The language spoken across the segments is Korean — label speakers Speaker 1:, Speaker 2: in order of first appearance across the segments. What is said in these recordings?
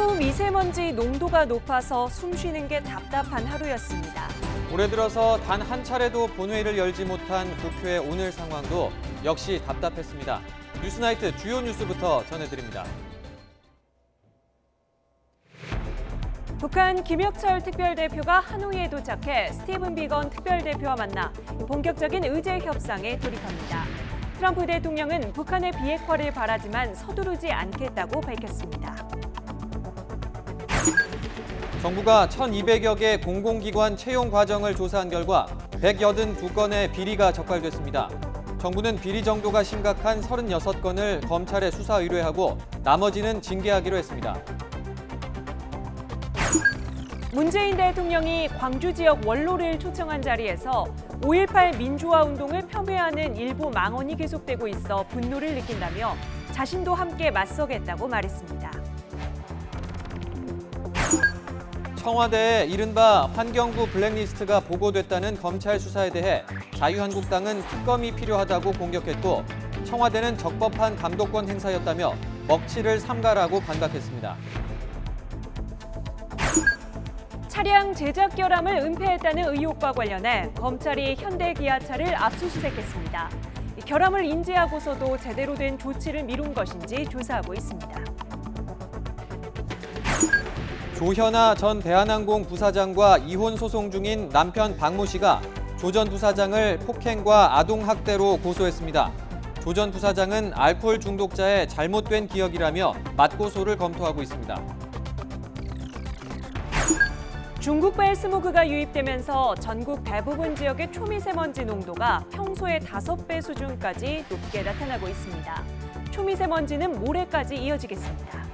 Speaker 1: 초미세먼지 농도가 높아서 숨 쉬는 게 답답한 하루였습니다.
Speaker 2: 올해 들어서 단 한 차례도 본회의를 열지 못한 국회의 오늘 상황도 역시 답답했습니다. 뉴스나이트 주요 뉴스부터 전해드립니다.
Speaker 1: 북한 김혁철 특별대표가 하노이에 도착해 스티븐 비건 특별대표와 만나 본격적인 의제 협상에 돌입합니다. 트럼프 대통령은 북한의 비핵화를 바라지만 서두르지 않겠다고 밝혔습니다.
Speaker 2: 정부가 1,200여 개 공공기관 채용 과정을 조사한 결과 182건의 비리가 적발됐습니다. 정부는 비리 정도가 심각한 36건을 검찰에 수사 의뢰하고 나머지는 징계하기로 했습니다.
Speaker 1: 문재인 대통령이 광주 지역 원로를 초청한 자리에서 5.18 민주화 운동을 폄훼하는 일부 망언이 계속되고 있어 분노를 느낀다며 자신도 함께 맞서겠다고 말했습니다.
Speaker 2: 청와대에 이른바 환경부 블랙리스트가 보고됐다는 검찰 수사에 대해 자유한국당은 특검이 필요하다고 공격했고 청와대는 적법한 감독권 행사였다며 먹칠을 삼가라고 반박했습니다.
Speaker 1: 차량 제작 결함을 은폐했다는 의혹과 관련해 검찰이 현대기아차를 압수수색했습니다. 결함을 인지하고서도 제대로 된 조치를 미룬 것인지 조사하고 있습니다.
Speaker 2: 조현아 전 대한항공 부사장과 이혼 소송 중인 남편 박모 씨가 조 전 부사장을 폭행과 아동학대로 고소했습니다. 조 전 부사장은 알코올 중독자의 잘못된 기억이라며 맞고소를 검토하고 있습니다.
Speaker 1: 중국발 스모그가 유입되면서 전국 대부분 지역의 초미세먼지 농도가 평소의 5배 수준까지 높게 나타나고 있습니다. 초미세먼지는 모레까지 이어지겠습니다.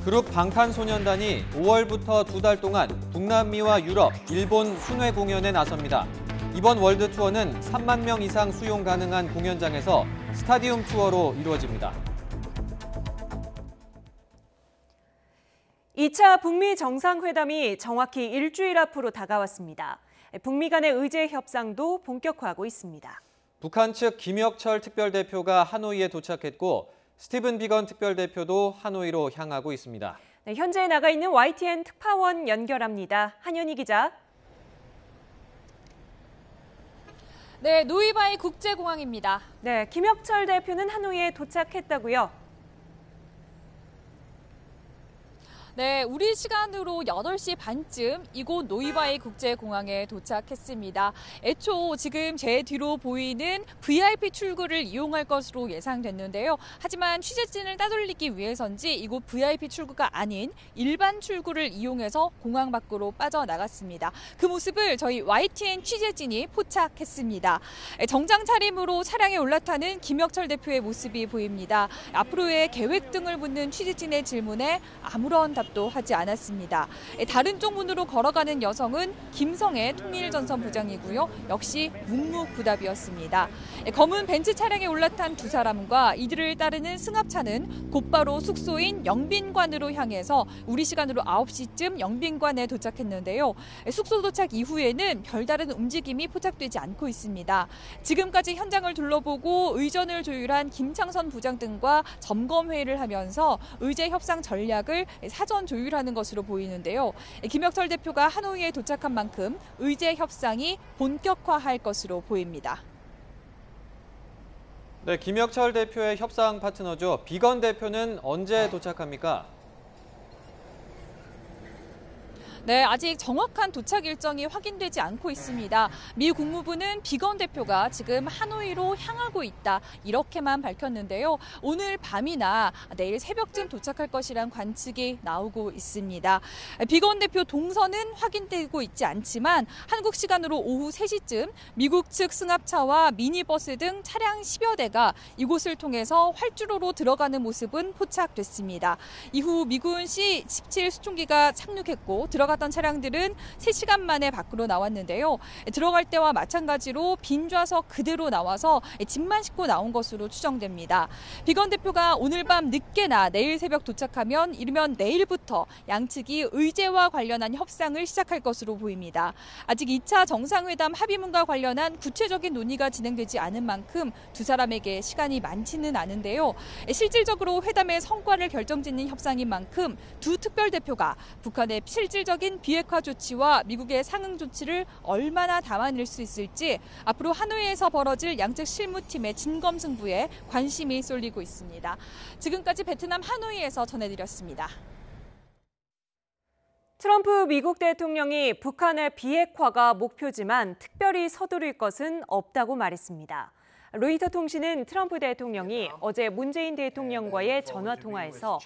Speaker 2: 그룹 방탄소년단이 5월부터 2달 동안 북남미와 유럽, 일본 순회 공연에 나섭니다. 이번 월드 투어는 3만 명 이상 수용 가능한 공연장에서 스타디움 투어로 이루어집니다.
Speaker 1: 2차 북미 정상회담이 정확히 일주일 앞으로 다가왔습니다. 북미 간의 의제 협상도 본격화하고 있습니다.
Speaker 2: 북한 측 김혁철 특별대표가 하노이에 도착했고 스티븐 비건 특별대표도 하노이로 향하고 있습니다.
Speaker 1: 네, 현재 나가 있는 YTN 특파원 연결합니다. 한현희 기자.
Speaker 3: 네, 노이바이 국제공항입니다.
Speaker 1: 네, 김혁철 대표는 하노이에 도착했다고요?
Speaker 3: 네, 우리 시간으로 8시 반쯤 이곳 노이바이 국제공항에 도착했습니다. 애초 지금 제 뒤로 보이는 VIP 출구를 이용할 것으로 예상됐는데요. 하지만 취재진을 따돌리기 위해서인지 이곳 VIP 출구가 아닌 일반 출구를 이용해서 공항 밖으로 빠져나갔습니다. 그 모습을 저희 YTN 취재진이 포착했습니다. 정장 차림으로 차량에 올라타는 김혁철 대표의 모습이 보입니다. 앞으로의 계획 등을 묻는 취재진의 질문에 아무런 답도 하지 않았습니다. 다른 쪽 문으로 걸어가는 여성은 김성애 통일전선 부장이고요. 역시 묵묵부답이었습니다. 검은 벤츠 차량에 올라탄 두 사람과 이들을 따르는 승합차는 곧바로 숙소인 영빈관으로 향해서 우리 시간으로 9시쯤 영빈관에 도착했는데요. 숙소 도착 이후에는 별다른 움직임이 포착되지 않고 있습니다. 지금까지 현장을 둘러보고 의전을 조율한 김창선 부장 등과 점검회의를 하면서 의제 협상 전략을 사전 조율하는 것으로 보이는데요. 김혁철 대표가 하노이에 도착한 만큼 의제 협상이 본격화할 것으로 보입니다.
Speaker 2: 네, 김혁철 대표의 협상 파트너죠. 비건 대표는 언제 도착합니까?
Speaker 3: 네, 아직 정확한 도착 일정이 확인되지 않고 있습니다. 미 국무부는 비건 대표가 지금 하노이로 향하고 있다, 이렇게만 밝혔는데요. 오늘 밤이나 내일 새벽쯤 도착할 것이란 관측이 나오고 있습니다. 비건 대표 동선은 확인되고 있지 않지만 한국 시간으로 오후 3시쯤 미국 측 승합차와 미니버스 등 차량 10여 대가 이곳을 통해서 활주로로 들어가는 모습은 포착됐습니다. 이후 미군 C-17 수송기가 착륙했고 들어간 들어갔던 차량들은 3시간 만에 밖으로 나왔는데요. 들어갈 때와 마찬가지로 빈 좌석 그대로 나와서 짐만 싣고 나온 것으로 추정됩니다. 비건 대표가 오늘 밤 늦게나 내일 새벽 도착하면 이르면 내일부터 양측이 의제와 관련한 협상을 시작할 것으로 보입니다. 아직 2차 정상회담 합의문과 관련한 구체적인 논의가 진행되지 않은 만큼 두 사람에게 시간이 많지는 않은데요. 실질적으로 회담의 성과를 결정짓는 협상인 만큼 두 특별대표가 북한의 실질적인 비핵화 조치와 미국의 상응 조치를 얼마나 담아낼 수 있을지 앞으로 하노이에서 벌어질 양측 실무팀의 진검승부에 관심이 쏠리고 있습니다. 지금까지 베트남 하노이에서 전해드렸습니다.
Speaker 1: 트럼프 미국 대통령이 북한의 비핵화가 목표지만 특별히 서두를 것은 없다고 말했습니다. 로이터 통신은 트럼프 대통령이 어제 문재인 대통령과의 전화 통화에서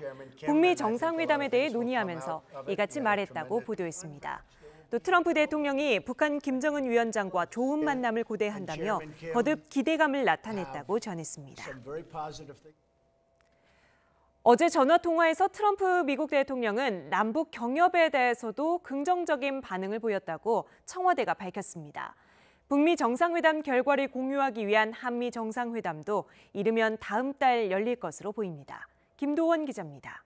Speaker 1: 북미 정상회담에 대해 논의하면서 이같이 말했다고 보도했습니다. 또 트럼프 대통령이 북한 김정은 위원장과 좋은 만남을 고대한다며 거듭 기대감을 나타냈다고 전했습니다. 어제 전화 통화에서 트럼프 미국 대통령은 남북 경협에 대해서도 긍정적인 반응을 보였다고 청와대가 밝혔습니다. 북미 정상회담 결과를 공유하기 위한 한미 정상회담도 이르면 다음 달 열릴 것으로 보입니다. 김도원 기자입니다.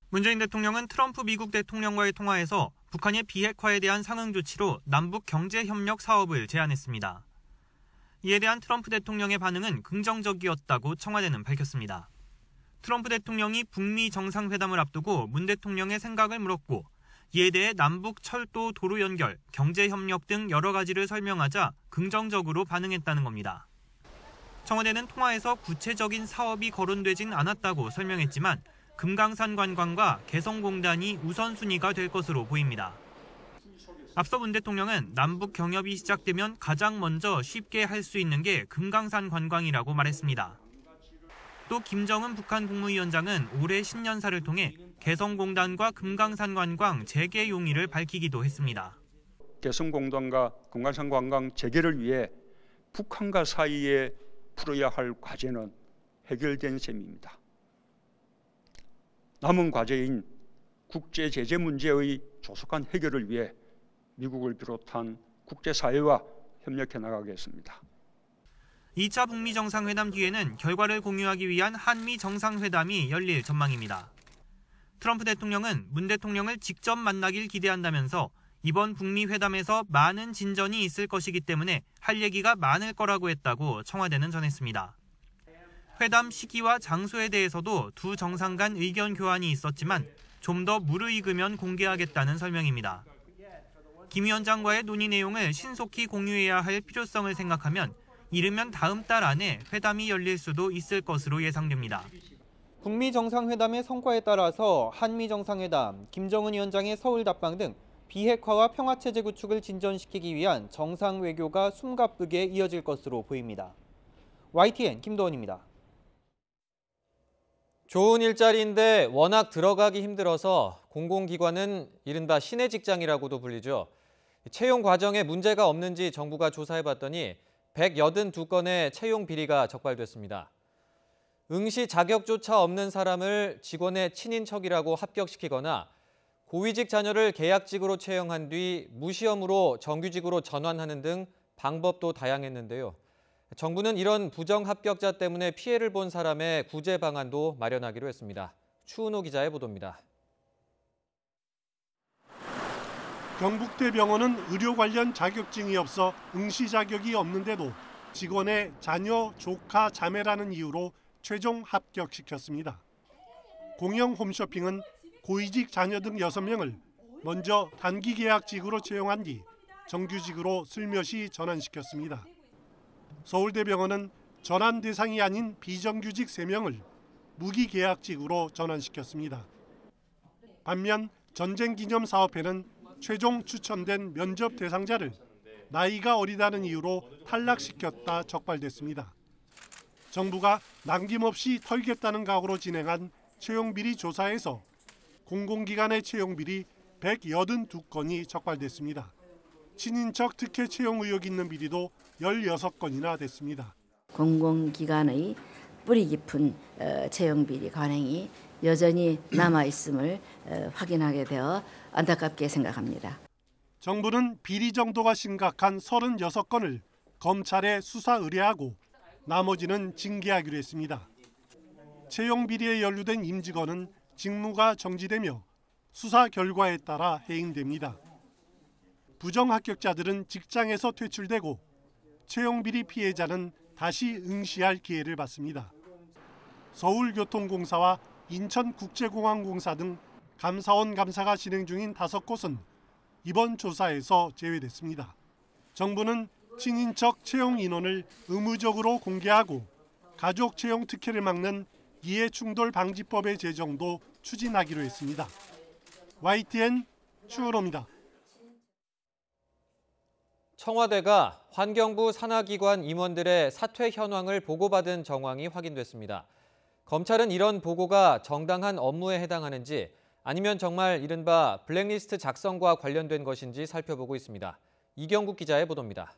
Speaker 4: 문재인 대통령은 트럼프 미국 대통령과의 통화에서 북한의 비핵화에 대한 상응 조치로 남북 경제협력 사업을 제안했습니다. 이에 대한 트럼프 대통령의 반응은 긍정적이었다고 청와대는 밝혔습니다. 트럼프 대통령이 북미 정상회담을 앞두고 문 대통령의 생각을 물었고 이에 대해 남북 철도 도로 연결, 경제협력 등 여러 가지를 설명하자 긍정적으로 반응했다는 겁니다. 청와대는 통화에서 구체적인 사업이 거론되진 않았다고 설명했지만 금강산 관광과 개성공단이 우선순위가 될 것으로 보입니다. 앞서 문 대통령은 남북 경협이 시작되면 가장 먼저 쉽게 할 수 있는 게 금강산 관광이라고 말했습니다. 또 김정은 북한 국무위원장은 올해 신년사를 통해 개성공단과 금강산 관광 재개 용의를 밝히기도 했습니다.
Speaker 5: 개성공단과 금강산 관광 재개를 위해 북한과 사이에 풀어야 할 과제는 해결된 셈입니다. 남은 과제인 국제 제재 문제의 조속한 해결을 위해 미국을 비롯한 국제사회와 협력해 나가겠습니다.
Speaker 4: 2차 북미 정상회담 뒤에는 결과를 공유하기 위한 한미 정상회담이 열릴 전망입니다. 트럼프 대통령은 문 대통령을 직접 만나길 기대한다면서 이번 북미 회담에서 많은 진전이 있을 것이기 때문에 할 얘기가 많을 거라고 했다고 청와대는 전했습니다. 회담 시기와 장소에 대해서도 두 정상 간 의견 교환이 있었지만 좀 더 무르익으면 공개하겠다는 설명입니다. 김 위원장과의 논의 내용을 신속히 공유해야 할 필요성을 생각하면 이르면 다음 달 안에 회담이 열릴 수도 있을 것으로 예상됩니다.
Speaker 6: 북미 정상회담의 성과에 따라서 한미 정상회담, 김정은 위원장의 서울 답방 등 비핵화와 평화체제 구축을 진전시키기 위한 정상 외교가 숨가쁘게 이어질 것으로 보입니다. YTN 김도원입니다.
Speaker 2: 좋은 일자리인데 워낙 들어가기 힘들어서 공공기관은 이른바 신의 직장이라고도 불리죠. 채용 과정에 문제가 없는지 정부가 조사해봤더니 182건의 채용 비리가 적발됐습니다. 응시 자격조차 없는 사람을 직원의 친인척이라고 합격시키거나 고위직 자녀를 계약직으로 채용한 뒤 무시험으로 정규직으로 전환하는 등 방법도 다양했는데요. 정부는 이런 부정합격자 때문에 피해를 본 사람의 구제 방안도 마련하기로 했습니다. 추은호 기자의 보도입니다.
Speaker 7: 경북대병원은 의료 관련 자격증이 없어 응시 자격이 없는데도 직원의 자녀, 조카, 자매라는 이유로 최종 합격시켰습니다. 공영 홈쇼핑은 고위직 자녀 등 6명을 먼저 단기 계약직으로 채용한 뒤 정규직으로 슬며시 전환시켰습니다. 서울대병원은 전환 대상이 아닌 비정규직 3명을 무기계약직으로 전환시켰습니다. 반면 전쟁기념사업회는 최종 추천된 면접 대상자를 나이가 어리다는 이유로 탈락시켰다 적발됐습니다. 정부가 남김없이 털겠다는 각오로 진행한 채용비리 조사에서 공공기관의 채용비리 182건이 적발됐습니다. 친인척 특혜 채용 의혹 있는 비리도 16건이나 됐습니다.
Speaker 8: 공공기관의 뿌리 깊은 채용비리 관행이 여전히 남아있음을 확인하게 되어 안타깝게 생각합니다.
Speaker 7: 정부는 비리 정도가 심각한 36건을 검찰에 수사 의뢰하고 나머지는 징계하기로 했습니다. 채용 비리에 연루된 임직원은 직무가 정지되며 수사 결과에 따라 해임됩니다. 부정 합격자들은 직장에서 퇴출되고 채용 비리 피해자는 다시 응시할 기회를 받습니다. 서울교통공사와 인천국제공항공사 등 감사원 감사가 진행 중인 5곳은 이번 조사에서 제외됐습니다. 정부는 친인척 채용 인원을 의무적으로 공개하고 가족 채용 특혜를 막는 이해충돌 방지법의 제정도 추진하기로 했습니다. YTN 추은호입니다.
Speaker 2: 청와대가 환경부 산하기관 임원들의 사퇴 현황을 보고받은 정황이 확인됐습니다. 검찰은 이런 보고가 정당한 업무에 해당하는지 아니면 정말 이른바 블랙리스트 작성과 관련된 것인지 살펴보고 있습니다. 이경국 기자의 보도입니다.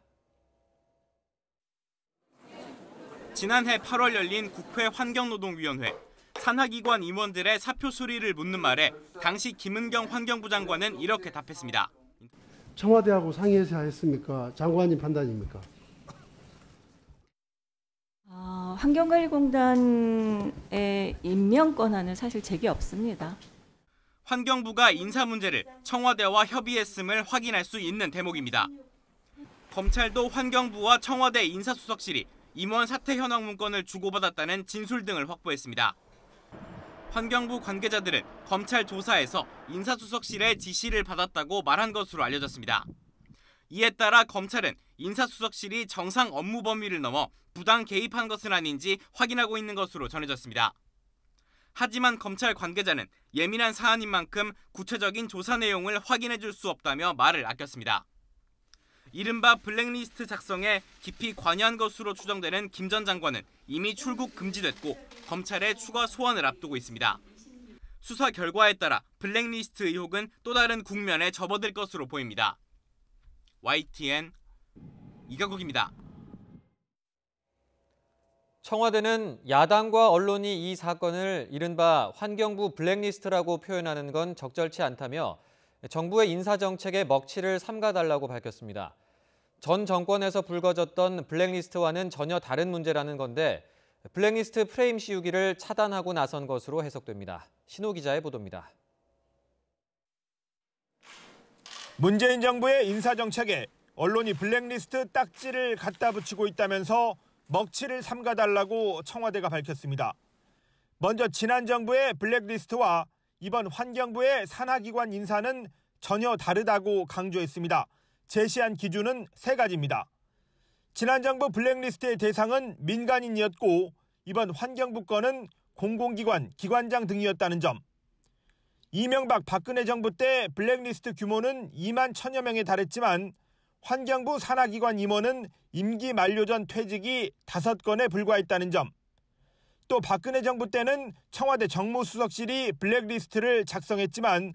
Speaker 9: 지난해 8월 열린 국회 환경노동위원회. 산하기관 임원들의 사표 수리를 묻는 말에 당시 김은경 환경부 장관은 이렇게 답했습니다.
Speaker 10: 청와대하고 상의해서 했습니까? 장관님 판단입니까?
Speaker 11: 환경관리공단의 임명 권한은 사실 제게 없습니다.
Speaker 9: 환경부가 인사 문제를 청와대와 협의했음을 확인할 수 있는 대목입니다. 검찰도 환경부와 청와대 인사수석실이 임원 사퇴 현황 문건을 주고받았다는 진술 등을 확보했습니다. 환경부 관계자들은 검찰 조사에서 인사수석실의 지시를 받았다고 말한 것으로 알려졌습니다. 이에 따라 검찰은 인사수석실이 정상 업무 범위를 넘어 부당 개입한 것은 아닌지 확인하고 있는 것으로 전해졌습니다. 하지만 검찰 관계자는 예민한 사안인 만큼 구체적인 조사 내용을 확인해 줄 수 없다며 말을 아꼈습니다. 이른바 블랙리스트 작성에 깊이 관여한 것으로 추정되는 김 전 장관은 이미 출국 금지됐고 검찰의 추가 소환을 앞두고 있습니다. 수사 결과에 따라 블랙리스트 의혹은 또 다른 국면에 접어들 것으로 보입니다. YTN 이경국입니다.
Speaker 2: 청와대는 야당과 언론이 이 사건을 이른바 환경부 블랙리스트라고 표현하는 건 적절치 않다며 정부의 인사정책에 먹칠을 삼가달라고 밝혔습니다. 전 정권에서 불거졌던 블랙리스트와는 전혀 다른 문제라는 건데 블랙리스트 프레임 씌우기를 차단하고 나선 것으로 해석됩니다. 신호 기자의 보도입니다.
Speaker 12: 문재인 정부의 인사정책에 언론이 블랙리스트 딱지를 갖다 붙이고 있다면서 먹칠을 삼가달라고 청와대가 밝혔습니다. 먼저 지난 정부의 블랙리스트와 이번 환경부의 산하기관 인사는 전혀 다르다고 강조했습니다. 제시한 기준은 3가지입니다. 지난 정부 블랙리스트의 대상은 민간인이었고 이번 환경부 건은 공공기관, 기관장 등이었다는 점. 이명박, 박근혜 정부 때 블랙리스트 규모는 2만 1,000여 명에 달했지만 환경부 산하기관 임원은 임기 만료 전 퇴직이 5건에 불과했다는 점. 또 박근혜 정부 때는 청와대 정무수석실이 블랙리스트를 작성했지만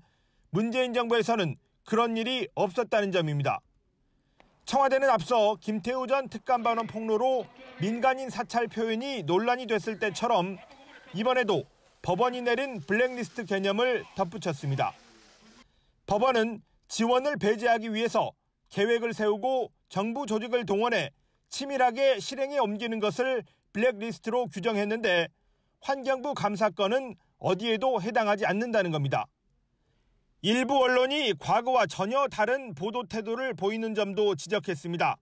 Speaker 12: 문재인 정부에서는 그런 일이 없었다는 점입니다. 청와대는 앞서 김태우 전 특감반원 폭로로 민간인 사찰 표현이 논란이 됐을 때처럼 이번에도 법원이 내린 블랙리스트 개념을 덧붙였습니다. 법원은 지원을 배제하기 위해서 계획을 세우고 정부 조직을 동원해 치밀하게 실행에 옮기는 것을 블랙리스트로 규정했는데 환경부 감사건은 어디에도 해당하지 않는다는 겁니다. 일부 언론이 과거와 전혀 다른 보도 태도를 보이는 점도 지적했습니다.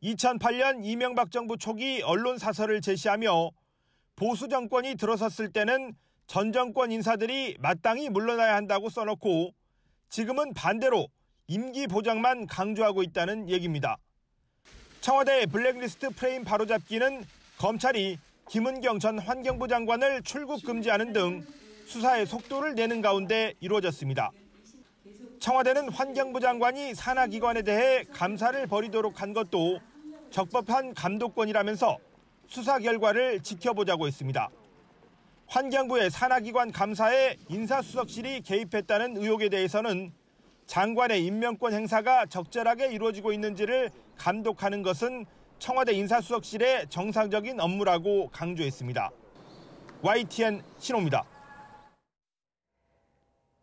Speaker 12: 2008년 이명박 정부 초기 언론 사설을 제시하며 보수 정권이 들어섰을 때는 전 정권 인사들이 마땅히 물러나야 한다고 써놓고 지금은 반대로 임기 보장만 강조하고 있다는 얘기입니다. 청와대의 블랙리스트 프레임 바로잡기는 검찰이 김은경 전 환경부 장관을 출국 금지하는 등 수사의 속도를 내는 가운데 이루어졌습니다. 청와대는 환경부 장관이 산하기관에 대해 감사를 벌이도록 한 것도 적법한 감독권이라면서 수사 결과를 지켜보자고 했습니다. 환경부의 산하기관 감사에 인사수석실이 개입했다는 의혹에 대해서는 장관의 임명권 행사가 적절하게 이루어지고 있는지를 감독하는 것은 청와대 인사수석실의 정상적인 업무라고 강조했습니다. YTN 신호입니다.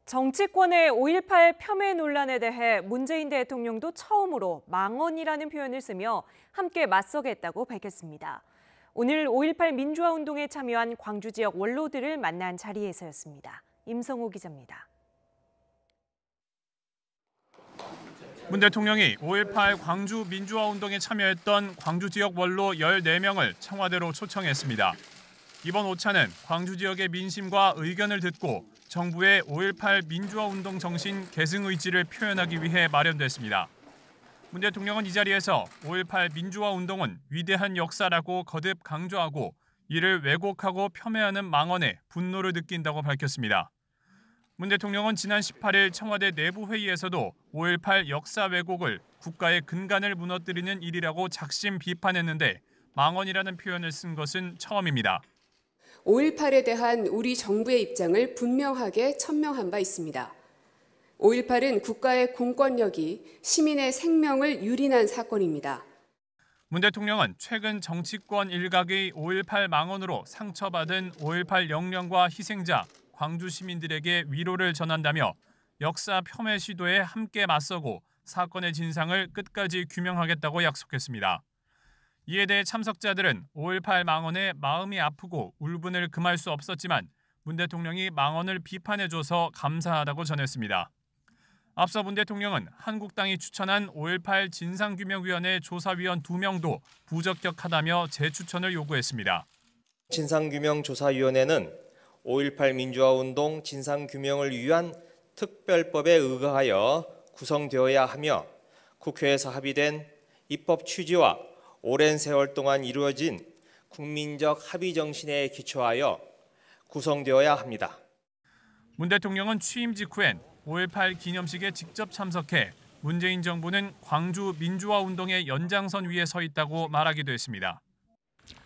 Speaker 1: 정치권의 5.18 폄훼 논란에 대해 문재인 대통령도 처음으로 망언이라는 표현을 쓰며 함께 맞서겠다고 밝혔습니다. 오늘 5.18 민주화 운동에 참여한 광주 지역 원로들을 만난 자리에서였습니다. 임성호 기자입니다.
Speaker 13: 문 대통령이 5.18 광주 민주화 운동에 참여했던 광주 지역 원로 14명을 청와대로 초청했습니다. 이번 오차는 광주 지역의 민심과 의견을 듣고 정부의 5.18 민주화 운동 정신 계승 의지를 표현하기 위해 마련됐습니다. 문 대통령은 이 자리에서 5.18 민주화 운동은 위대한 역사라고 거듭 강조하고 이를 왜곡하고 폄훼하는 망언에 분노를 느낀다고 밝혔습니다. 문 대통령은 지난 18일 청와대 내부회의에서도 5.18 역사 왜곡을 국가의 근간을 무너뜨리는 일이라고 작심 비판했는데 망언이라는 표현을 쓴 것은 처음입니다.
Speaker 14: 5.18에 대한 우리 정부의 입장을 분명하게 천명한 바 있습니다. 5.18은 국가의 공권력이 시민의 생명을 유린한 사건입니다.
Speaker 13: 문 대통령은 최근 정치권 일각의 5.18 망언으로 상처받은 5.18 영령과 희생자, 광주 시민들에게 위로를 전한다며 역사 폄훼 시도에 함께 맞서고 사건의 진상을 끝까지 규명하겠다고 약속했습니다. 이에 대해 참석자들은 5.18 망언에 마음이 아프고 울분을 금할 수 없었지만 문 대통령이 망언을 비판해줘서 감사하다고 전했습니다. 앞서 문 대통령은 한국당이 추천한 5.18 진상규명위원회 조사위원 2명도 부적격하다며 재추천을 요구했습니다.
Speaker 15: 진상규명조사위원회는 5.18 민주화운동 진상규명을 위한 특별법에 의거하여 구성되어야 하며 국회에서 합의된 입법 취지와 오랜 세월 동안 이루어진 국민적 합의 정신에 기초하여 구성되어야 합니다.
Speaker 13: 문 대통령은 취임 직후엔 5.18 기념식에 직접 참석해 문재인 정부는 광주 민주화 운동의 연장선 위에 서 있다고 말하기도 했습니다.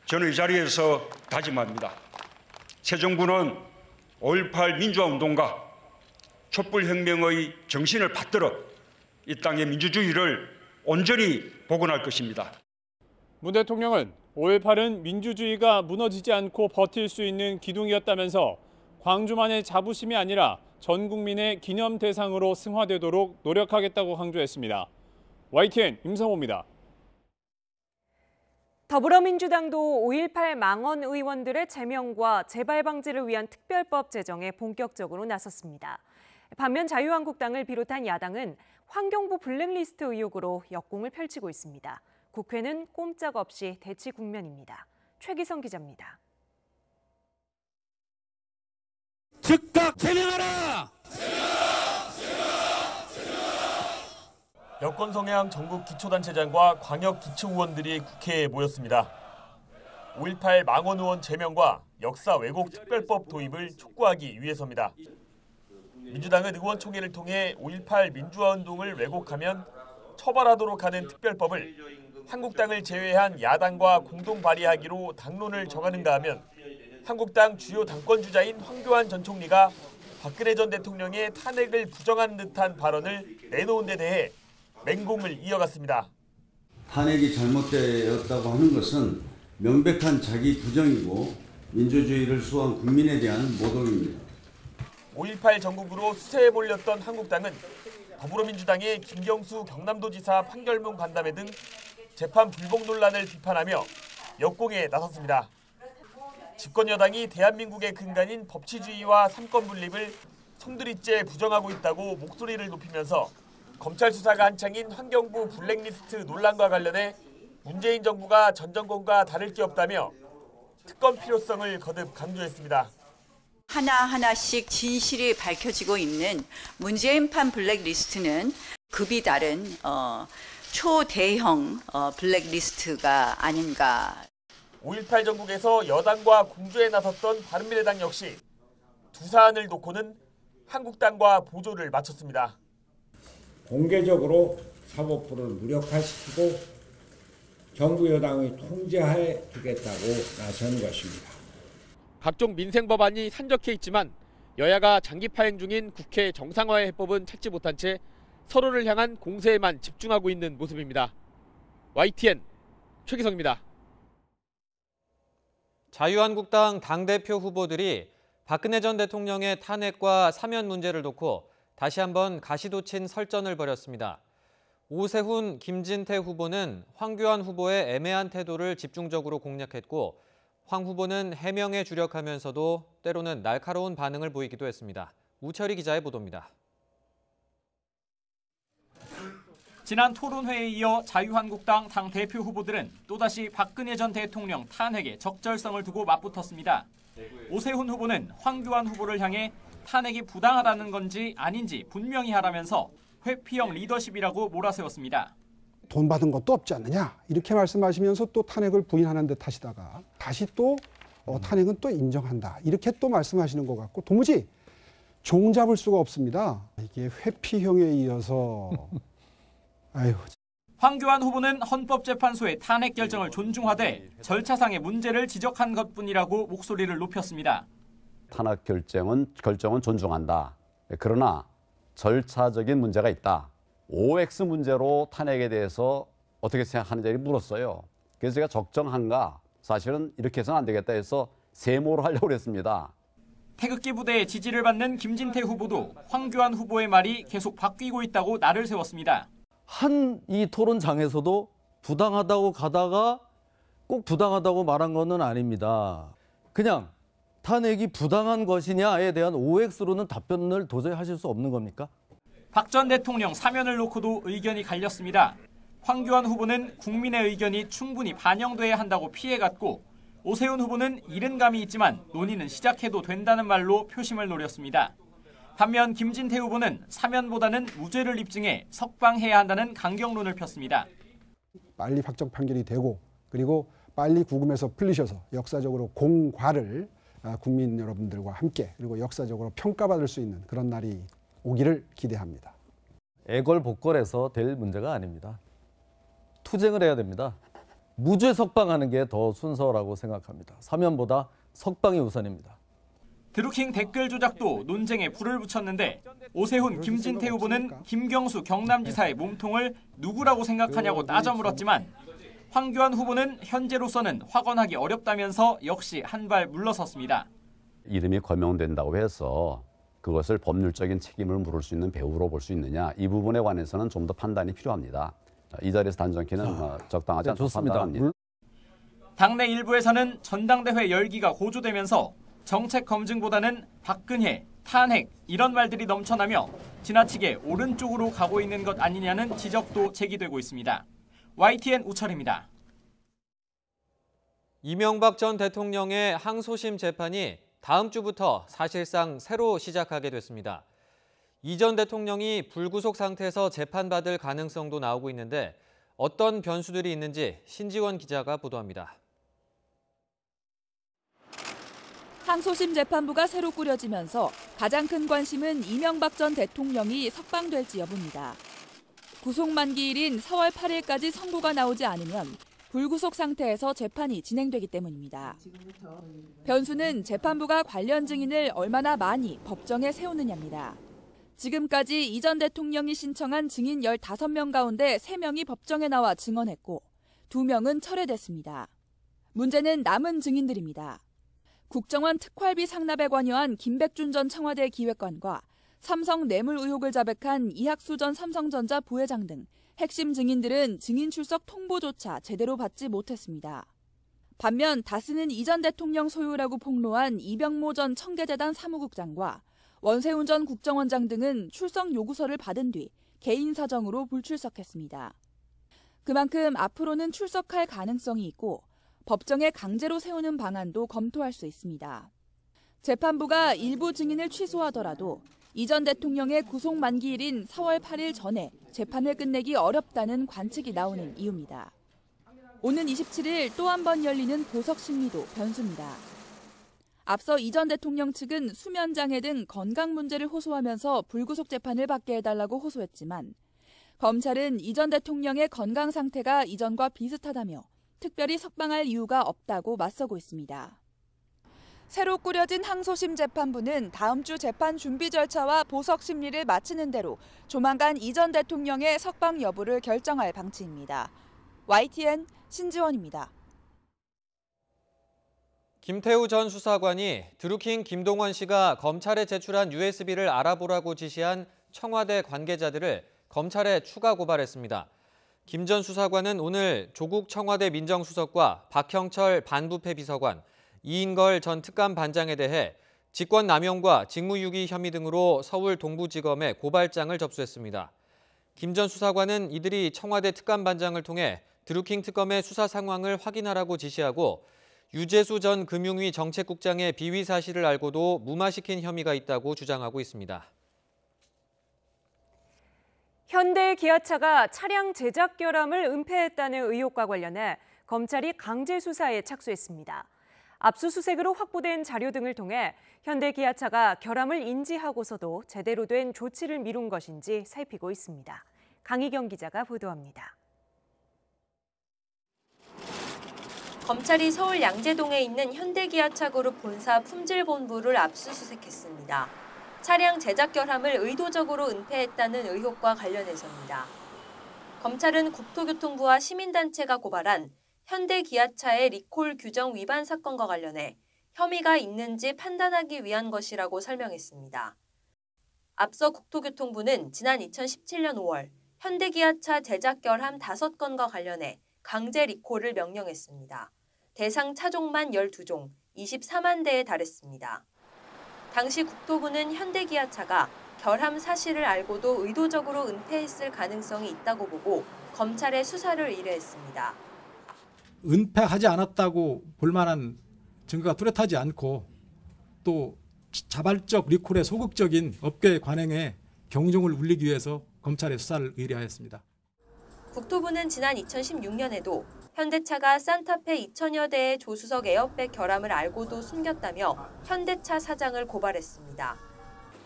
Speaker 5: 저는 이 자리에서 다짐합니다. 새 정부는 5.18 민주화 운동과 촛불혁명의 정신을 받들어 이 땅의 민주주의를 온전히 복원할 것입니다.
Speaker 13: 문 대통령은 5.18은 민주주의가 무너지지 않고 버틸 수 있는 기둥이었다면서 광주만의 자부심이 아니라 전 국민의 기념 대상으로 승화되도록 노력하겠다고 강조했습니다. YTN 임성호입니다.
Speaker 1: 더불어민주당도 5.18 망언 의원들의 제명과 재발 방지를 위한 특별법 제정에 본격적으로 나섰습니다. 반면 자유한국당을 비롯한 야당은 환경부 블랙리스트 의혹으로 역공을 펼치고 있습니다. 국회는 꼼짝없이 대치 국면입니다. 최기성 기자입니다.
Speaker 16: 즉각 제명하라!
Speaker 17: 여권 성향 전국 기초단체장과 광역 기초의원들이 국회에 모였습니다. 5.18 망언 의원 제명과 역사 왜곡 특별법 도입을 촉구하기 위해서입니다. 민주당은 의원총회를 통해 5.18 민주화 운동을 왜곡하면 처벌하도록 하는 특별법을 한국당을 제외한 야당과 공동 발의하기로 당론을 정하는가 하면 한국당 주요 당권주자인 황교안 전 총리가 박근혜 전 대통령의 탄핵을 부정하는 듯한 발언을 내놓은 데 대해 맹공을 이어갔습니다.
Speaker 18: 탄핵이 잘못되었다고 하는 것은 명백한 자기 부정이고 민주주의를 수호한 국민에 대한 모독입니다.
Speaker 17: 5.18 전국으로 수세에 몰렸던 한국당은 더불어민주당의 김경수 경남도지사 판결문 간담회 등 재판 불복 논란을 비판하며 역공에 나섰습니다. 집권 여당이 대한민국의 근간인 법치주의와 삼권 분립을 송두리째 부정하고 있다고 목소리를 높이면서 검찰 수사가 한창인 환경부 블랙리스트 논란과 관련해 문재인 정부가 전 정권과 다를 게 없다며 특검 필요성을 거듭 강조했습니다.
Speaker 19: 하나하나씩 진실이 밝혀지고 있는 문재인판 블랙리스트는 급이 다른 초대형 블랙리스트가 아닌가.
Speaker 17: 5.18 전국에서 여당과 공조에 나섰던 바른미래당 역시 두 사안을 놓고는 한국당과 보조를 마쳤습니다.
Speaker 20: 공개적으로 사법부를 무력화시키고 정부 여당의 통제하에 두겠다고 나선 것입니다.
Speaker 21: 각종 민생 법안이 산적해 있지만 여야가 장기 파행 중인 국회 정상화의 해법은 찾지 못한 채 서로를 향한 공세에만 집중하고 있는 모습입니다. YTN 최기성입니다.
Speaker 2: 자유한국당 당대표 후보들이 박근혜 전 대통령의 탄핵과 사면 문제를 놓고 다시 한번 가시도친 설전을 벌였습니다. 오세훈, 김진태 후보는 황교안 후보의 애매한 태도를 집중적으로 공략했고 황 후보는 해명에 주력하면서도 때로는 날카로운 반응을 보이기도 했습니다. 우철희 기자의 보도입니다.
Speaker 3: 지난 토론회에 이어 자유한국당 당 대표 후보들은 또다시 박근혜 전 대통령 탄핵의 적절성을 두고 맞붙었습니다. 오세훈 후보는 황교안 후보를 향해 탄핵이 부당하다는 건지 아닌지 분명히 하라면서 회피형 리더십이라고 몰아세웠습니다.
Speaker 22: 돈 받은 것도 없지 않느냐 이렇게 말씀하시면서 또 탄핵을 부인하는 듯 하시다가 다시 또 탄핵은 또 인정한다 이렇게 또 말씀하시는 것 같고 도무지 종잡을 수가 없습니다. 이게 회피형에 이어서 아유.
Speaker 3: 황교안 후보는 헌법재판소의 탄핵 결정을 존중하되 절차상의 문제를 지적한 것뿐이라고 목소리를 높였습니다.
Speaker 23: 탄핵 결정은 존중한다. 그러나 절차적인 문제가 있다. OX 문제로 탄핵에 대해서 어떻게 생각하는지 물었어요. 그래서 제가 적정한가? 사실은 이렇게 해서는 안 되겠다 해서 세모로 하려고 했습니다.
Speaker 3: 태극기 부대의 지지를 받는 김진태 후보도 황교안 후보의 말이 계속 바뀌고 있다고 날을 세웠습니다.
Speaker 24: 한 이 토론장에서도 부당하다고 가다가 꼭 부당하다고 말한 것은 아닙니다. 그냥 탄핵이 부당한 것이냐에 대한 OX로는 답변을 도저히 하실 수 없는 겁니까?
Speaker 3: 박 전 대통령 사면을 놓고도 의견이 갈렸습니다. 황교안 후보는 국민의 의견이 충분히 반영돼야 한다고 피해갔고 오세훈 후보는 이른 감이 있지만 논의는 시작해도 된다는 말로 표심을 노렸습니다. 반면 김진태 후보는 사면보다는 무죄를 입증해 석방해야 한다는 강경론을 폈습니다.
Speaker 22: 빨리 확정 판결이 되고 그리고 빨리 구금에서 풀리셔서 역사적으로 공과를 국민 여러분들과 함께 그리고 역사적으로 평가받을 수 있는 그런 날이 오기를 기대합니다.
Speaker 24: 애걸복걸해서 될 문제가 아닙니다. 투쟁을 해야 됩니다. 무죄 석방하는 게 더 순서라고 생각합니다. 사면보다 석방이 우선입니다.
Speaker 3: 드루킹 댓글 조작도 논쟁에 불을 붙였는데 오세훈, 김진태 후보는 김경수 경남지사의 몸통을 누구라고 생각하냐고 따져 물었지만 황교안 후보는 현재로서는 확언하기 어렵다면서 역시 한 발 물러섰습니다.
Speaker 23: 이름이 거명된다고 해서 그것을 법률적인 책임을 물을 수 있는 배우로 볼 수 있느냐 이 부분에 관해서는 좀 더 판단이 필요합니다. 이 자리에서 단정키는 적당하지 않다고 판단합니다.
Speaker 3: 당내 일부에서는 전당대회 열기가 고조되면서 정책 검증보다는 박근혜, 탄핵 이런 말들이 넘쳐나며 지나치게 오른쪽으로 가고 있는 것 아니냐는 지적도 제기되고 있습니다. YTN 우철입니다.
Speaker 2: 이명박 전 대통령의 항소심 재판이 다음 주부터 사실상 새로 시작하게 됐습니다. 이 전 대통령이 불구속 상태에서 재판받을 가능성도 나오고 있는데 어떤 변수들이 있는지 신지원 기자가 보도합니다.
Speaker 25: 항소심 재판부가 새로 꾸려지면서 가장 큰 관심은 이명박 전 대통령이 석방될지 여부입니다. 구속 만기일인 4월 8일까지 선고가 나오지 않으면 불구속 상태에서 재판이 진행되기 때문입니다. 변수는 재판부가 관련 증인을 얼마나 많이 법정에 세우느냐입니다. 지금까지 이 전 대통령이 신청한 증인 15명 가운데 3명이 법정에 나와 증언했고 2명은 철회됐습니다. 문제는 남은 증인들입니다. 국정원 특활비 상납에 관여한 김백준 전 청와대 기획관과 삼성 뇌물 의혹을 자백한 이학수 전 삼성전자 부회장 등 핵심 증인들은 증인 출석 통보조차 제대로 받지 못했습니다. 반면 다스는 이 전 대통령 소유라고 폭로한 이병모 전 청계재단 사무국장과 원세훈 전 국정원장 등은 출석 요구서를 받은 뒤 개인 사정으로 불출석했습니다. 그만큼 앞으로는 출석할 가능성이 있고 법정에 강제로 세우는 방안도 검토할 수 있습니다. 재판부가 일부 증인을 취소하더라도 이 전 대통령의 구속 만기일인 4월 8일 전에 재판을 끝내기 어렵다는 관측이 나오는 이유입니다. 오는 27일 또 한 번 열리는 보석 심리도 변수입니다. 앞서 이 전 대통령 측은 수면장애 등 건강 문제를 호소하면서 불구속 재판을 받게 해달라고 호소했지만 검찰은 이 전 대통령의 건강 상태가 이전과 비슷하다며 특별히 석방할 이유가 없다고 맞서고 있습니다. 새로 꾸려진 항소심 재판부는 다음 주 재판 준비 절차와 보석 심리를 마치는 대로 조만간 이 전 대통령의 석방 여부를 결정할 방침입니다. YTN 신지원입니다.
Speaker 2: 김태우 전 수사관이 드루킹 김동원 씨가 검찰에 제출한 USB를 알아보라고 지시한 청와대 관계자들을 검찰에 추가 고발했습니다. 김 전 수사관은 오늘 조국 청와대 민정수석과 박형철 반부패 비서관, 이인걸 전 특감반장에 대해 직권남용과 직무유기 혐의 등으로 서울 동부지검에 고발장을 접수했습니다. 김 전 수사관은 이들이 청와대 특감반장을 통해 드루킹 특검의 수사 상황을 확인하라고 지시하고 유재수 전 금융위 정책국장의 비위 사실을 알고도 무마시킨 혐의가 있다고 주장하고 있습니다.
Speaker 1: 현대 기아차가 차량 제작 결함을 은폐했다는 의혹과 관련해 검찰이 강제 수사에 착수했습니다. 압수수색으로 확보된 자료 등을 통해 현대 기아차가 결함을 인지하고서도 제대로 된 조치를 미룬 것인지 살피고 있습니다. 강희경 기자가 보도합니다.
Speaker 4: 검찰이 서울 양재동에 있는 현대기아차그룹 본사 품질본부를 압수수색했습니다. 차량 제작 결함을 의도적으로 은폐했다는 의혹과 관련해서입니다. 검찰은 국토교통부와 시민단체가 고발한 현대기아차의 리콜 규정 위반 사건과 관련해 혐의가 있는지 판단하기 위한 것이라고 설명했습니다. 앞서 국토교통부는 지난 2017년 5월 현대기아차 제작 결함 5건과 관련해 강제 리콜을 명령했습니다. 대상 차종만 12종, 24만 대에 달했습니다. 당시 국토부는 현대기아차가 결함 사실을 알고도 의도적으로 은폐했을 가능성이 있다고 보고 검찰에 수사를 의뢰했습니다.
Speaker 6: 은폐하지 않았다고 볼 만한 증거가 뚜렷하지 않고 또 자발적 리콜의 소극적인 업계 관행에 경종을 울리기 위해서 검찰에 수사를 의뢰하였습니다.
Speaker 4: 국토부는 지난 2016년에도 현대차가 산타페 2천여 대의 조수석 에어백 결함을 알고도 숨겼다며 현대차 사장을 고발했습니다.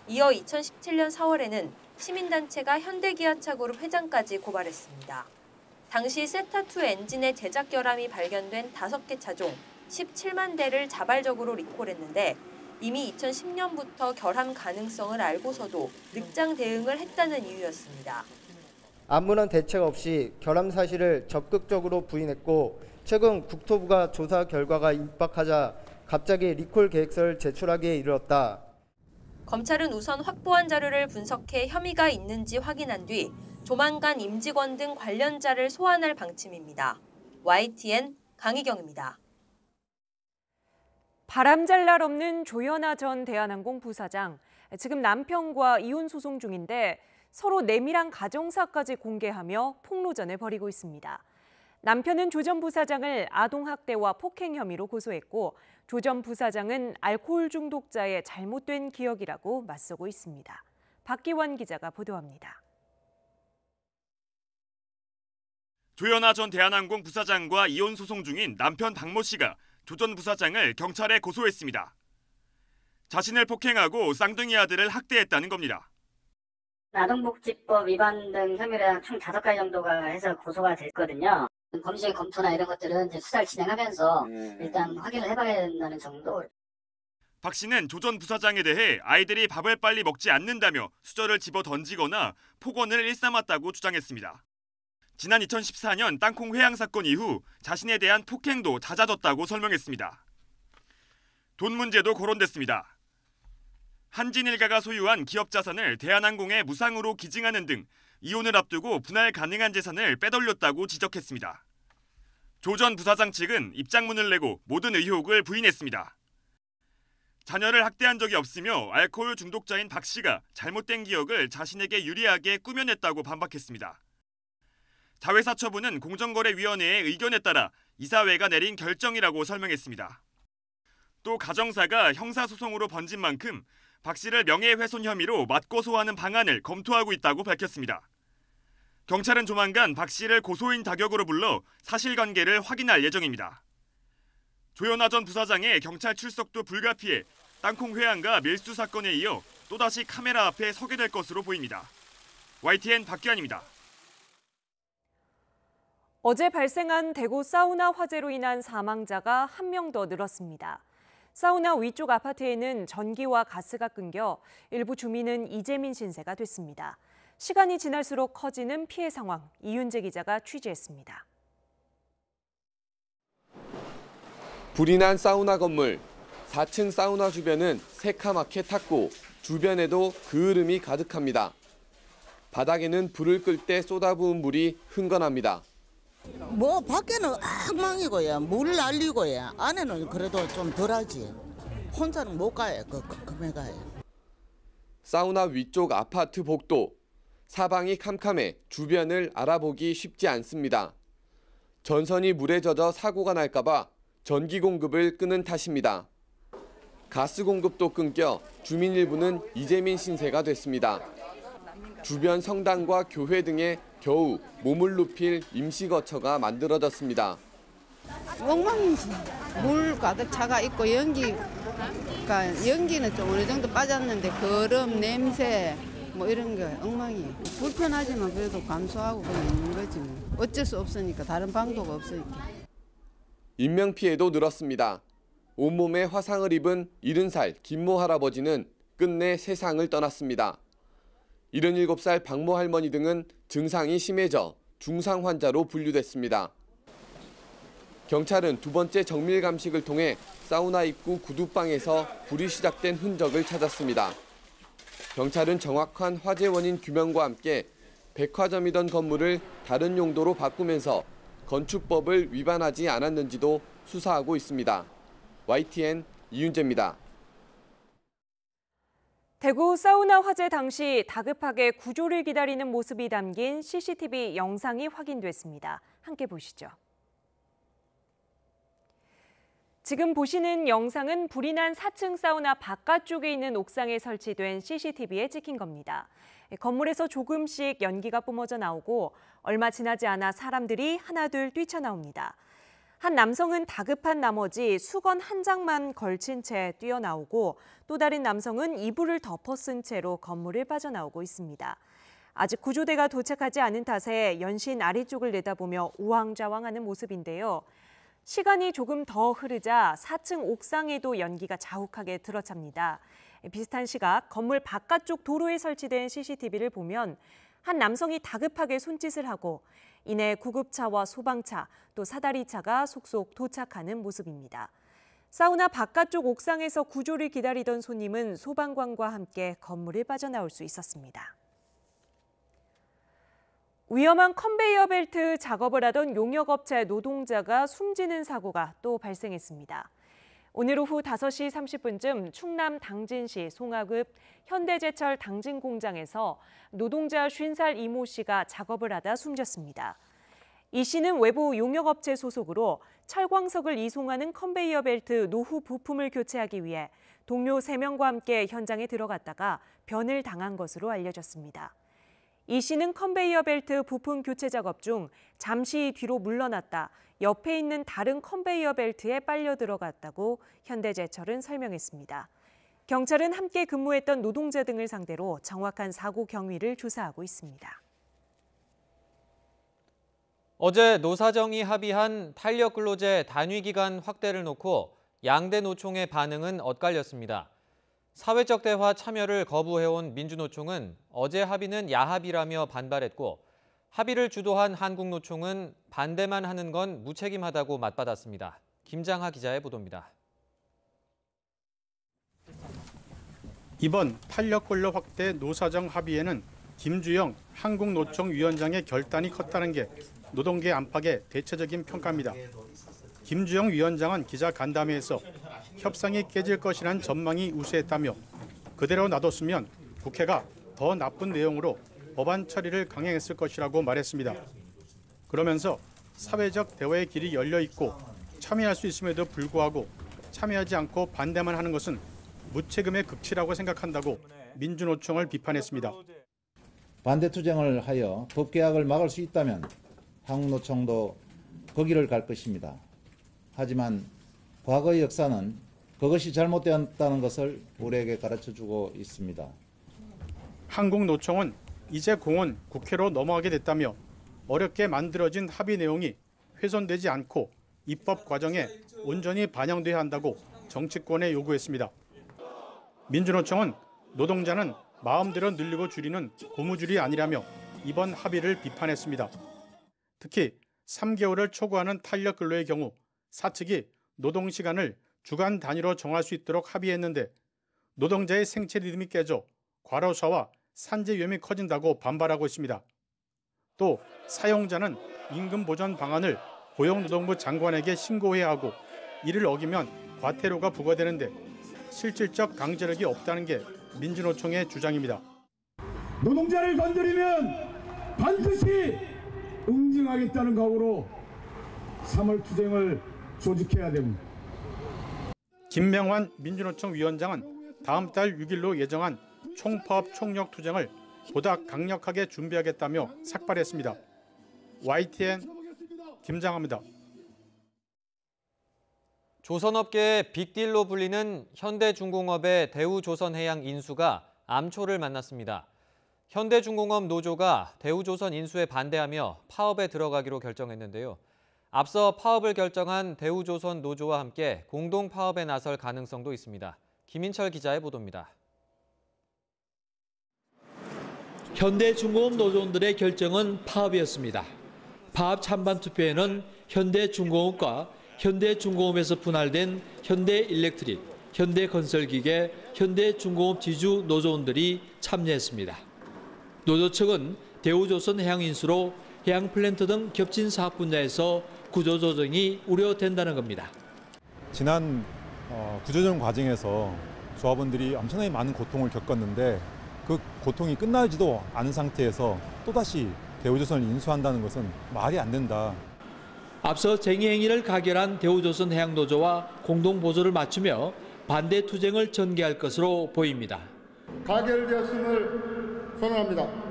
Speaker 4: 이어 2017년 4월에는 시민단체가 현대기아차그룹 회장까지 고발했습니다. 당시 세타2 엔진의 제작 결함이 발견된 5개 차종 17만 대를 자발적으로 리콜했는데 이미 2010년부터 결함 가능성을 알고서도 늑장 대응을 했다는 이유였습니다.
Speaker 7: 아무런 대책 없이 결함 사실을 적극적으로 부인했고 최근 국토부가 조사 결과가 임박하자 갑자기 리콜 계획서를 제출하기에 이르렀다.
Speaker 4: 검찰은 우선 확보한 자료를 분석해 혐의가 있는지 확인한 뒤 조만간 임직원 등 관련자를 소환할 방침입니다. YTN 강희경입니다.
Speaker 1: 바람잘 날 없는 조현아 전 대한항공 부사장. 지금 남편과 이혼 소송 중인데 서로 내밀한 가정사까지 공개하며 폭로전을 벌이고 있습니다. 남편은 조 전 부사장을 아동학대와 폭행 혐의로 고소했고 조 전 부사장은 알코올 중독자의 잘못된 기억이라고 맞서고 있습니다. 박기원 기자가 보도합니다.
Speaker 8: 조현아 전 대한항공 부사장과 이혼 소송 중인 남편 박모 씨가 조 전 부사장을 경찰에 고소했습니다. 자신을 폭행하고 쌍둥이 아들을 학대했다는 겁니다.
Speaker 10: 아동복지법 위반 등 혐의로 총 5가지 정도가 해서 고소가 됐거든요. 검증 검토나 이런 것들은 이제 수사를 진행하면서 일단 확인을 해봐야 된다는 정도.
Speaker 8: 박 씨는 조 전 부사장에 대해 아이들이 밥을 빨리 먹지 않는다며 수저를 집어 던지거나 폭언을 일삼았다고 주장했습니다. 지난 2014년 땅콩 회항 사건 이후 자신에 대한 폭행도 잦아졌다고 설명했습니다. 돈 문제도 거론됐습니다. 한진 일가가 소유한 기업 자산을 대한항공에 무상으로 기증하는 등 이혼을 앞두고 분할 가능한 재산을 빼돌렸다고 지적했습니다. 조 전 부사장 측은 입장문을 내고 모든 의혹을 부인했습니다. 자녀를 학대한 적이 없으며 알코올 중독자인 박 씨가 잘못된 기억을 자신에게 유리하게 꾸며냈다고 반박했습니다. 자회사처분은 공정거래위원회의 의견에 따라 이사회가 내린 결정이라고 설명했습니다. 또 가정사가 형사소송으로 번진 만큼 박 씨를 명예훼손 혐의로 맞고소하는 방안을 검토하고 있다고 밝혔습니다. 경찰은 조만간 박 씨를 고소인 자격으로 불러 사실관계를 확인할 예정입니다. 조현아 전 부사장의 경찰 출석도 불가피해 땅콩 회항과 밀수 사건에 이어 또다시 카메라 앞에 서게 될 것으로 보입니다. YTN 박기환입니다.
Speaker 1: 어제 발생한 대구 사우나 화재로 인한 사망자가 1명 더 늘었습니다. 사우나 위쪽 아파트에는 전기와 가스가 끊겨 일부 주민은 이재민 신세가 됐습니다. 시간이 지날수록 커지는 피해 상황, 이윤재 기자가 취재했습니다.
Speaker 9: 불이 난 사우나 건물. 4층 사우나 주변은 새카맣게 탔고 주변에도 그을음이 가득합니다. 바닥에는 불을 끌 때 쏟아부은 물이 흥건합니다.
Speaker 11: 뭐 밖에는 엉망이고요. 물 날리고요. 안에는 그래도 좀 덜하지. 혼자는 못 가요. 금에 가요.
Speaker 9: 사우나 위쪽 아파트 복도. 사방이 캄캄해 주변을 알아보기 쉽지 않습니다. 전선이 물에 젖어 사고가 날까 봐 전기 공급을 끄는 탓입니다. 가스 공급도 끊겨 주민 일부는 이재민 신세가 됐습니다. 주변 성당과 교회 등에 겨우 몸을 눕힐 임시 거처가 만들어졌습니다.
Speaker 12: 엉망이지. 물 가득 차가 있고 연기는 좀 어느 정도 빠졌는데 거름, 냄새 뭐 이런 게 엉망이에요. 불편하지만 그래도 감수하고 그냥 있는 거지 뭐. 어쩔 수 없으니까 다른 방도가 없으니까.
Speaker 9: 인명피해도 늘었습니다. 온몸에 화상을 입은 70살 김모 할아버지는 끝내 세상을 떠났습니다. 77살 박모 할머니 등은 증상이 심해져 중상 환자로 분류됐습니다. 경찰은 두 번째 정밀 감식을 통해 사우나 입구 구두방에서 불이 시작된 흔적을 찾았습니다. 경찰은 정확한 화재 원인 규명과 함께 백화점이던 건물을 다른 용도로 바꾸면서 건축법을 위반하지 않았는지도 수사하고 있습니다. YTN 이윤재입니다.
Speaker 1: 대구 사우나 화재 당시 다급하게 구조를 기다리는 모습이 담긴 CCTV 영상이 확인됐습니다. 함께 보시죠. 지금 보시는 영상은 불이 난 4층 사우나 바깥쪽에 있는 옥상에 설치된 CCTV에 찍힌 겁니다. 건물에서 조금씩 연기가 뿜어져 나오고 얼마 지나지 않아 사람들이 하나둘 뛰쳐나옵니다. 한 남성은 다급한 나머지 수건 한 장만 걸친 채 뛰어나오고 또 다른 남성은 이불을 덮어 쓴 채로 건물을 빠져나오고 있습니다. 아직 구조대가 도착하지 않은 탓에 연신 아래쪽을 내다보며 우왕좌왕하는 모습인데요. 시간이 조금 더 흐르자 4층 옥상에도 연기가 자욱하게 들어찹니다. 비슷한 시각 건물 바깥쪽 도로에 설치된 CCTV를 보면 한 남성이 다급하게 손짓을 하고 이내 구급차와 소방차 또 사다리차가 속속 도착하는 모습입니다. 사우나 바깥쪽 옥상에서 구조를 기다리던 손님은 소방관과 함께 건물을 빠져나올 수 있었습니다. 위험한 컨베이어 벨트 작업을 하던 용역업체 노동자가 숨지는 사고가 또 발생했습니다. 오늘 오후 5시 30분쯤 충남 당진시 송하읍 현대제철 당진 공장에서 노동자 50살 이모 씨가 작업을 하다 숨졌습니다. 이 씨는 외부 용역업체 소속으로 철광석을 이송하는 컨베이어 벨트 노후 부품을 교체하기 위해 동료 3명과 함께 현장에 들어갔다가 변을 당한 것으로 알려졌습니다. 이 씨는 컨베이어 벨트 부품 교체 작업 중 잠시 뒤로 물러났다 옆에 있는 다른 컨베이어 벨트에 빨려 들어갔다고 현대제철은 설명했습니다. 경찰은 함께 근무했던 노동자 등을 상대로 정확한 사고 경위를 조사하고 있습니다.
Speaker 2: 어제 노사정이 합의한 탄력근로제 단위기간 확대를 놓고 양대 노총의 반응은 엇갈렸습니다. 사회적 대화 참여를 거부해온 민주노총은 어제 합의는 야합이라며 반발했고 합의를 주도한 한국노총은 반대만 하는 건 무책임하다고 맞받았습니다. 김장하 기자의 보도입니다.
Speaker 14: 이번 탄력근로 확대 노사정 합의에는 김주영 한국노총 위원장의 결단이 컸다는 게 노동계 안팎의 대체적인 평가입니다. 김주영 위원장은 기자 간담회에서 협상이 깨질 것이란 전망이 우세했다며 그대로 놔뒀으면 국회가 더 나쁜 내용으로 법안 처리를 강행했을 것이라고 말했습니다. 그러면서 사회적 대화의 길이 열려 있고 참여할 수 있음에도 불구하고 참여하지 않고 반대만 하는 것은 무책임의 극치라고 생각한다고 민주노총을 비판했습니다.
Speaker 15: 반대 투쟁을 하여 법 개혁을 막을 수 있다면 한국노총도 그 길을 갈 것입니다. 하지만 과거의 역사는 그것이 잘못되었다는 것을 우리에게 가르쳐주고 있습니다.
Speaker 14: 한국노총은 이제 공은 국회로 넘어가게 됐다며 어렵게 만들어진 합의 내용이 훼손되지 않고 입법 과정에 온전히 반영돼야 한다고 정치권에 요구했습니다. 민주노총은 노동자는 마음대로 늘리고 줄이는 고무줄이 아니라며 이번 합의를 비판했습니다. 특히 3개월을 초과하는 탄력근로의 경우 사측이 노동시간을 주간 단위로 정할 수 있도록 합의했는데 노동자의 생체 리듬이 깨져 과로사와 산재 위험이 커진다고 반발하고 있습니다. 또 사용자는 임금 보전 방안을 고용노동부 장관에게 신고해야 하고 이를 어기면 과태료가 부과되는데 실질적 강제력이 없다는 게 민주노총의 주장입니다.
Speaker 5: 노동자를 건드리면 반드시 응징하겠다는 각오로 3월 투쟁을 조직해야 됩니다.
Speaker 14: 김명환 민주노총 위원장은 다음 달 6일로 예정한 총파업 총력 투쟁을 보다 강력하게 준비하겠다며 삭발했습니다. YTN 김장합니다.
Speaker 2: 조선업계의 빅딜로 불리는 현대중공업의 대우조선해양 인수가 암초를 만났습니다. 현대중공업 노조가 대우조선 인수에 반대하며 파업에 들어가기로 결정했는데요. 앞서 파업을 결정한 대우조선 노조와 함께 공동 파업에 나설 가능성도 있습니다. 김인철 기자의 보도입니다.
Speaker 13: 현대중공업 노조원들의 결정은 파업이었습니다. 파업 찬반 투표에는 현대중공업과 현대중공업에서 분할된 현대일렉트릭, 현대건설기계, 현대중공업 지주 노조원들이 참여했습니다. 노조 측은 대우조선 해양 인수로 해양 플랜트 등 겹친 사업 분야에서 구조조정이 우려된다는 겁니다.
Speaker 16: 지난 구조조정 과정에서 조합원들이 엄청나게 많은 고통을 겪었는데 그 고통이 끝나지도 않은 상태에서 또다시 대우조선을 인수한다는 것은 말이 안 된다.
Speaker 13: 앞서 쟁의 행위를 가결한 대우조선 해양노조와 공동보조를 맞추며 반대 투쟁을 전개할 것으로 보입니다.
Speaker 5: 가결되었음을 선언합니다.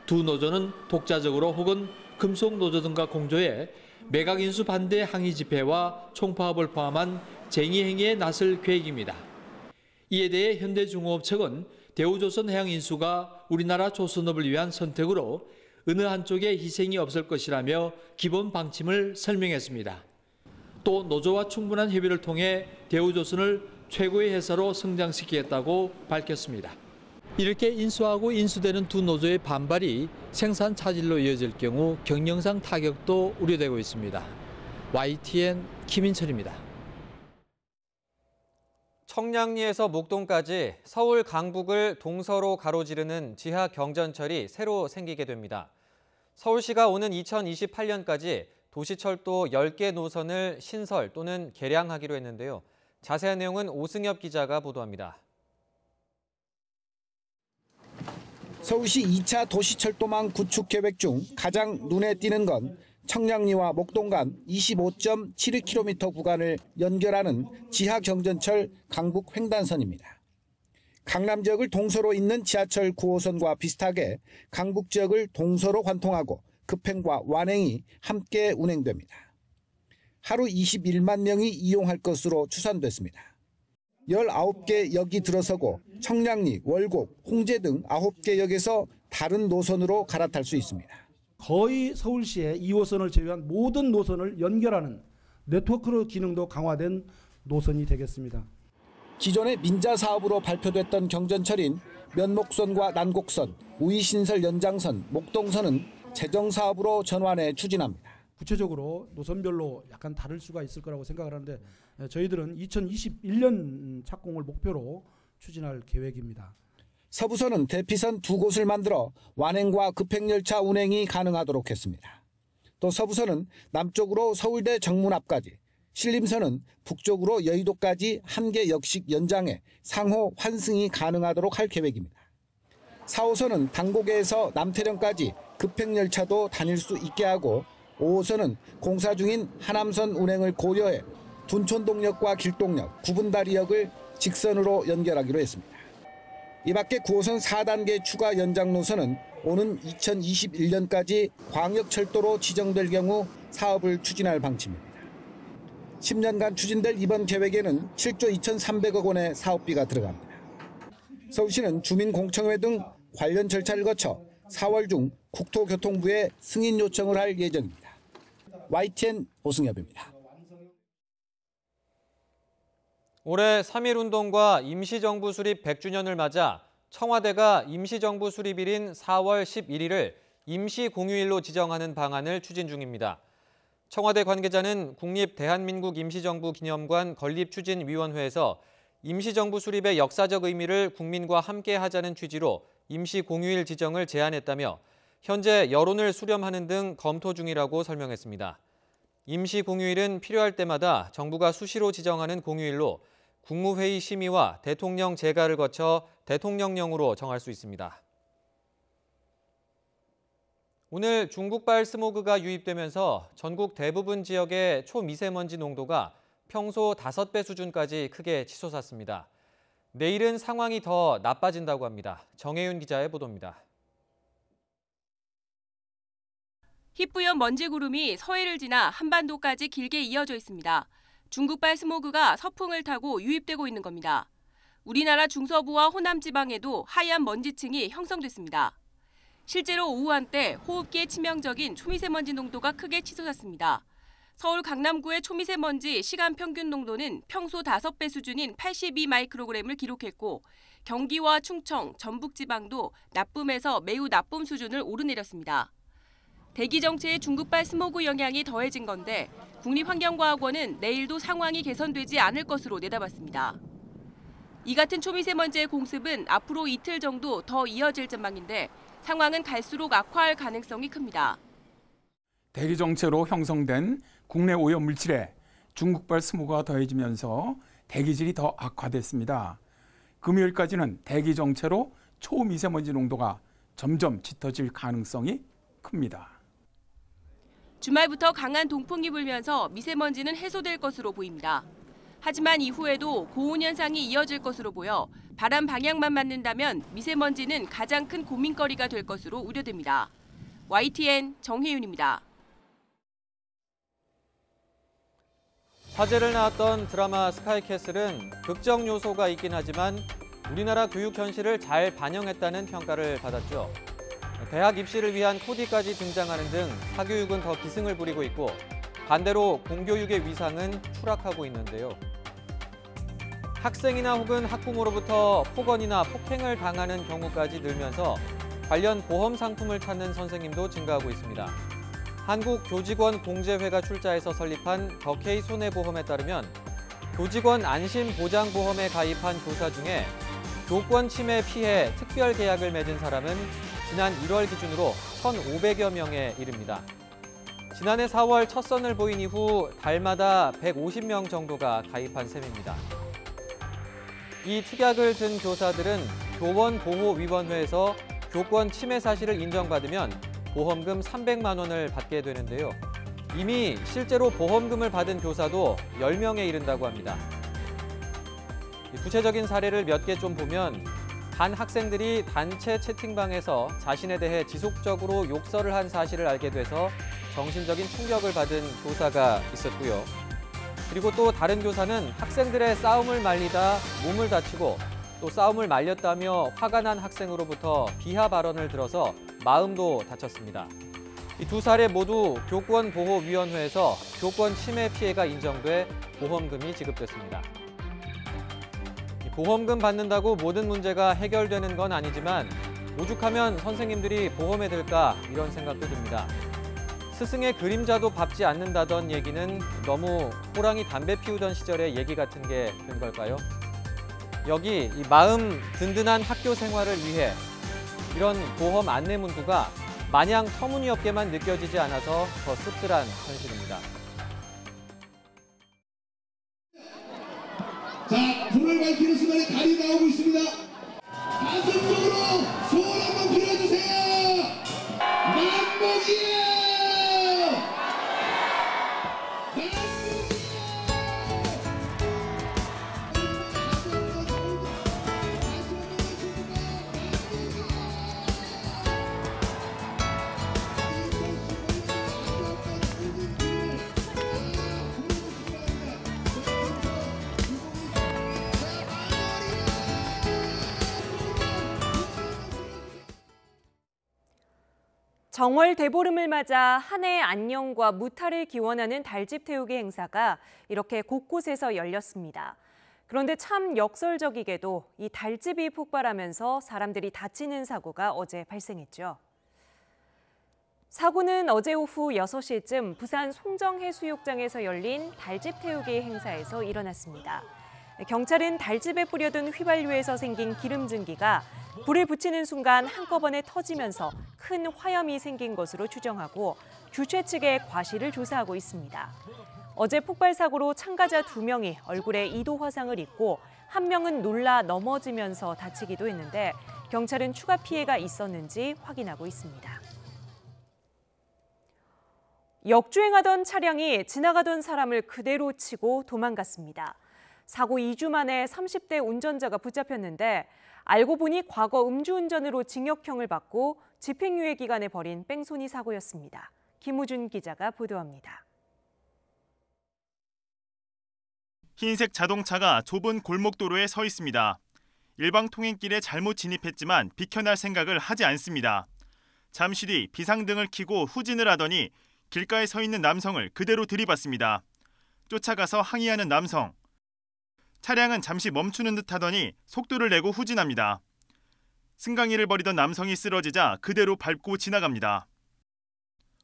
Speaker 13: 두 노조는 독자적으로 혹은 금속노조 등과 공조해 매각인수 반대 항의 집회와 총파업을 포함한 쟁의 행위에 나설 계획입니다. 이에 대해 현대중공업 측은 대우조선 해양 인수가 우리나라 조선업을 위한 선택으로 어느 한쪽에 희생이 없을 것이라며 기본 방침을 설명했습니다. 또 노조와 충분한 협의를 통해 대우조선을 최고의 회사로 성장시키겠다고 밝혔습니다. 이렇게 인수하고 인수되는 두 노조의 반발이 생산 차질로 이어질 경우 경영상 타격도 우려되고 있습니다. YTN 김인철입니다.
Speaker 2: 청량리에서 목동까지 서울 강북을 동서로 가로지르는 지하 경전철이 새로 생기게 됩니다. 서울시가 오는 2028년까지 도시철도 10개 노선을 신설 또는 개량하기로 했는데요. 자세한 내용은 오승엽 기자가 보도합니다.
Speaker 18: 서울시 2차 도시철도망 구축 계획 중 가장 눈에 띄는 건 청량리와 목동 간 25.72km 구간을 연결하는 지하 경전철 강북 횡단선입니다. 강남 지역을 동서로 잇는 지하철 9호선과 비슷하게 강북 지역을 동서로 관통하고 급행과 완행이 함께 운행됩니다. 하루 21만 명이 이용할 것으로 추산됐습니다. 19개 역이 들어서고 청량리, 월곡, 홍제 등 9개 역에서 다른 노선으로 갈아탈 수 있습니다.
Speaker 19: 거의 서울시의 2호선을 제외한 모든 노선을 연결하는 네트워크로 기능도 강화된 노선이 되겠습니다.
Speaker 18: 기존의 민자 사업으로 발표됐던 경전철인 면목선과 난곡선, 우이신설 연장선, 목동선은 재정 사업으로 전환해 추진합니다.
Speaker 19: 구체적으로 노선별로 약간 다를 수가 있을 거라고 생각을 하는데 저희들은 2021년 착공을 목표로 추진할 계획입니다.
Speaker 18: 서부선은 대피선 2곳을 만들어 완행과 급행열차 운행이 가능하도록 했습니다. 또 서부선은 남쪽으로 서울대 정문 앞까지, 신림선은 북쪽으로 여의도까지 1개 역씩 연장해 상호 환승이 가능하도록 할 계획입니다. 4호선은 당고개에서 남태령까지 급행열차도 다닐 수 있게 하고 5호선은 공사 중인 하남선 운행을 고려해 둔촌동역과 길동역, 구분다리역을 직선으로 연결하기로 했습니다. 이 밖에 9호선 4단계 추가 연장 노선은 오는 2021년까지 광역철도로 지정될 경우 사업을 추진할 방침입니다. 10년간 추진될 이번 계획에는 7조 2,300억 원의 사업비가 들어갑니다. 서울시는 주민공청회 등 관련 절차를 거쳐 4월 중 국토교통부에 승인 요청을 할 예정입니다. YTN 오승엽입니다.
Speaker 2: 올해 3.1운동과 임시정부 수립 100주년을 맞아 청와대가 임시정부 수립일인 4월 11일을 임시공휴일로 지정하는 방안을 추진 중입니다. 청와대 관계자는 국립대한민국임시정부기념관 건립추진위원회에서 임시정부 수립의 역사적 의미를 국민과 함께 하자는 취지로 임시공휴일 지정을 제안했다며 현재 여론을 수렴하는 등 검토 중이라고 설명했습니다. 임시공휴일은 필요할 때마다 정부가 수시로 지정하는 공휴일로 국무회의 심의와 대통령 재가를 거쳐 대통령령으로 정할 수 있습니다. 오늘 중국발 스모그가 유입되면서 전국 대부분 지역의 초미세먼지 농도가 평소 5배 수준까지 크게 치솟았습니다. 내일은 상황이 더 나빠진다고 합니다. 정혜윤 기자의 보도입니다.
Speaker 17: 희뿌연 먼지 구름이 서해를 지나 한반도까지 길게 이어져 있습니다. 중국발 스모그가 서풍을 타고 유입되고 있는 겁니다. 우리나라 중서부와 호남 지방에도 하얀 먼지층이 형성됐습니다. 실제로 오후 한때 호흡기에 치명적인 초미세먼지 농도가 크게 치솟았습니다. 서울 강남구의 초미세먼지 시간 평균 농도는 평소 5배 수준인 82 마이크로그램을 기록했고 경기와 충청, 전북 지방도 나쁨에서 매우 나쁨 수준을 오르내렸습니다. 대기 정체의 중국발 스모그 영향이 더해진 건데 국립환경과학원은 내일도 상황이 개선되지 않을 것으로 내다봤습니다. 이 같은 초미세먼지의 공습은 앞으로 이틀 정도 더 이어질 전망인데 상황은 갈수록 악화할 가능성이 큽니다.
Speaker 20: 대기 정체로 형성된 국내 오염 물질에 중국발 스모그가 더해지면서 대기질이 더 악화됐습니다. 금요일까지는 대기 정체로 초미세먼지 농도가 점점 짙어질 가능성이 큽니다.
Speaker 17: 주말부터 강한 동풍이 불면서 미세먼지는 해소될 것으로 보입니다. 하지만 이후에도 고온 현상이 이어질 것으로 보여 바람 방향만 맞는다면 미세먼지는 가장 큰 고민거리가 될 것으로 우려됩니다. YTN 정혜윤입니다.
Speaker 2: 화제를 낳았던 드라마 스카이캐슬은 극적 요소가 있긴 하지만 우리나라 교육 현실을 잘 반영했다는 평가를 받았죠. 대학 입시를 위한 코디까지 등장하는 등 사교육은 더 기승을 부리고 있고 반대로 공교육의 위상은 추락하고 있는데요. 학생이나 혹은 학부모로부터 폭언이나 폭행을 당하는 경우까지 늘면서 관련 보험 상품을 찾는 선생님도 증가하고 있습니다. 한국교직원공제회가 출자해서 설립한 더 K 손해보험에 따르면 교직원 안심보장보험에 가입한 교사 중에 교권 침해 피해 특별 계약을 맺은 사람은 지난 1월 기준으로 1,500여 명에 이릅니다. 지난해 4월 첫 선을 보인 이후 달마다 150명 정도가 가입한 셈입니다. 이 특약을 든 교사들은 교원보호위원회에서 교권 침해 사실을 인정받으면 보험금 300만 원을 받게 되는데요. 이미 실제로 보험금을 받은 교사도 10명에 이른다고 합니다. 구체적인 사례를 몇 개 좀 보면 반 학생들이 단체 채팅방에서 자신에 대해 지속적으로 욕설을 한 사실을 알게 돼서 정신적인 충격을 받은 교사가 있었고요. 그리고 또 다른 교사는 학생들의 싸움을 말리다 몸을 다치고 또 싸움을 말렸다며 화가 난 학생으로부터 비하 발언을 들어서 마음도 다쳤습니다. 이 두 사례 모두 교권보호위원회에서 교권 침해 피해가 인정돼 보험금이 지급됐습니다. 보험금 받는다고 모든 문제가 해결되는 건 아니지만 오죽하면 선생님들이 보험에 들까 이런 생각도 듭니다. 스승의 그림자도 밟지 않는다던 얘기는 너무 호랑이 담배 피우던 시절의 얘기 같은 게 된 걸까요? 여기 이 마음 든든한 학교 생활을 위해 이런 보험 안내 문구가 마냥 터무니없게만 느껴지지 않아서 더 씁쓸한 현실입니다.
Speaker 21: 자, 불을 밝히는 순간에 달이 나오고 있습니다. 가슴속으로 소원 한번 빌어주세요. 만복이에요.
Speaker 1: 정월 대보름을 맞아 한 해의 안녕과 무탈을 기원하는 달집 태우기 행사가 이렇게 곳곳에서 열렸습니다. 그런데 참 역설적이게도 이 달집이 폭발하면서 사람들이 다치는 사고가 어제 발생했죠. 사고는 어제 오후 6시쯤 부산 송정해수욕장에서 열린 달집 태우기 행사에서 일어났습니다. 경찰은 달집에 뿌려둔 휘발유에서 생긴 기름 증기가 불을 붙이는 순간 한꺼번에 터지면서 큰 화염이 생긴 것으로 추정하고 주최 측의 과실을 조사하고 있습니다. 어제 폭발 사고로 참가자 2명이 얼굴에 2도 화상을 입고 1명은 놀라 넘어지면서 다치기도 했는데 경찰은 추가 피해가 있었는지 확인하고 있습니다. 역주행하던 차량이 지나가던 사람을 그대로 치고 도망갔습니다. 사고 2주 만에 30대 운전자가 붙잡혔는데 알고 보니 과거 음주운전으로 징역형을 받고 집행유예 기간에 벌인 뺑소니 사고였습니다. 김우준 기자가 보도합니다.
Speaker 8: 흰색 자동차가 좁은 골목도로에 서 있습니다. 일방 통행길에 잘못 진입했지만 비켜날 생각을 하지 않습니다. 잠시 뒤 비상등을 켜고 후진을 하더니 길가에 서 있는 남성을 그대로 들이받습니다. 쫓아가서 항의하는 남성. 차량은 잠시 멈추는 듯 하더니 속도를 내고 후진합니다. 승강이를 벌이던 남성이 쓰러지자 그대로 밟고 지나갑니다.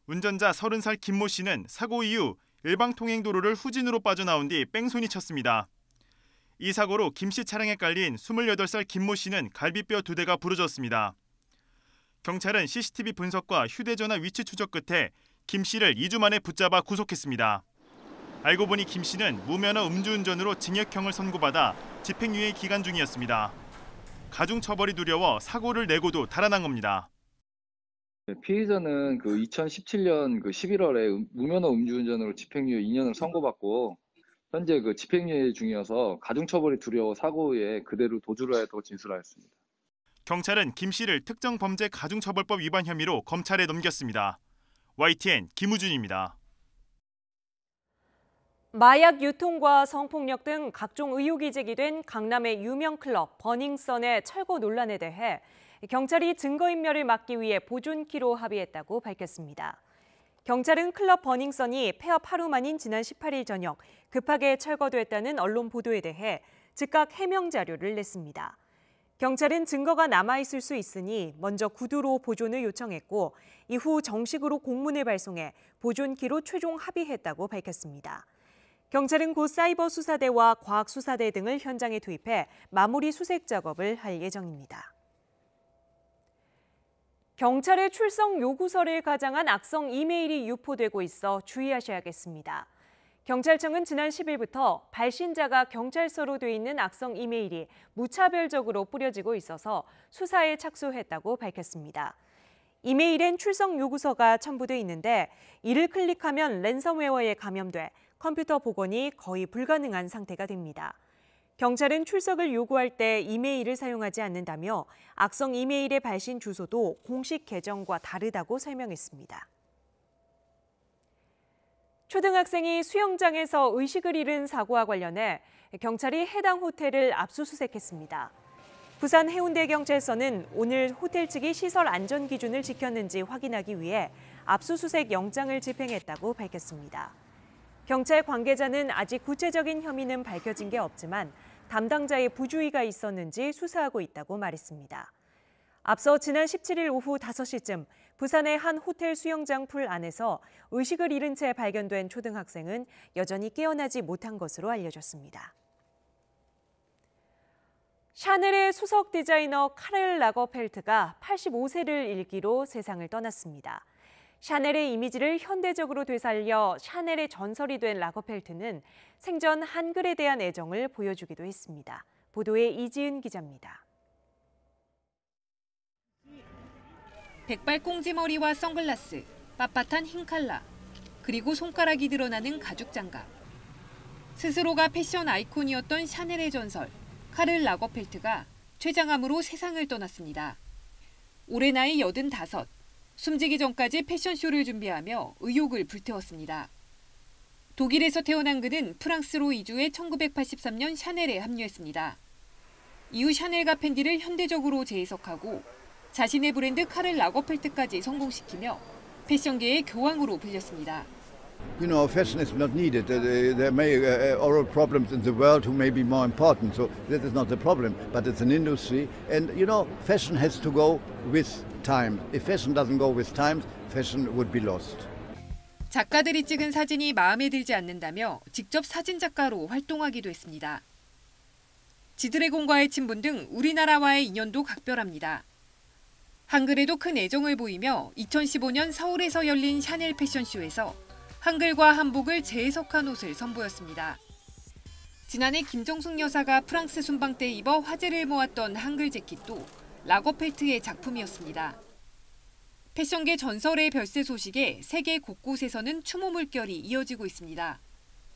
Speaker 8: 운전자 30살 김모 씨는 사고 이후 일방통행도로를 후진으로 빠져나온 뒤 뺑소니 쳤습니다. 이 사고로 김 씨 차량에 깔린 28살 김모 씨는 갈비뼈 2대가 부러졌습니다. 경찰은 CCTV 분석과 휴대전화 위치 추적 끝에 김 씨를 2주 만에 붙잡아 구속했습니다. 알고 보니 김 씨는 무면허 음주운전으로 징역형을 선고받아 집행유예 기간 중이었습니다. 가중처벌이 두려워 사고를 내고도 달아난 겁니다.
Speaker 3: 피의자는 2017년 11월에 무면허 음주운전으로 집행유예 2년을 선고받고 현재 집행유예 중이어서 가중처벌이 두려워 사고 후에 그대로 도주를 하였다고 진술하였습니다.
Speaker 8: 경찰은 김 씨를 특정범죄 가중처벌법 위반 혐의로 검찰에 넘겼습니다. YTN 김우준입니다.
Speaker 1: 마약 유통과 성폭력 등 각종 의혹이 제기된 강남의 유명 클럽 버닝썬의 철거 논란에 대해 경찰이 증거인멸을 막기 위해 보존키로 합의했다고 밝혔습니다. 경찰은 클럽 버닝썬이 폐업 하루 만인 지난 18일 저녁 급하게 철거됐다는 언론 보도에 대해 즉각 해명 자료를 냈습니다. 경찰은 증거가 남아있을 수 있으니 먼저 구두로 보존을 요청했고 이후 정식으로 공문을 발송해 보존키로 최종 합의했다고 밝혔습니다. 경찰은 곧 사이버 수사대와 과학수사대 등을 현장에 투입해 마무리 수색 작업을 할 예정입니다. 경찰의 출석 요구서를 가장한 악성 이메일이 유포되고 있어 주의하셔야겠습니다. 경찰청은 지난 10일부터 발신자가 경찰서로 돼 있는 악성 이메일이 무차별적으로 뿌려지고 있어서 수사에 착수했다고 밝혔습니다. 이메일엔 출석 요구서가 첨부돼 있는데 이를 클릭하면 랜섬웨어에 감염돼 컴퓨터 복원이 거의 불가능한 상태가 됩니다. 경찰은 출석을 요구할 때 이메일을 사용하지 않는다며 악성 이메일의 발신 주소도 공식 계정과 다르다고 설명했습니다. 초등학생이 수영장에서 의식을 잃은 사고와 관련해 경찰이 해당 호텔을 압수수색했습니다. 부산 해운대경찰서는 오늘 호텔 측이 시설 안전 기준을 지켰는지 확인하기 위해 압수수색 영장을 집행했다고 밝혔습니다. 경찰 관계자는 아직 구체적인 혐의는 밝혀진 게 없지만 담당자의 부주의가 있었는지 수사하고 있다고 말했습니다. 앞서 지난 17일 오후 5시쯤 부산의 한 호텔 수영장 풀 안에서 의식을 잃은 채 발견된 초등학생은 여전히 깨어나지 못한 것으로 알려졌습니다. 샤넬의 수석 디자이너 카렐 라거펠트가 85세를 일기로 세상을 떠났습니다. 샤넬의 이미지를 현대적으로 되살려 샤넬의 전설이 된 라거펠트는 생전 한글에 대한 애정을 보여주기도 했습니다. 보도에 이지은 기자입니다.
Speaker 22: 백발 꽁지머리와 선글라스, 빳빳한 흰 칼라, 그리고 손가락이 드러나는 가죽 장갑. 스스로가 패션 아이콘이었던 샤넬의 전설, 카를 라거펠트가 췌장암으로 세상을 떠났습니다. 올해 나이 85, 숨지기 전까지 패션쇼를 준비하며 의욕을 불태웠습니다. 독일에서 태어난 그는 프랑스로 이주해 1983년 샤넬에 합류했습니다. 이후 샤넬과 팬디를 현대적으로 재해석하고 자신의 브랜드 카를 라거펠트까지 성공시키며 패션계의 교황으로 불렸습니다.
Speaker 23: You know, fashion is not needed. There may oral problems in the world who may be more important. So that is not the problem. But it's an industry, and you know, fashion has to go with time. If fashion doesn't go with time, fashion would be lost.
Speaker 22: 작가들이 찍은 사진이 마음에 들지 않는다며 직접 사진 작가로 활동하기도 했습니다. 지드래곤과의 친분 등 우리나라와의 인연도 각별합니다. 한글에도 큰 애정을 보이며 2015년 서울에서 열린 샤넬 패션쇼에서 한글과 한복을 재해석한 옷을 선보였습니다. 지난해 김정숙 여사가 프랑스 순방 때 입어 화제를 모았던 한글 재킷도 라거펠트의 작품이었습니다. 패션계 전설의 별세 소식에 세계 곳곳에서는 추모 물결이 이어지고 있습니다.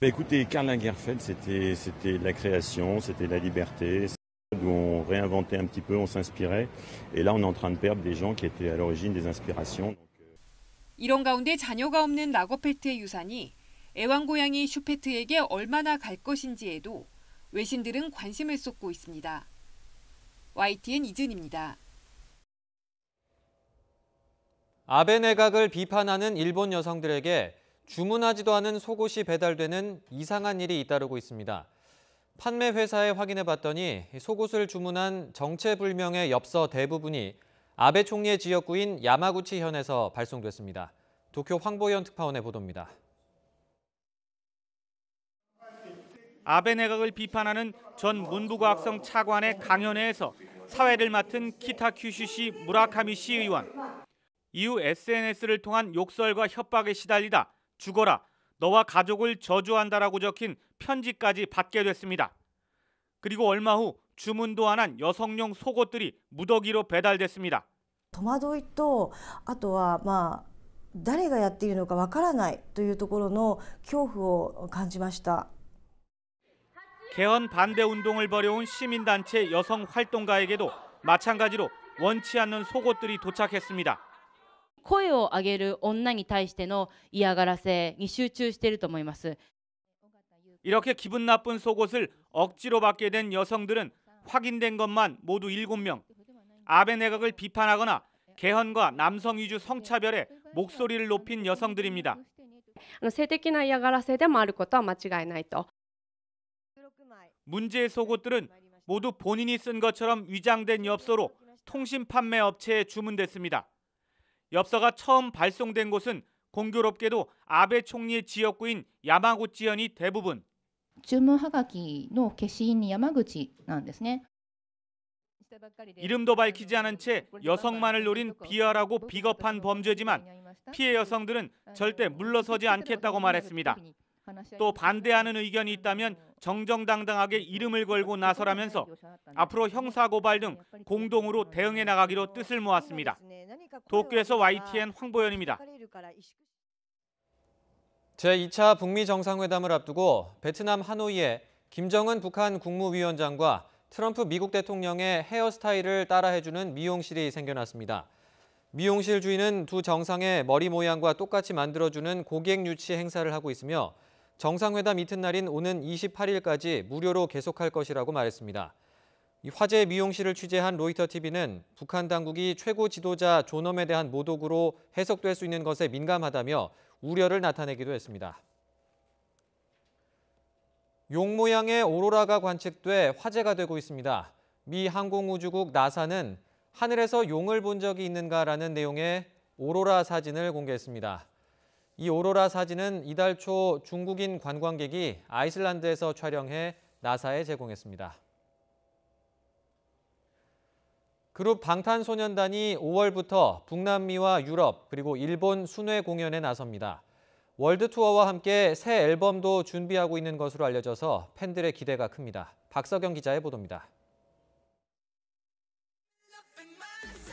Speaker 4: Écoutez, Karl Lagerfeld, c'était la création, c'était la liberté, où on réinventait un petit peu, on s'inspirait. Et là, on est en train de perdre des gens qui étaient à l'origine des inspirations.
Speaker 22: 이런 가운데 자녀가 없는 라거펠트의 유산이 애완고양이 슈페트에게 얼마나 갈 것인지에도 외신들은 관심을 쏟고 있습니다. YTN 이준입니다.
Speaker 2: 아베 내각을 비판하는 일본 여성들에게 주문하지도 않은 속옷이 배달되는 이상한 일이 잇따르고 있습니다. 판매 회사에 확인해 봤더니 속옷을 주문한 정체불명의 엽서 대부분이 아베 총리의 지역구인 야마구치현에서 발송됐습니다. 도쿄 황보현 특파원의 보도입니다.
Speaker 6: 아베 내각을 비판하는 전 문부과학성 차관의 강연회에서 사회를 맡은 키타큐슈시 무라카미시 의원. 이후 SNS를 통한 욕설과 협박에 시달리다 죽어라, 너와 가족을 저주한다라고 적힌 편지까지 받게 됐습니다. 그리고 얼마 후 주문도 안 한 여성용 속옷들이 무더기로 배달됐습니다.
Speaker 7: 戸惑いと、あとは誰がやっているのかわからないというところの恐怖を感じました。
Speaker 6: 개헌 반대 운동을 벌여온 시민단체 여성 활동가에게도 마찬가지로 원치 않는 속옷들이 도착했습니다.
Speaker 24: 声を上げる女に対しての嫌がらせに集中していると思います。
Speaker 6: 이렇게 기분 나쁜 속옷을 억지로 받게 된 여성들은 확인된 것만 모두 7명. 아베 내각을 비판하거나 개헌과 남성 위주 성차별에 목소리를 높인 여성들입니다.
Speaker 25: 性的な嫌がらせでもあることは間違いないと。
Speaker 6: 문제의 속옷들은 모두 본인이 쓴 것처럼 위장된 엽서로 통신 판매 업체에 주문됐습니다. 엽서가 처음 발송된 곳은 공교롭게도 아베 총리의 지역구인 야마구치현이 대부분.
Speaker 26: 注文はがきの消印に山口なんですね。
Speaker 6: 이름도 밝히지 않은 채 여성만을 노린 비열하고 비겁한 범죄지만 피해 여성들은 절대 물러서지 않겠다고 말했습니다. 또 반대하는 의견이 있다면 정정당당하게 이름을 걸고 나서라면서 앞으로 형사고발 등 공동으로 대응해 나가기로 뜻을 모았습니다. 도쿄에서 YTN 황보현입니다.
Speaker 2: 제2차 북미 정상회담을 앞두고 베트남 하노이에 김정은 북한 국무위원장과 트럼프 미국 대통령의 헤어스타일을 따라해주는 미용실이 생겨났습니다. 미용실 주인은 두 정상의 머리 모양과 똑같이 만들어주는 고객 유치 행사를 하고 있으며 정상회담 이튿날인 오는 28일까지 무료로 계속할 것이라고 말했습니다. 이 화제 미용실을 취재한 로이터 TV는 북한 당국이 최고 지도자 존엄에 대한 모독으로 해석될 수 있는 것에 민감하다며 우려를 나타내기도 했습니다. 용 모양의 오로라가 관측돼 화제가 되고 있습니다. 미 항공우주국 나사는 하늘에서 용을 본 적이 있는가라는 내용의 오로라 사진을 공개했습니다. 이 오로라 사진은 이달 초 중국인 관광객이 아이슬란드에서 촬영해 나사에 제공했습니다. 그룹 방탄소년단이 5월부터 북남미와 유럽 그리고 일본 순회 공연에 나섭니다. 월드 투어와 함께 새 앨범도 준비하고 있는 것으로 알려져서 팬들의 기대가 큽니다. 박서경 기자의 보도입니다.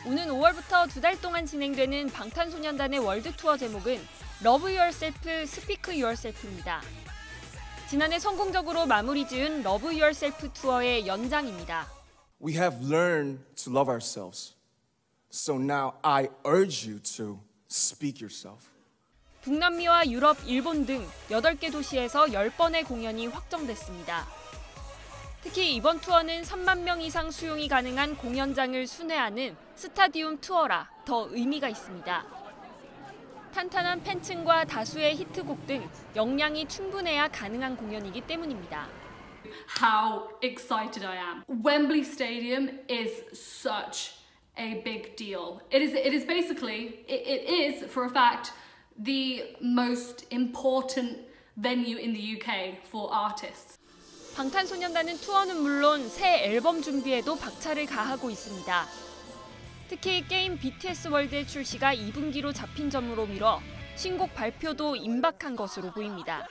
Speaker 1: 오는 5월부터 2달 동안 진행되는 방탄소년단의 월드 투어 제목은 Love Yourself, Speak Yourself입니다. 지난해 성공적으로 마무리 지은 Love Yourself 투어의 연장입니다.
Speaker 27: We have learned to love ourselves. So now I urge you to speak yourself.
Speaker 1: 북남미와 유럽, 일본 등 8개 도시에서 10번의 공연이 확정됐습니다. 특히 이번 투어는 3만 명 이상 수용이 가능한 공연장을 순회하는 스타디움 투어라 더 의미가 있습니다. 탄탄한 팬층과 다수의 히트곡 등 역량이 충분해야 가능한 공연이기 때문입니다.
Speaker 28: How excited I am. Wembley Stadium is such
Speaker 9: a big deal. It is basically, it is for a fact the most important venue in the UK for artists.
Speaker 17: 방탄소년단은 투어는 물론 새 앨범 준비에도 박차를 가하고 있습니다. 특히 게임 BTS 월드의 출시가 2분기로 잡힌 점으로 미뤄 신곡 발표도 임박한 것으로 보입니다.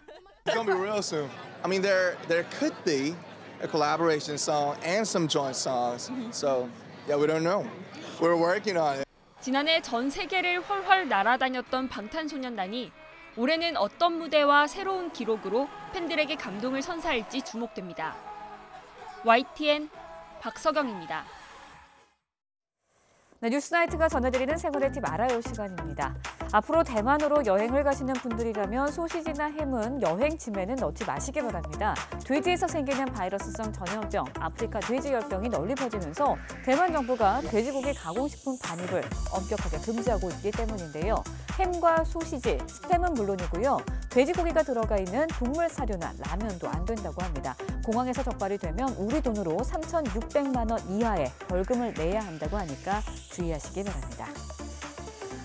Speaker 27: It's gonna be real soon. I mean, there could be a collaboration song and some joint songs. So, yeah, we don't know. We're working on it.
Speaker 17: 지난해 전 세계를 훨훨 날아다녔던 방탄소년단이 올해는 어떤 무대와 새로운 기록으로 팬들에게 감동을 선사할지 주목됩니다. YTN 박서경입니다.
Speaker 10: 네, 뉴스나이트가 전해드리는 생활의 팁 알아요 시간입니다. 앞으로 대만으로 여행을 가시는 분들이라면 소시지나 햄은 여행 짐에는 넣지 마시기 바랍니다. 돼지에서 생기는 바이러스성 전염병, 아프리카 돼지열병이 널리 퍼지면서 대만 정부가 돼지고기 가공식품 반입을 엄격하게 금지하고 있기 때문인데요. 햄과 소시지, 스팸은 물론이고요. 돼지고기가 들어가 있는 동물 사료나 라면도 안 된다고 합니다. 공항에서 적발이 되면 우리 돈으로 3,600만 원 이하의 벌금을 내야 한다고 하니까 주의하시기 바랍니다.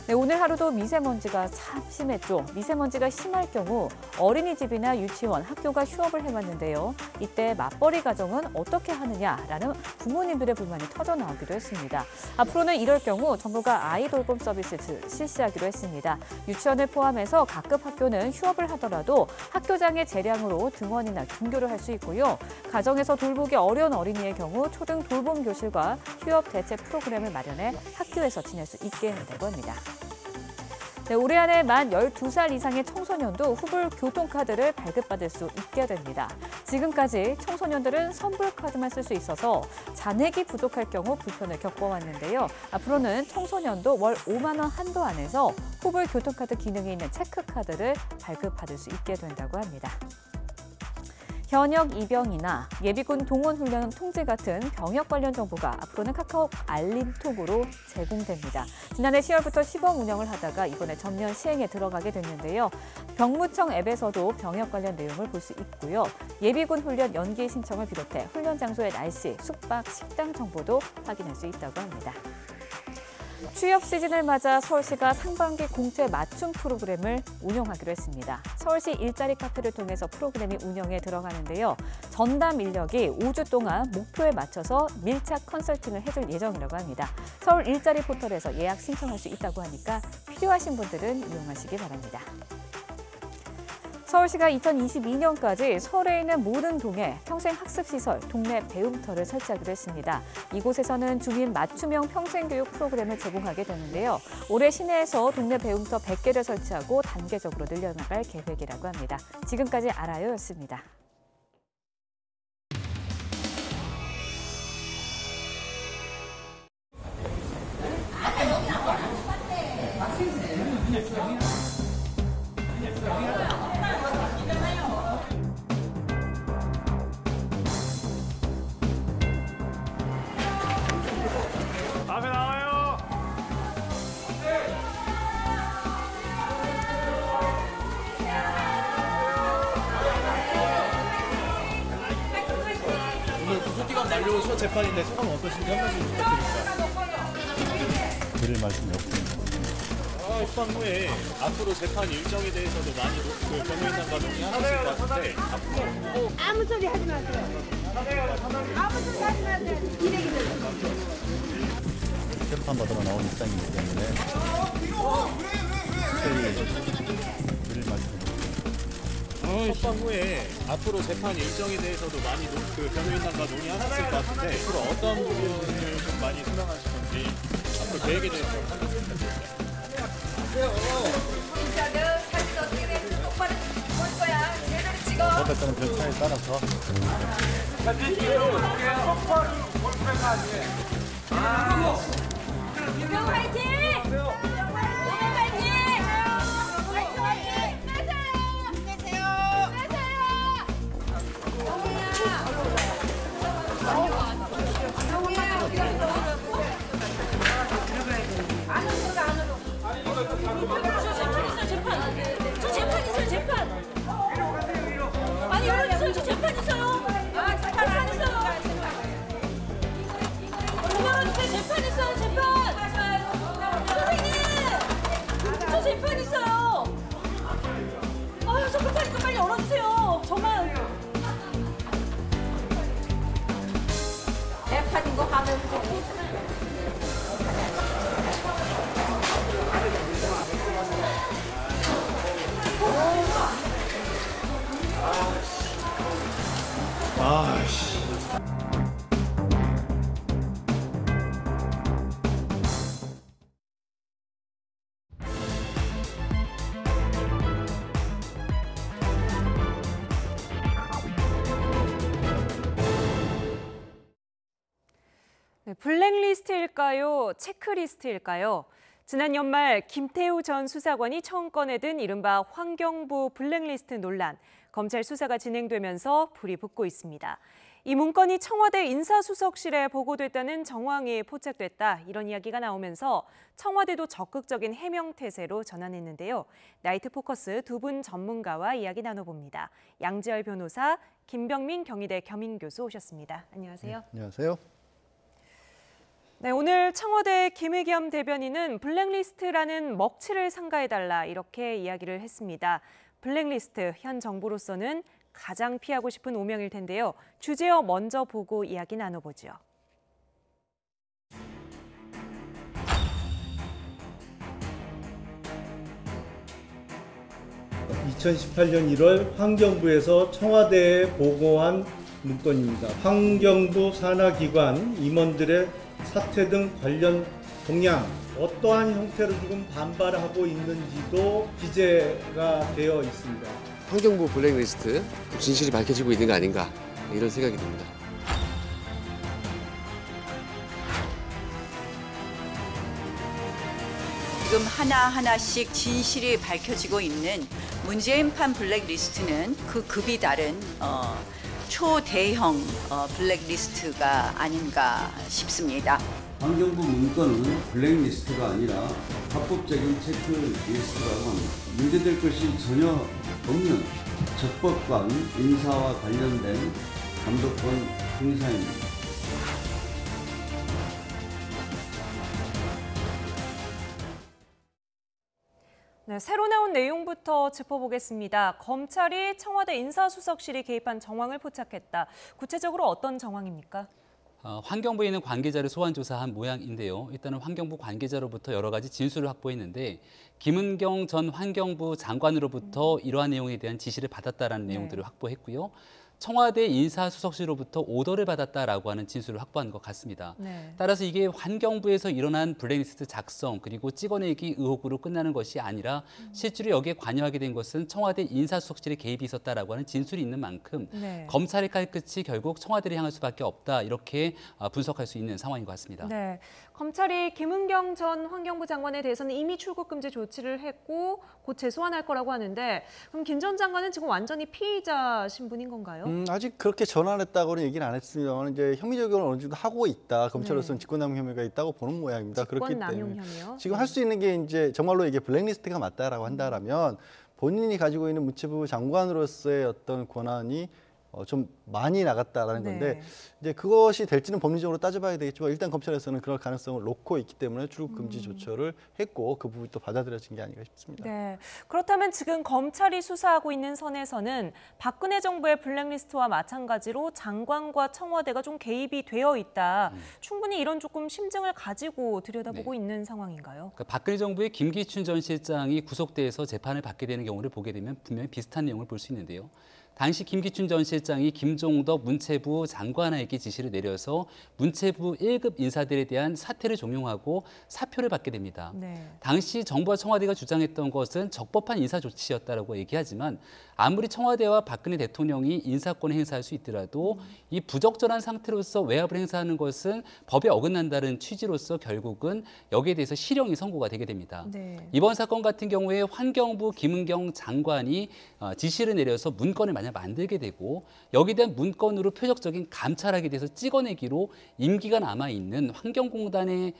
Speaker 10: 네, 오늘 하루도 미세먼지가 참 심했죠. 미세먼지가 심할 경우 어린이집이나 유치원, 학교가 휴업을 해왔는데요. 이때 맞벌이 가정은 어떻게 하느냐라는 부모님들의 불만이 터져나오기도 했습니다. 앞으로는 이럴 경우 정부가 아이 돌봄 서비스를 실시하기로 했습니다. 유치원을 포함해서 각급 학교는 휴업을 하더라도 학교장의 재량으로 등원이나 등교를 할 수 있고요. 가정에서 돌보기 어려운 어린이의 경우 초등 돌봄 교실과 휴업 대체 프로그램을 마련해 학교에서 지낼 수 있게 한다고 합니다. 네, 올해 안에 만 12살 이상의 청소년도 후불 교통카드를 발급받을 수 있게 됩니다. 지금까지 청소년들은 선불카드만 쓸 수 있어서 잔액이 부족할 경우 불편을 겪어왔는데요. 앞으로는 청소년도 월 5만 원 한도 안에서 후불 교통카드 기능이 있는 체크카드를 발급받을 수 있게 된다고 합니다. 현역 입영이나 예비군 동원훈련 통지 같은 병역 관련 정보가 앞으로는 카카오 알림톡으로 제공됩니다. 지난해 10월부터 시범 운영을 하다가 이번에 전면 시행에 들어가게 됐는데요. 병무청 앱에서도 병역 관련 내용을 볼 수 있고요. 예비군 훈련 연기 신청을 비롯해 훈련 장소의 날씨, 숙박, 식당 정보도 확인할 수 있다고 합니다. 취업 시즌을 맞아 서울시가 상반기 공채 맞춤 프로그램을 운영하기로 했습니다. 서울시 일자리 카페를 통해서 프로그램이 운영에 들어가는데요. 전담 인력이 5주 동안 목표에 맞춰서 밀착 컨설팅을 해줄 예정이라고 합니다. 서울 일자리 포털에서 예약 신청할 수 있다고 하니까 필요하신 분들은 이용하시기 바랍니다. 서울시가 2022년까지 서울에 있는 모든 동에 평생학습시설, 동네 배움터를 설치하기로 했습니다. 이곳에서는 주민 맞춤형 평생교육 프로그램을 제공하게 되는데요. 올해 시내에서 동네 배움터 100개를 설치하고 단계적으로 늘려나갈 계획이라고 합니다. 지금까지 알아요였습니다.
Speaker 11: 앞에 나와요.
Speaker 12: 오늘 구속기간 만료 첫 재판인데 소감 어떠신지 한 말씀 부탁드립니다.
Speaker 14: 드릴 말씀이 없습니다.
Speaker 12: 석방 후에 앞으로 재판 일정에 대해서도 많이 변호인단과 논의하실 것 같은데 앞으로
Speaker 15: 아무 소리 하지 마세요. 아무 소리 하지 마세요. 기레기들.
Speaker 14: 재판받으러 나온 입장이기 때문에 드릴 말씀이
Speaker 12: 석방 후에 앞으로 재판 일정에 대해서도 많이 변호인단과 논의하실 것 같은데 앞으로 어떤 부분을 좀 많이 생각하실 건지 앞으로 계획에 대해서 좀 말씀드릴게요.
Speaker 15: 진짜 너 사진 어떻게 내 똑바로 볼 거야. 제대로 찍어.
Speaker 14: 선택하는 절차에 따라서
Speaker 15: 유명 화이팅! 유명 화이팅! 화이팅 화이팅! 힘내세요! 힘내세요! 영희야 어디 갔어? 안으로 들어가 안으로. 저 재판 있어요 재판. 아니 여기 저 재판 있어요. 아 재판 안 있어요. 재판 있어요 재판. 재판 있어요. 아유, 저 급하니까 빨리 열어주세요. 정말. 재판인 거 하면
Speaker 11: 아씨.
Speaker 1: 네, 블랙리스트일까요? 체크리스트일까요? 지난 연말 김태우 전 수사관이 처음 꺼내든 이른바 환경부 블랙리스트 논란. 검찰 수사가 진행되면서 불이 붙고 있습니다. 이 문건이 청와대 인사수석실에 보고됐다는 정황이 포착됐다. 이런 이야기가 나오면서 청와대도 적극적인 해명 태세로 전환했는데요. 나이트 포커스 두 분 전문가와 이야기 나눠봅니다. 양지열 변호사, 김병민 경희대 겸임교수 오셨습니다. 안녕하세요.
Speaker 14: 네, 안녕하세요.
Speaker 1: 네, 오늘 청와대 김의겸 대변인은 블랙리스트라는 먹칠을 삼가해달라 이렇게 이야기를 했습니다. 블랙리스트, 현 정부로서는 가장 피하고 싶은 오명일 텐데요. 주제어 먼저 보고 이야기 나눠보죠.
Speaker 5: (2018년 1월) 환경부에서 청와대에 보고한 문건입니다. 환경부 산하기관 임원들의 사퇴 등 관련 동향, 어떠한 형태로 지금 반발하고 있는지도 기재가 되어 있습니다.
Speaker 13: 환경부 블랙리스트, 진실이 밝혀지고 있는 거 아닌가 이런 생각이 듭니다.
Speaker 16: 지금 하나하나씩 진실이 밝혀지고 있는 문재인판 블랙리스트는 그 급이 다른 초대형 블랙리스트가 아닌가 싶습니다.
Speaker 18: 환경부 문건은 블랙리스트가 아니라 합법적인 체크리스트라고 합니다. 문제될 것이 전혀 없는 적법관 인사와 관련된 감독권 행사입니다.
Speaker 1: 네, 새로 나온 내용부터 짚어보겠습니다. 검찰이 청와대 인사수석실이 개입한 정황을 포착했다. 구체적으로 어떤 정황입니까?
Speaker 19: 환경부에 있는 관계자를 소환 조사한 모양인데요. 일단은 환경부 관계자로부터 여러 가지 진술을 확보했는데 김은경 전 환경부 장관으로부터 이러한 내용에 대한 지시를 받았다라는 내용들을 확보했고요. 청와대 인사수석실로부터 오더를 받았다라고 하는 진술을 확보한 것 같습니다.
Speaker 1: 네.
Speaker 19: 따라서 이게 환경부에서 일어난 블랙리스트 작성 그리고 찍어내기 의혹으로 끝나는 것이 아니라 실제로 여기에 관여하게 된 것은 청와대 인사수석실에 개입이 있었다라고 하는 진술이 있는 만큼
Speaker 1: 네.
Speaker 19: 검찰의 칼끝이 결국 청와대를 향할 수밖에 없다 이렇게 분석할 수 있는 상황인 것 같습니다.
Speaker 1: 네, 검찰이 김은경 전 환경부 장관에 대해서는 이미 출국 금지 조치를 했고 곧 재소환할 거라고 하는데 그럼 김 전 장관은 지금 완전히 피의자 신분인 건가요?
Speaker 14: 아직 그렇게 전환했다고는 얘기는 안 했습니다만 이제 혐의 적용을 어느 정도 하고 있다. 검찰로서는
Speaker 1: 네.
Speaker 14: 직권남용 혐의가 있다고 보는 모양입니다. 그렇기
Speaker 1: 직권남용
Speaker 14: 때문에
Speaker 1: 혐의요?
Speaker 14: 지금 할 수 있는 게 이제 정말로 이게 블랙리스트가 맞다라고 한다라면 본인이 가지고 있는 문체부 장관으로서의 어떤 권한이 좀 많이 나갔다라는 건데
Speaker 1: 네.
Speaker 14: 이제 그것이 될지는 법리적으로 따져봐야 되겠지만 일단 검찰에서는 그럴 가능성을 놓고 있기 때문에 출국 금지 조처를 했고 그 부분이 또 받아들여진 게 아닌가 싶습니다.
Speaker 1: 네, 그렇다면 지금 검찰이 수사하고 있는 선에서는 박근혜 정부의 블랙리스트와 마찬가지로 장관과 청와대가 좀 개입이 되어 있다. 충분히 이런 조금 심증을 가지고 들여다보고 있는 상황인가요?
Speaker 19: 그러니까 박근혜 정부의 김기춘 전 실장이 구속돼서 재판을 받게 되는 경우를 보게 되면 분명히 비슷한 내용을 볼 수 있는데요. 당시 김기춘 전 실장이 김종덕 문체부 장관에게 지시를 내려서 문체부 1급 인사들에 대한 사퇴를 종용하고 사표를 받게 됩니다.
Speaker 1: 네.
Speaker 19: 당시 정부와 청와대가 주장했던 것은 적법한 인사 조치였다라고 얘기하지만 아무리 청와대와 박근혜 대통령이 인사권을 행사할 수 있더라도 이 부적절한 상태로서 외압을 행사하는 것은 법에 어긋난다는 취지로서 결국은 여기에 대해서 실형이 선고가 되게 됩니다.
Speaker 1: 네.
Speaker 19: 이번 사건 같은 경우에 환경부 김은경 장관이 지시를 내려서 문건을 만약 그냥 만들게 되고 여기에 대한 문건으로 표적적인 감찰하게 돼서 찍어내기로 임기가 남아있는 환경공단의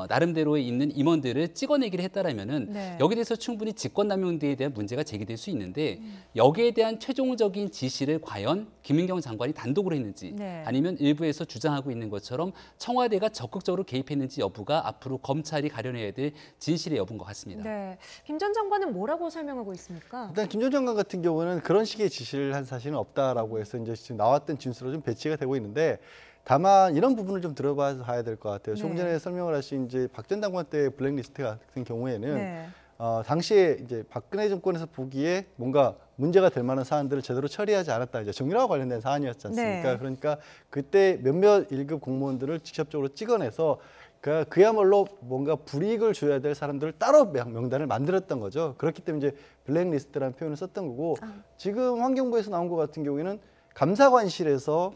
Speaker 19: 나름대로에 있는 임원들을 찍어내기를 했다라면은
Speaker 10: 네.
Speaker 19: 여기에 대해서 충분히 직권남용에 대한 문제가 제기될 수 있는데 여기에 대한 최종적인 지시를 과연 김은경 장관이 단독으로 했는지
Speaker 10: 네.
Speaker 19: 아니면 일부에서 주장하고 있는 것처럼 청와대가 적극적으로 개입했는지 여부가 앞으로 검찰이 가려내야 될 진실의 여부인 것 같습니다.
Speaker 1: 네. 김 전 장관은 뭐라고 설명하고 있습니까?
Speaker 14: 일단 김 전 장관 같은 경우는 그런 식의 지시를 한 사실은 없다라고 해서 이제 지금 나왔던 진술로 좀 배치가 되고 있는데 다만 이런 부분을 좀 들어봐야 될 것 같아요. 조금 전에 설명을 하신 이제 박 전 장관 때 블랙리스트 같은 경우에는 당시에 이제 박근혜 정권에서 보기에 뭔가 문제가 될 만한 사안들을 제대로 처리하지 않았다. 이제 정유라와 관련된 사안이었지 않습니까?
Speaker 1: 네.
Speaker 14: 그러니까 그때 몇몇 1급 공무원들을 직접적으로 찍어내서 그야말로 뭔가 불이익을 줘야 될 사람들을 따로 명단을 만들었던 거죠. 그렇기 때문에 이제 블랙리스트라는 표현을 썼던 거고 지금 환경부에서 나온 것 같은 경우에는 감사관실에서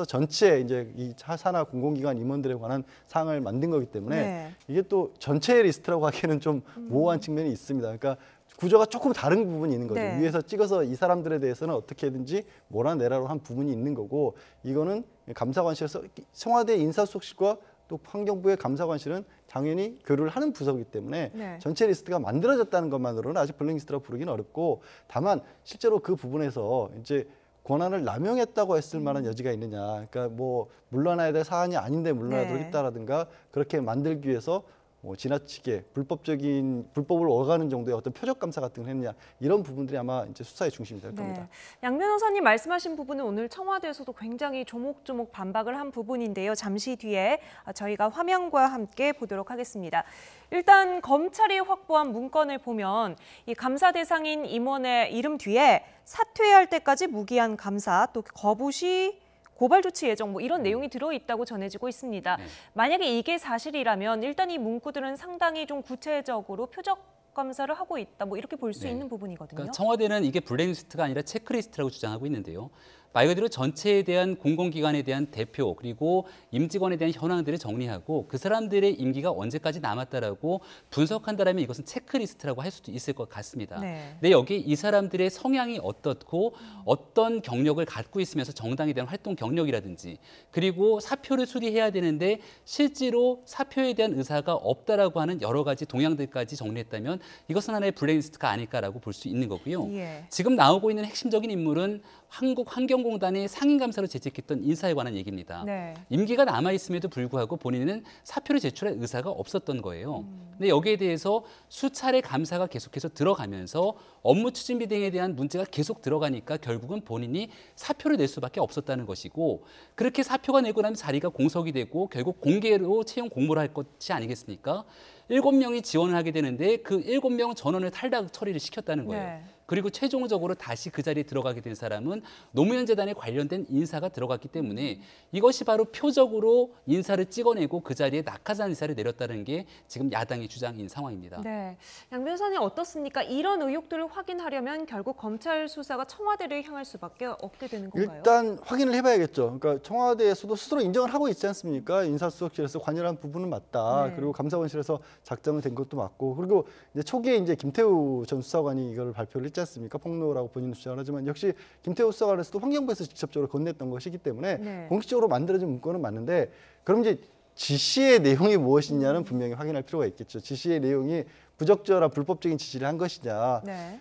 Speaker 14: 전체 이제 이 산하 공공기관 임원들에 관한 사항을 만든 거기 때문에 이게 또 전체 리스트라고 하기에는 좀 모호한 측면이 있습니다. 그러니까 구조가 조금 다른 부분이 있는 거죠. 위에서 찍어서 이 사람들에 대해서는 어떻게든지 몰아내라고 한 부분이 있는 거고 이거는 감사관실에서 청와대 인사수석실과 또 환경부의 감사관실은 당연히 교류를 하는 부서이기 때문에 전체 리스트가 만들어졌다는 것만으로는 아직 블랙리스트라고 부르기는 어렵고 다만 실제로 그 부분에서 이제 권한을 남용했다고 했을 만한 여지가 있느냐. 그러니까 뭐 물러나야 될 사안이 아닌데 물러나도록 했다라든가 그렇게 만들기 위해서 뭐 지나치게 불법을 오가는 정도의 어떤 표적 감사 같은 걸 했느냐 이런 부분들이 아마 이제 수사의 중심이 될 겁니다.
Speaker 1: 양 변호사님 말씀하신 부분은 오늘 청와대에서도 굉장히 조목조목 반박을 한 부분인데요. 잠시 뒤에 저희가 화면과 함께 보도록 하겠습니다. 일단 검찰이 확보한 문건을 보면 이 감사 대상인 임원의 이름 뒤에 사퇴할 때까지 무기한 감사 또 거부 시 고발 조치 예정 뭐 이런 내용이 들어있다고 전해지고 있습니다. 만약에 이게 사실이라면 일단 이 문구들은 상당히 좀 구체적으로 표적 감사를 하고 있다 뭐 이렇게 볼 수 있는 부분이거든요.
Speaker 19: 그러니까 청와대는 이게 블랙리스트가 아니라 체크리스트라고 주장하고 있는데요. 말 그대로 전체에 대한 공공기관에 대한 대표 그리고 임직원에 대한 현황들을 정리하고 그 사람들의 임기가 언제까지 남았다라고 분석한다면 이것은 체크리스트라고 할 수도 있을 것 같습니다. 근데 여기 이 사람들의 성향이 어떻고 어떤 경력을 갖고 있으면서 정당에 대한 활동 경력이라든지 그리고 사표를 수리해야 되는데 실제로 사표에 대한 의사가 없다라고 하는 여러 가지 동향들까지 정리했다면 이것은 하나의 블랙리스트가 아닐까라고 볼 수 있는 거고요. 지금 나오고 있는 핵심적인 인물은 한국환경공단의 상임감사로 재직했던 인사에 관한 얘기입니다. 임기가 남아있음에도 불구하고 본인은 사표를 제출할 의사가 없었던 거예요. 근데 여기에 대해서 수차례 감사가 계속해서 들어가면서 업무 추진비 등에 대한 문제가 계속 들어가니까 결국은 본인이 사표를 낼 수밖에 없었다는 것이고 그렇게 사표가 내고 나면 자리가 공석이 되고 결국 공개로 채용 공모를 할 것이 아니겠습니까? 7명이 지원을 하게 되는데 그 7명 전원을 탈락 처리를 시켰다는 거예요. 그리고 최종적으로 다시 그 자리에 들어가게 된 사람은 노무현 재단에 관련된 인사가 들어갔기 때문에 이것이 바로 표적으로 인사를 찍어내고 그 자리에 낙하산 인사를 내렸다는 게 지금 야당의 주장인 상황입니다.
Speaker 1: 양 변호사님 어떻습니까? 이런 의혹들을 확인하려면 결국 검찰 수사가 청와대를 향할 수밖에 없게 되는 건가요?
Speaker 14: 일단 확인을 해봐야겠죠. 그러니까 청와대에서도 스스로 인정을 하고 있지 않습니까? 인사수석실에서 관여한 부분은 맞다. 그리고 감사원실에서 작정을 된 것도 맞고 그리고 이제 초기에 이제 김태우 전 수사관이 이걸 발표를 했지 않습니까? 폭로라고 본인은 주장을 하지만 역시 김태우 수사관에서도 환경부에서 직접적으로 건넸던 것이기 때문에 공식적으로 만들어진 문건은 맞는데 그럼 이제 지시의 내용이 무엇이냐는 분명히 확인할 필요가 있겠죠. 지시의 내용이 부적절한 불법적인 지시를 한 것이냐.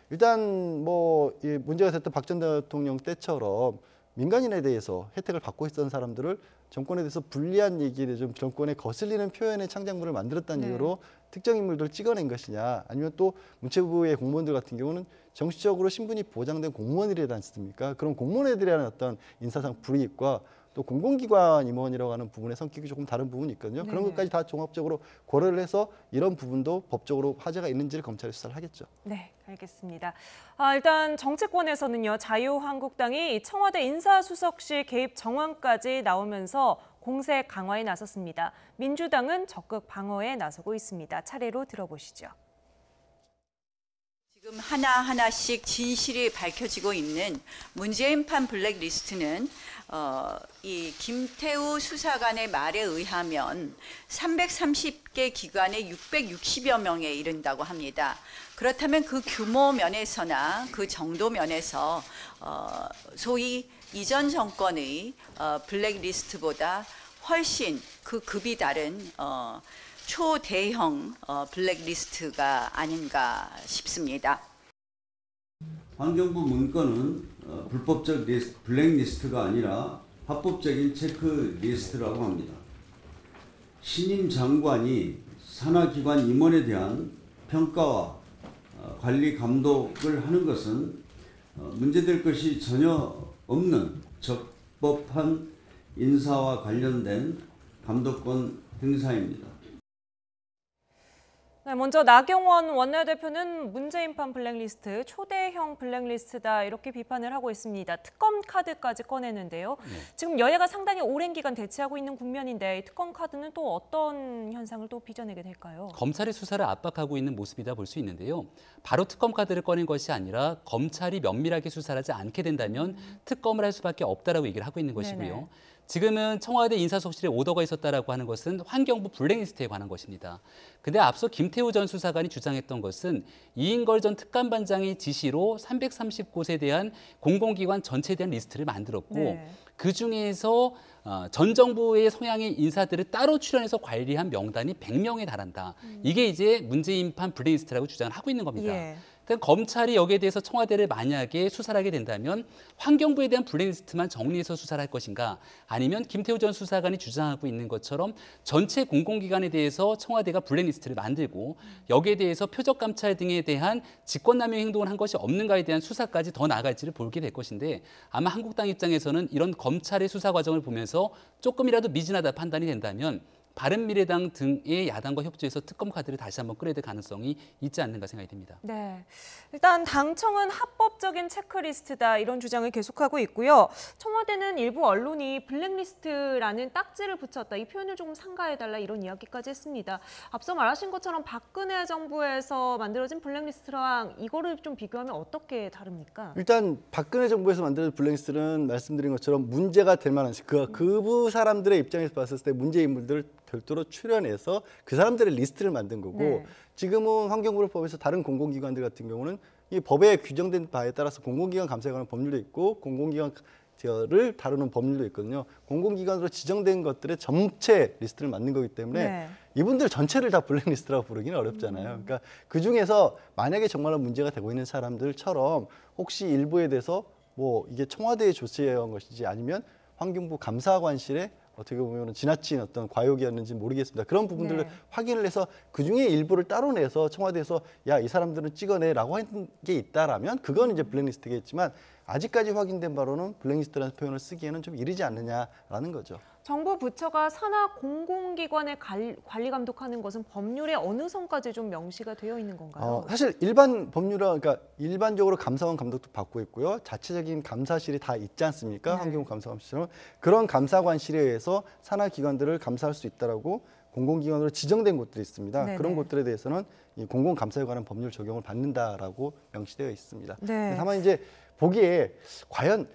Speaker 14: 일단 뭐 문제가 됐던 박 전 대통령 때처럼 민간인에 대해서 혜택을 받고 있었던 사람들을 정권에 대해서 불리한 얘기에 대해 좀 정권에 거슬리는 표현의 창작물을 만들었다는 이유로 특정 인물들을 찍어낸 것이냐 아니면 또 문체부의 공무원들 같은 경우는 정치적으로 신분이 보장된 공무원이라지 않습니까? 그런 공무원에 대한 어떤 인사상 불이익과 또 공공기관 임원이라고 하는 부분의 성격이 조금 다른 부분이 있거든요. 그런 것까지 다 종합적으로 고려를 해서 이런 부분도 법적으로 화제가 있는지를 검찰이 수사를 하겠죠.
Speaker 1: 네, 알겠습니다. 일단 정치권에서는요. 자유한국당이 청와대 인사수석실 개입 정황까지 나오면서 공세 강화에 나섰습니다. 민주당은 적극 방어에 나서고 있습니다. 차례로 들어보시죠.
Speaker 16: 지금 하나하나씩 진실이 밝혀지고 있는 문재인판 블랙리스트는 이 김태우 수사관의 말에 의하면 330개 기관에 660여 명에 이른다고 합니다. 그렇다면 그 규모 면에서나 그 정도 면에서 소위 이전 정권의 블랙리스트보다 훨씬 그 급이 다른 초대형 블랙리스트가 아닌가 싶습니다.
Speaker 18: 환경부 문건은 불법적 블랙리스트가 아니라 합법적인 체크리스트라고 합니다. 신임 장관이 산하기관 임원에 대한 평가와 관리 감독을 하는 것은 문제될 것이 전혀 없는 적법한 인사와 관련된 감독권 행사입니다.
Speaker 1: 네, 먼저 나경원 원내대표는 문재인판 블랙리스트, 초대형 블랙리스트다 이렇게 비판을 하고 있습니다. 특검 카드까지 꺼내는데요. 지금 여야가 상당히 오랜 기간 대치하고 있는 국면인데 이 특검 카드는 또 어떤 현상을 또 빚어내게 될까요?
Speaker 19: 검찰이 수사를 압박하고 있는 모습이다 볼 수 있는데요. 바로 특검 카드를 꺼낸 것이 아니라 검찰이 면밀하게 수사를 하지 않게 된다면 특검을 할 수밖에 없다라고 얘기를 하고 있는 것이고요.
Speaker 1: 네네.
Speaker 19: 지금은 청와대 인사속실에 오더가 있었다라고 하는 것은 환경부 블랙리스트에 관한 것입니다. 근데 앞서 김태우 전 수사관이 주장했던 것은 이인걸 전 특감반장의 지시로 330곳에 대한 공공기관 전체에 대한 리스트를 만들었고
Speaker 1: 네.
Speaker 19: 그중에서 전 정부의 성향의 인사들을 따로 출연해서 관리한 명단이 100명에 달한다. 이게 이제 문재인판 블랙리스트라고 주장을 하고 있는 겁니다.
Speaker 1: 예.
Speaker 19: 그러니까 검찰이 여기에 대해서 청와대를 만약에 수사를 하게 된다면 환경부에 대한 블랙리스트만 정리해서 수사를 할 것인가 아니면 김태우 전 수사관이 주장하고 있는 것처럼 전체 공공기관에 대해서 청와대가 블랙리스트를 만들고 여기에 대해서 표적감찰 등에 대한 직권남용 행동을 한 것이 없는가에 대한 수사까지 더 나아갈지를 보게 될 것인데 아마 한국당 입장에서는 이런 검찰의 수사 과정을 보면서 조금이라도 미진하다 판단이 된다면 바른미래당 등의 야당과 협조해서 특검 카드를 다시 한번 끌어야 될 가능성이 있지 않는가 생각이 듭니다.
Speaker 1: 네, 일단 당청은 합법적인 체크리스트다 이런 주장을 계속하고 있고요. 청와대는 일부 언론이 블랙리스트라는 딱지를 붙였다. 이 표현을 조금 상가해달라 이런 이야기까지 했습니다. 앞서 말하신 것처럼 박근혜 정부에서 만들어진 블랙리스트랑 이거를 좀 비교하면 어떻게 다릅니까?
Speaker 14: 일단 박근혜 정부에서 만들어진 블랙리스트는 말씀드린 것처럼 문제가 될 만한 그 사람들의 입장에서 봤을 때 문제 인물들을 별도로 출연해서 그 사람들의 리스트를 만든 거고
Speaker 1: 네.
Speaker 14: 지금은 환경부를 포함해서 다른 공공기관들 같은 경우는 이 법에 규정된 바에 따라서 공공기관 감사에 관한 법률도 있고 공공기관을 다루는 법률도 있거든요. 공공기관으로 지정된 것들의 전체 리스트를 만든 거기 때문에
Speaker 1: 네.
Speaker 14: 이분들 전체를 다 블랙리스트라고 부르기는 어렵잖아요. 그러니까 그중에서 만약에 정말로 문제가 되고 있는 사람들처럼 혹시 일부에 대해서 뭐 이게 청와대의 조치에 의한 것인지 아니면 환경부 감사관실에 어떻게 보면 지나친 어떤 과욕이었는지 모르겠습니다. 그런 부분들을
Speaker 1: 네.
Speaker 14: 확인을 해서 그중에 일부를 따로 내서 청와대에서 야, 이 사람들은 찍어내라고 한 게 있다라면 그건 이제 블랙리스트겠지만 아직까지 확인된 바로는 블랙리스트라는 표현을 쓰기에는 좀 이르지 않느냐라는 거죠.
Speaker 1: 정부 부처가 산하 공공기관의 관리 감독하는 것은 법률의 어느 선까지 좀 명시가 되어 있는 건가요?
Speaker 14: 사실 일반 법률은 그러니까 일반적으로 감사원 감독도 받고 있고요. 자체적인 감사실이 다 있지 않습니까?
Speaker 1: 네.
Speaker 14: 환경부 감사관실은 그런 감사관실에 의해서 산하 기관들을 감사할 수 있다라고 공공기관으로 지정된 곳들이 있습니다.
Speaker 1: 네네.
Speaker 14: 그런 곳들에 대해서는 이 공공감사에 관한 법률 적용을 받는다라고 명시되어 있습니다.
Speaker 1: 네.
Speaker 14: 다만 이제 보기에 과연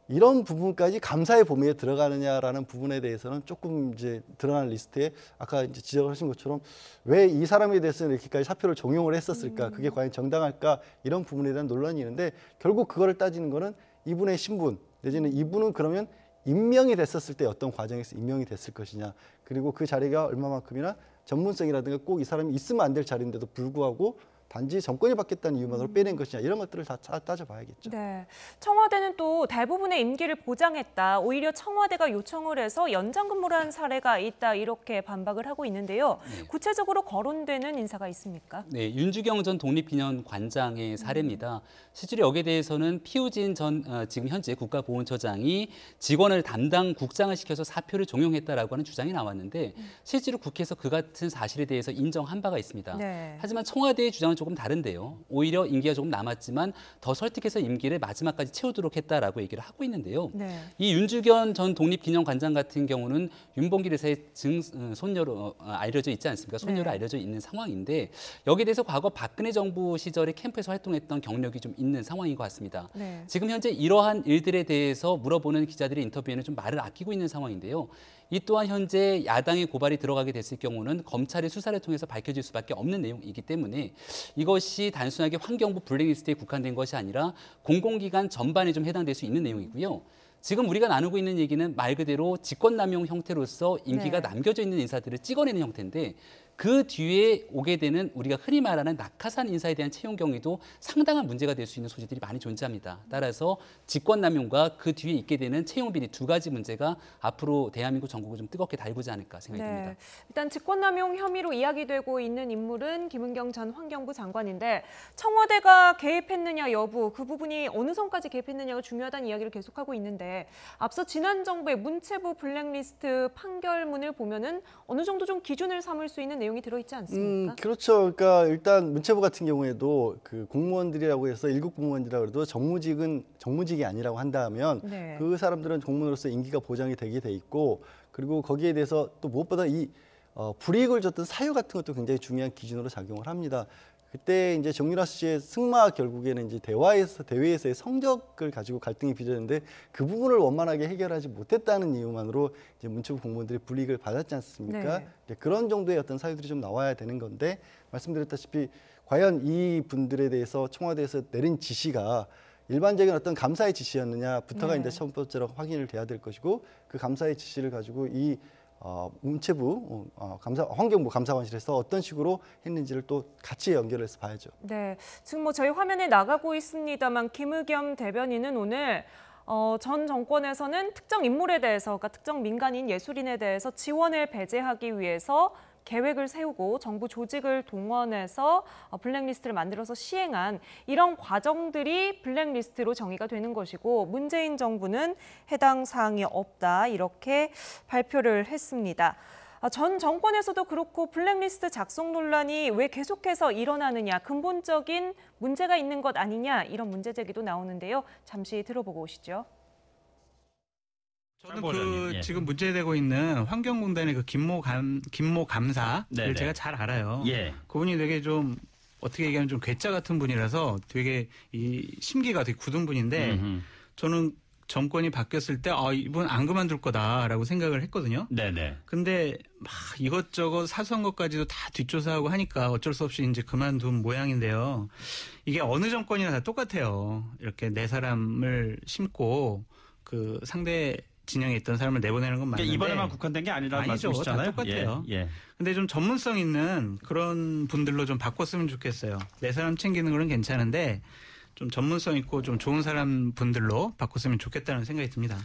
Speaker 14: 이런 부분까지 감사의 범위에 들어가느냐라는 부분에 대해서는 조금 이제 드러난 리스트에 아까 이제 지적하신 것처럼 왜 이 사람에 대해서는 이렇게까지 사표를 종용을 했었을까? 그게 과연 정당할까? 이런 부분에 대한 논란이 있는데 결국 그거를 따지는 거는 이분의 신분 내지는 이분은 그러면 임명이 됐었을 때 어떤 과정에서 임명이 됐을 것이냐. 그리고 그 자리가 얼마만큼이나 전문성이라든가 꼭 이 사람이 있으면 안 될 자리인데도 불구하고 단지 정권이 바뀌었다는 이유만으로 빼낸 것이냐 이런 것들을 다 따져봐야겠죠.
Speaker 1: 네, 청와대는 또 대부분의 임기를 보장했다. 오히려 청와대가 요청을 해서 연장 근무를 한 사례가 있다. 이렇게 반박을 하고 있는데요.
Speaker 19: 네.
Speaker 1: 구체적으로 거론되는 인사가 있습니까?
Speaker 19: 네, 윤주경 전 독립기념관장의 사례입니다. 실제로 여기에 대해서는 피우진 전 지금 현재 국가보훈처장이 직원을 담당 국장을 시켜서 사표를 종용했다라고 하는 주장이 나왔는데 실제로 국회에서 그 같은 사실에 대해서 인정한 바가 있습니다.
Speaker 1: 네.
Speaker 19: 하지만 청와대의 주장은 상황은 조금 다른데요. 오히려 임기가 조금 남았지만 더 설득해서 임기를 마지막까지 채우도록 했다라고 얘기를 하고 있는데요.
Speaker 1: 네.
Speaker 19: 이 윤주견 전 독립기념관장 같은 경우는 윤봉길 의사의 손녀로 알려져 있지 않습니까? 손녀로 알려져 있는 상황인데 여기에 대해서 과거 박근혜 정부 시절에 캠프에서 활동했던 경력이 좀 있는 상황인 것 같습니다.
Speaker 1: 네.
Speaker 19: 지금 현재 이러한 일들에 대해서 물어보는 기자들의 인터뷰에는 좀 말을 아끼고 있는 상황인데요. 이 또한 현재 야당의 고발이 들어가게 됐을 경우는 검찰의 수사를 통해서 밝혀질 수밖에 없는 내용이기 때문에 이것이 단순하게 환경부 블랙리스트에 국한된 것이 아니라 공공기관 전반에 좀 해당될 수 있는 내용이고요. 지금 우리가 나누고 있는 얘기는 말 그대로 직권남용 형태로서 임기가 남겨져 있는 인사들을 찍어내는 형태인데 그 뒤에 오게 되는 우리가 흔히 말하는 낙하산 인사에 대한 채용 경위도 상당한 문제가 될 수 있는 소지들이 많이 존재합니다. 따라서 직권남용과 그 뒤에 있게 되는 채용 비리 두 가지 문제가 앞으로 대한민국 전국을 좀 뜨겁게 달구지 않을까 생각이 듭니다.
Speaker 1: 일단 직권남용 혐의로 이야기되고 있는 인물은 김은경 전 환경부 장관인데 청와대가 개입했느냐 여부 그 부분이 어느 선까지 개입했느냐가 중요하다는 이야기를 계속하고 있는데 앞서 지난 정부의 문체부 블랙리스트 판결문을 보면은 어느 정도 좀 기준을 삼을 수 있는 내용이 들어있지 않습니까?
Speaker 14: 그렇죠. 그러니까 일단 문체부 같은 경우에도 그 공무원들이라고 해서 1급 공무원이라고 해도 정무직이 아니라고 한다면 그 사람들은 공무원으로서 임기가 보장이 되게 돼 있고 그리고 거기에 대해서 또 무엇보다 이 불이익을 줬던 사유 같은 것도 굉장히 중요한 기준으로 작용을 합니다. 그때 이제 정유라 씨의 승마 결국에는 이제 대회에서의 성적을 가지고 갈등이 빚어졌는데 그 부분을 원만하게 해결하지 못했다는 이유만으로 이제 문체부 공무원들이 불이익을 받았지 않습니까? 그런 정도의 어떤 사유들이 좀 나와야 되는 건데 말씀드렸다시피 과연 이 분들에 대해서 청와대에서 내린 지시가 일반적인 어떤 감사의 지시였느냐부터가 이제 첫 번째로 확인을 돼야 될 것이고 그 감사의 지시를 가지고 이 문체부 환경부 감사관실에서 어떤 식으로 했는지를 또 같이 연결해서 봐야죠.
Speaker 1: 네, 지금 저희 화면에 나가고 있습니다만 김의겸 대변인은 오늘 전 정권에서는 특정 인물에 대해서, 그러니까 특정 민간인 예술인에 대해서 지원을 배제하기 위해서 계획을 세우고 정부 조직을 동원해서 블랙리스트를 만들어서 시행한 이런 과정들이 블랙리스트로 정의가 되는 것이고 문재인 정부는 해당 사항이 없다 이렇게 발표를 했습니다. 전 정권에서도 그렇고 블랙리스트 작성 논란이 왜 계속해서 일어나느냐, 근본적인 문제가 있는 것 아니냐 이런 문제 제기도 나오는데요. 잠시 들어보고 오시죠.
Speaker 3: 저는 지금 문제되고 있는 환경공단의 그 김모 감사를 제가 잘 알아요. 그분이 되게 좀 어떻게 얘기하면 좀 괴짜 같은 분이라서 되게 이 심기가 되게 굳은 분인데 저는 정권이 바뀌었을 때 이분 안 그만둘 거다라고 생각을 했거든요. 근데 막 이것저것 사소한 것까지도 다 뒷조사하고 하니까 어쩔 수 없이 이제 그만둔 모양인데요. 이게 어느 정권이나 다 똑같아요. 이렇게 네 사람을 심고 그 상대 진영에 있던 사람을 내보내는 건 맞는데
Speaker 4: 이번에만 국한된 게 아니라는 말씀이시잖아요.
Speaker 3: 다 똑같아요. 근데 좀 전문성 있는 그런 분들로 좀 바꿨으면 좋겠어요. 내 사람 챙기는 거는 괜찮은데 좀 전문성 있고 좀 좋은 사람 분들로 바꿨으면 좋겠다는 생각이 듭니다.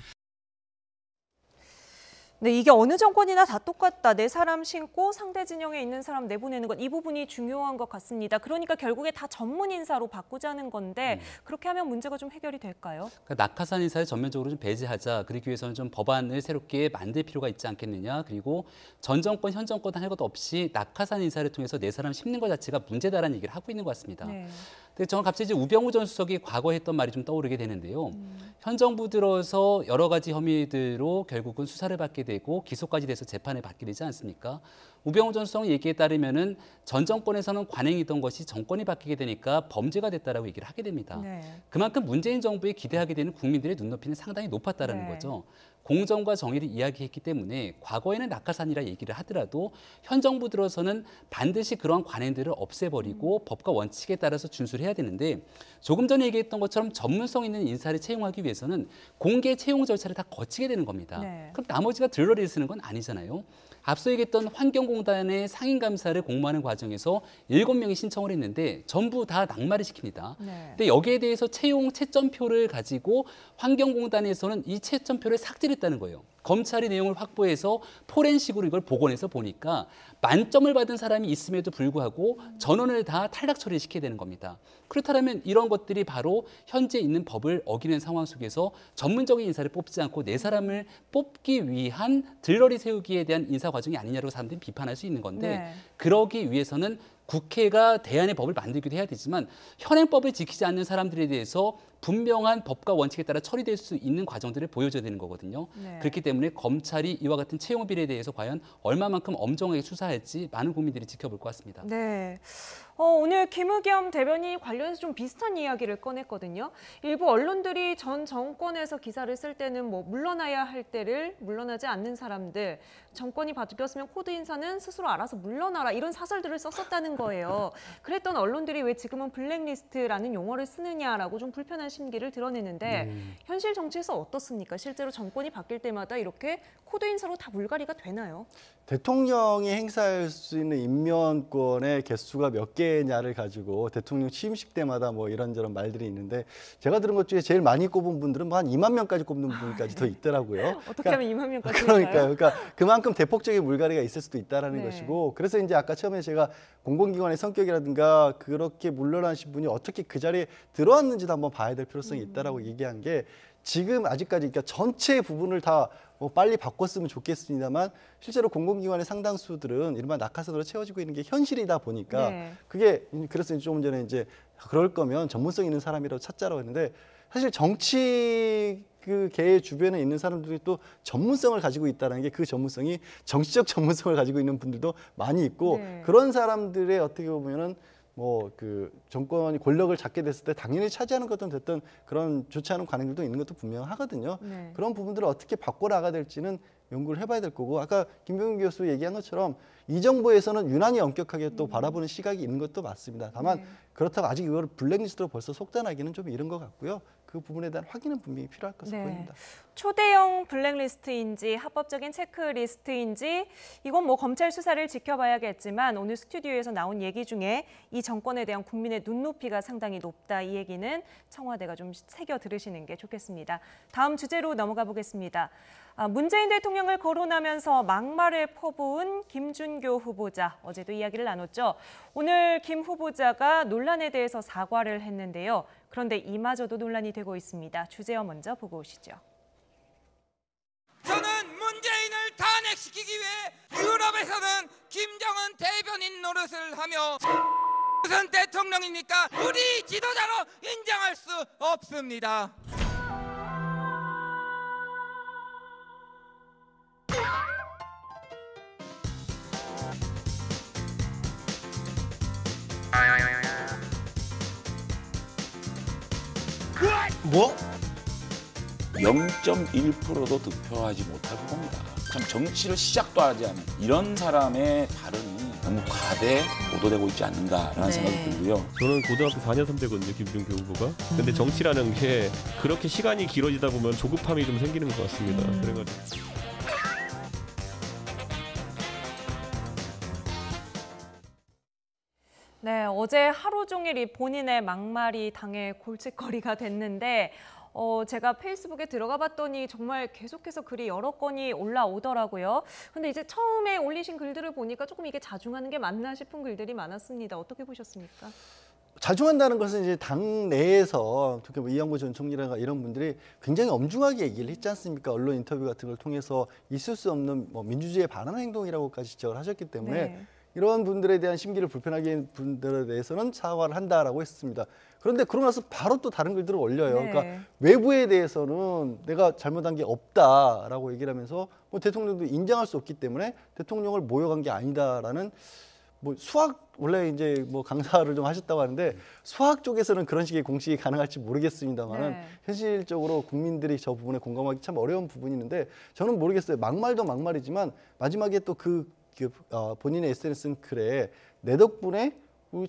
Speaker 1: 네, 이게 어느 정권이나 다 똑같다. 내 사람 신고 상대 진영에 있는 사람 내보내는 것, 이 부분이 중요한 것 같습니다. 그러니까 결국에 다 전문 인사로 바꾸자는 건데 그렇게 하면 문제가 좀 해결이 될까요?
Speaker 19: 그러니까 낙하산 인사를 전면적으로 좀 배제하자. 그러기 위해서는 좀 법안을 새롭게 만들 필요가 있지 않겠느냐. 그리고 전 정권, 현 정권 할 것 없이 낙하산 인사를 통해서 내 사람 심는 것 자체가 문제다라는 얘기를 하고 있는 것 같습니다. 근데 저는 갑자기 이제 우병우 전 수석이 과거 했던 말이 좀 떠오르게 되는데요. 현 정부 들어서 여러 가지 혐의들로 결국은 수사를 받게 되고 기소까지 돼서 재판을 받게 되지 않습니까? 우병우 전 수석 얘기에 따르면은 전 정권에서는 관행이던 것이 정권이 바뀌게 되니까 범죄가 됐다라고 얘기를 하게 됩니다. 그만큼 문재인 정부에 기대하게 되는 국민들의 눈높이는 상당히 높았다라는 거죠. 공정과 정의를 이야기했기 때문에 과거에는 낙하산이라 얘기를 하더라도 현 정부 들어서는 반드시 그러한 관행들을 없애버리고 법과 원칙에 따라서 준수를 해야 되는데 조금 전에 얘기했던 것처럼 전문성 있는 인사를 채용하기 위해서는 공개 채용 절차를 다 거치게 되는 겁니다. 그럼 나머지가 들러리를 쓰는 건 아니잖아요. 앞서 얘기했던 환경공단의 상임감사를 공모하는 과정에서 7명이 신청을 했는데 전부 다 낙마를 시킵니다. 근데 여기에 대해서 채용 채점표를 가지고 환경공단에서는 이 채점표를 삭제했다는 거예요. 검찰이 내용을 확보해서 포렌식으로 이걸 복원해서 보니까 만점을 받은 사람이 있음에도 불구하고 전원을 다 탈락 처리를 시켜야 되는 겁니다. 그렇다면 이런 것들이 바로 현재 있는 법을 어기는 상황 속에서 전문적인 인사를 뽑지 않고 네 사람을 뽑기 위한 들러리 세우기에 대한 인사 과정이 아니냐고 사람들이 비판할 수 있는 건데 그러기 위해서는 국회가 대안의 법을 만들기도 해야 되지만 현행법을 지키지 않는 사람들에 대해서 분명한 법과 원칙에 따라 처리될 수 있는 과정들을 보여줘야 되는 거거든요. 네. 그렇기 때문에 검찰이 이와 같은 채용 비리에 대해서 과연 얼마만큼 엄정하게 수사할지 많은 국민들이 지켜볼 것 같습니다.
Speaker 1: 네. 오늘 김의겸 대변인이 관련해서 좀 비슷한 이야기를 꺼냈거든요. 일부 언론들이 전 정권에서 기사를 쓸 때는 뭐 물러나야 할 때를 물러나지 않는 사람들, 정권이 바뀌었으면 코드 인사는 스스로 알아서 물러나라 이런 사설들을 썼었다는 거예요. 그랬던 언론들이 왜 지금은 블랙리스트라는 용어를 쓰느냐라고 좀 불편한 심기를 드러내는데 현실 정치에서 어떻습니까? 실제로 정권이 바뀔 때마다 이렇게 코드 인사로 다 물갈이가 되나요?
Speaker 14: 대통령이 행사할 수 있는 임명권의 개수가 몇 개냐를 가지고 대통령 취임식 때마다 뭐 이런저런 말들이 있는데 제가 들은 것 중에 제일 많이 꼽은 분들은 뭐 한 2만 명까지 꼽는 분까지 더 있더라고요.
Speaker 1: 어떻게 하면 2만 명까지
Speaker 14: 그러니까 그만큼 대폭적인 물갈이가 있을 수도 있다라는 것이고 그래서 이제 아까 처음에 제가 공공기관의 성격이라든가 그렇게 물러나신 분이 어떻게 그 자리에 들어왔는지도 한번 봐야 될 필요성이 있다라고 얘기한 게 지금 아직까지 그러니까 전체 부분을 다 뭐 빨리 바꿨으면 좋겠습니다만 실제로 공공기관의 상당수들은 이른바 낙하산으로 채워지고 있는 게 현실이다 보니까 그게 그래서 조금 전에 이제 그럴 거면 전문성 있는 사람이라도 찾자라고 했는데 사실 정치 그 개의 주변에 있는 사람들이 또 전문성을 가지고 있다는 게 그 전문성이 정치적 전문성을 가지고 있는 분들도 많이 있고 그런 사람들의 어떻게 보면은 뭐 그 정권이 권력을 잡게 됐을 때 당연히 차지하는 것든 됐던 그런 좋지 않은 관행들도 있는 것도 분명하거든요. 그런 부분들을 어떻게 바꿔나가야 될지는 연구를 해봐야 될 거고 아까 김병윤 교수 얘기한 것처럼 이 정부에서는 유난히 엄격하게 또 바라보는 시각이 있는 것도 맞습니다. 다만 그렇다고 아직 이걸 블랙리스트로 벌써 속단하기는 좀 이른 것 같고요. 그 부분에 대한 확인은 분명히 필요할 것으로 보입니다.
Speaker 1: 초대형 블랙리스트인지 합법적인 체크리스트인지 이건 뭐 검찰 수사를 지켜봐야겠지만 오늘 스튜디오에서 나온 얘기 중에 이 정권에 대한 국민의 눈높이가 상당히 높다 이 얘기는 청와대가 좀 새겨 들으시는 게 좋겠습니다. 다음 주제로 넘어가 보겠습니다. 문재인 대통령을 거론하면서 막말을 퍼부은 김준교 후보자, 어제도 이야기를 나눴죠. 오늘 김 후보자가 논란에 대해서 사과를 했는데요. 그런데 이마저도 논란이 되고 있습니다. 주제어 먼저 보고 오시죠.
Speaker 7: 저는 문재인을 탄핵시키기 위해 유럽에서는 김정은 대변인 노릇을 하며 무슨 대통령입니까? 우리 지도자로 인정할 수 없습니다.
Speaker 8: 뭐? 0.1%도 득표하지 못할 겁니다. 참 정치를 시작도 하지 않은 이런 사람의 발언이 너무 과대 보도되고 있지 않는가라는 생각이 들고요.
Speaker 20: 저는 고등학교 4년 선배거든요, 김준교 후보가. 근데 정치라는 게 그렇게 시간이 길어지다 보면 조급함이 좀 생기는 것 같습니다. 그래가지고.
Speaker 1: 네, 어제 하루 종일 본인의 막말이 당의 골칫거리가 됐는데 제가 페이스북에 들어가 봤더니 정말 계속해서 글이 여러 건이 올라오더라고요. 근데 이제 처음에 올리신 글들을 보니까 조금 이게 자중하는 게 맞나 싶은 글들이 많았습니다. 어떻게 보셨습니까?
Speaker 14: 자중한다는 것은 이제 당 내에서 특히 뭐 이양구 전 총리라든가 이런 분들이 굉장히 엄중하게 얘기를 했지 않습니까? 언론 인터뷰 같은 걸 통해서 있을 수 없는 뭐 민주주의에 반하는 행동이라고까지 지적을 하셨기 때문에 이런 분들에 대한 심기를 불편하게 한 분들에 대해서는 사과를 한다라고 했습니다. 그런데 그러고 나서 바로 또 다른 글들을 올려요. 그러니까 외부에 대해서는 내가 잘못한 게 없다라고 얘기를 하면서 뭐 대통령도 인정할 수 없기 때문에 대통령을 모욕한 게 아니다라는 뭐 수학 원래 이제 뭐 강사를 좀 하셨다고 하는데 수학 쪽에서는 그런 식의 공식이 가능할지 모르겠습니다만은 현실적으로 국민들이 저 부분에 공감하기 참 어려운 부분이 있는데 저는 모르겠어요. 막말도 막말이지만 마지막에 또 본인의 SNS 글에 내 덕분에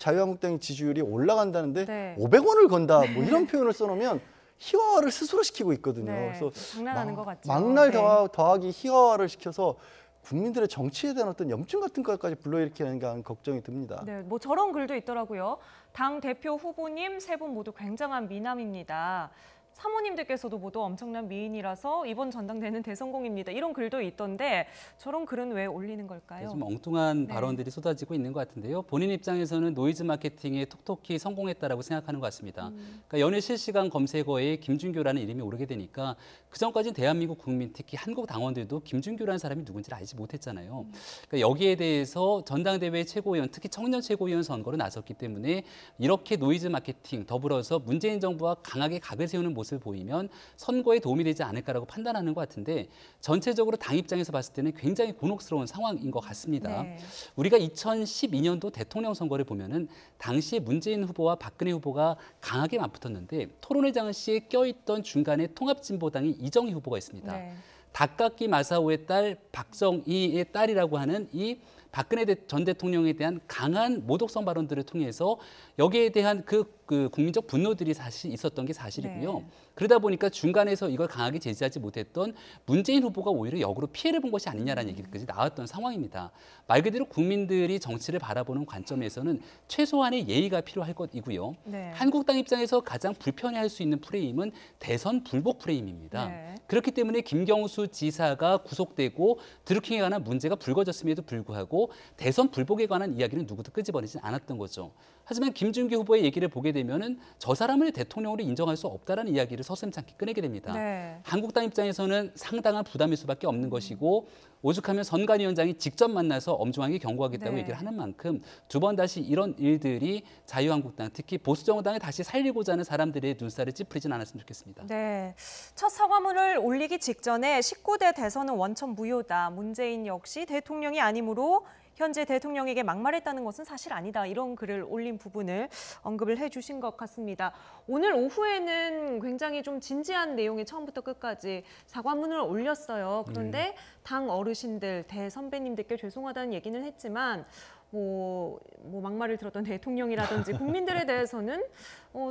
Speaker 14: 자유한국당의 지지율이 올라간다는데 500원을 건다 뭐 이런 표현을 써놓으면 희화화를 스스로 시키고 있거든요. 그래서
Speaker 1: 장난하는 것 같죠.
Speaker 14: 막날 더하기 희화화를 시켜서 국민들의 정치에 대한 어떤 염증 같은 것까지 불러일으키는가 하는 걱정이 듭니다.
Speaker 1: 네, 뭐 저런 글도 있더라고요. 당 대표 후보님 세 분 모두 굉장한 미남입니다. 사모님들께서도 모두 엄청난 미인이라서 이번 전당대회는 대성공입니다. 이런 글도 있던데 저런 글은 왜 올리는 걸까요?
Speaker 19: 좀 엉뚱한 발언들이 쏟아지고 있는 것 같은데요. 본인 입장에서는 노이즈 마케팅에 톡톡히 성공했다라고 생각하는 것 같습니다. 그러니까 연일 실시간 검색어에 김준교라는 이름이 오르게 되니까 그전까지는 대한민국 국민, 특히 한국 당원들도 김준교라는 사람이 누군지를 알지 못했잖아요. 그러니까 여기에 대해서 전당대회 최고위원, 특히 청년 최고위원 선거로 나섰기 때문에 이렇게 노이즈 마케팅 더불어서 문재인 정부와 강하게 각을 세우는 모습을 보이면 선거에 도움이 되지 않을까라고 판단하는 것 같은데 전체적으로 당 입장에서 봤을 때는 굉장히 곤혹스러운 상황인 것 같습니다.
Speaker 1: 네.
Speaker 19: 우리가 2012년도 대통령 선거를 보면은 당시에 문재인 후보와 박근혜 후보가 강하게 맞붙었는데 토론회장 씨에 껴있던 중간에 통합진보당이 이정희 후보가 있습니다.
Speaker 1: 네.
Speaker 19: 닥깎기 마사오의 딸 박정희의 딸이라고 하는 이 박근혜 전 대통령에 대한 강한 모독성 발언들을 통해서 여기에 대한 그 국민적 분노들이 사실 있었던 게 사실이고요.
Speaker 1: 네.
Speaker 19: 그러다 보니까 중간에서 이걸 강하게 제지하지 못했던 문재인 후보가 오히려 역으로 피해를 본 것이 아니냐라는 얘기까지 나왔던 상황입니다. 말 그대로 국민들이 정치를 바라보는 관점에서는 최소한의 예의가 필요할 것이고요.
Speaker 1: 네.
Speaker 19: 한국당 입장에서 가장 불편해할 수 있는 프레임은 대선 불복 프레임입니다.
Speaker 1: 네.
Speaker 19: 그렇기 때문에 김경수 지사가 구속되고 드루킹에 관한 문제가 불거졌음에도 불구하고 대선 불복에 관한 이야기는 누구도 끄집어내지 않았던 거죠. 하지만 김준규 후보의 얘기를 보게 되면은 저 사람을 대통령으로 인정할 수 없다라는 이야기를 서슴찮게 꺼내게 됩니다.
Speaker 1: 네.
Speaker 19: 한국당 입장에서는 상당한 부담일 수밖에 없는 것이고 오죽하면 선관위원장이 직접 만나서 엄중하게 경고하겠다고
Speaker 1: 네.
Speaker 19: 얘기를 하는 만큼 두 번 다시 이런 일들이 자유한국당 특히 보수정당을 다시 살리고자 하는 사람들의 눈살을 찌푸리진 않았으면 좋겠습니다.
Speaker 1: 네, 첫 사과문을 올리기 직전에 19대 대선은 원천 무효다. 문재인 역시 대통령이 아니므로 현재 대통령에게 막말했다는 것은 사실 아니다. 이런 글을 올린 부분을 언급을 해주신 것 같습니다. 오늘 오후에는 굉장히 좀 진지한 내용이 처음부터 끝까지 사과문을 올렸어요. 그런데 당 어르신들, 대선배님들께 죄송하다는 얘기는 했지만 뭐 막말을 들었던 대통령이라든지 국민들에 대해서는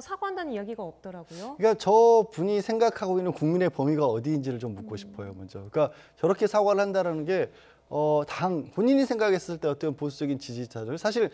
Speaker 1: 사과한다는 이야기가 없더라고요.
Speaker 14: 그러니까 저 분이 생각하고 있는 국민의 범위가 어디인지를 좀 묻고 싶어요, 먼저. 그러니까 저렇게 사과를 한다는 게 본인이 생각했을 때 어떤 보수적인 지지자들, 사실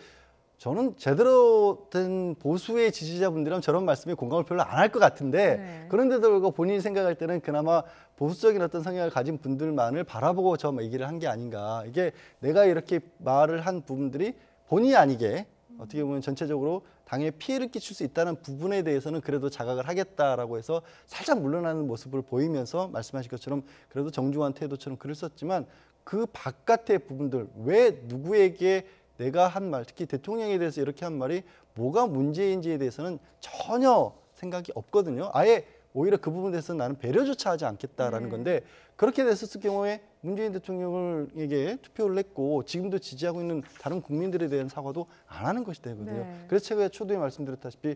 Speaker 14: 저는 제대로 된 보수의 지지자분들이라면 저런 말씀에 공감을 별로 안 할 것 같은데
Speaker 1: 네.
Speaker 14: 그런데도 불구하고 본인이 생각할 때는 그나마 보수적인 어떤 성향을 가진 분들만을 바라보고 저 얘기를 한 게 아닌가. 이게 내가 이렇게 말을 한 부분들이 본의 아니게 어떻게 보면 전체적으로 당에 피해를 끼칠 수 있다는 부분에 대해서는 그래도 자각을 하겠다라고 해서 살짝 물러나는 모습을 보이면서 말씀하신 것처럼 그래도 정중한 태도처럼 글을 썼지만 그 바깥의 부분들, 왜 누구에게 내가 한 말, 특히 대통령에 대해서 이렇게 한 말이 뭐가 문제인지에 대해서는 전혀 생각이 없거든요. 아예 오히려 그 부분에 대해서 나는 배려조차 하지 않겠다라는 건데 그렇게 됐을 경우에 문재인 대통령에게 투표를 했고 지금도 지지하고 있는 다른 국민들에 대한 사과도 안 하는 것이 되거든요.
Speaker 1: 네.
Speaker 14: 그래서 제가 초두에 말씀드렸다시피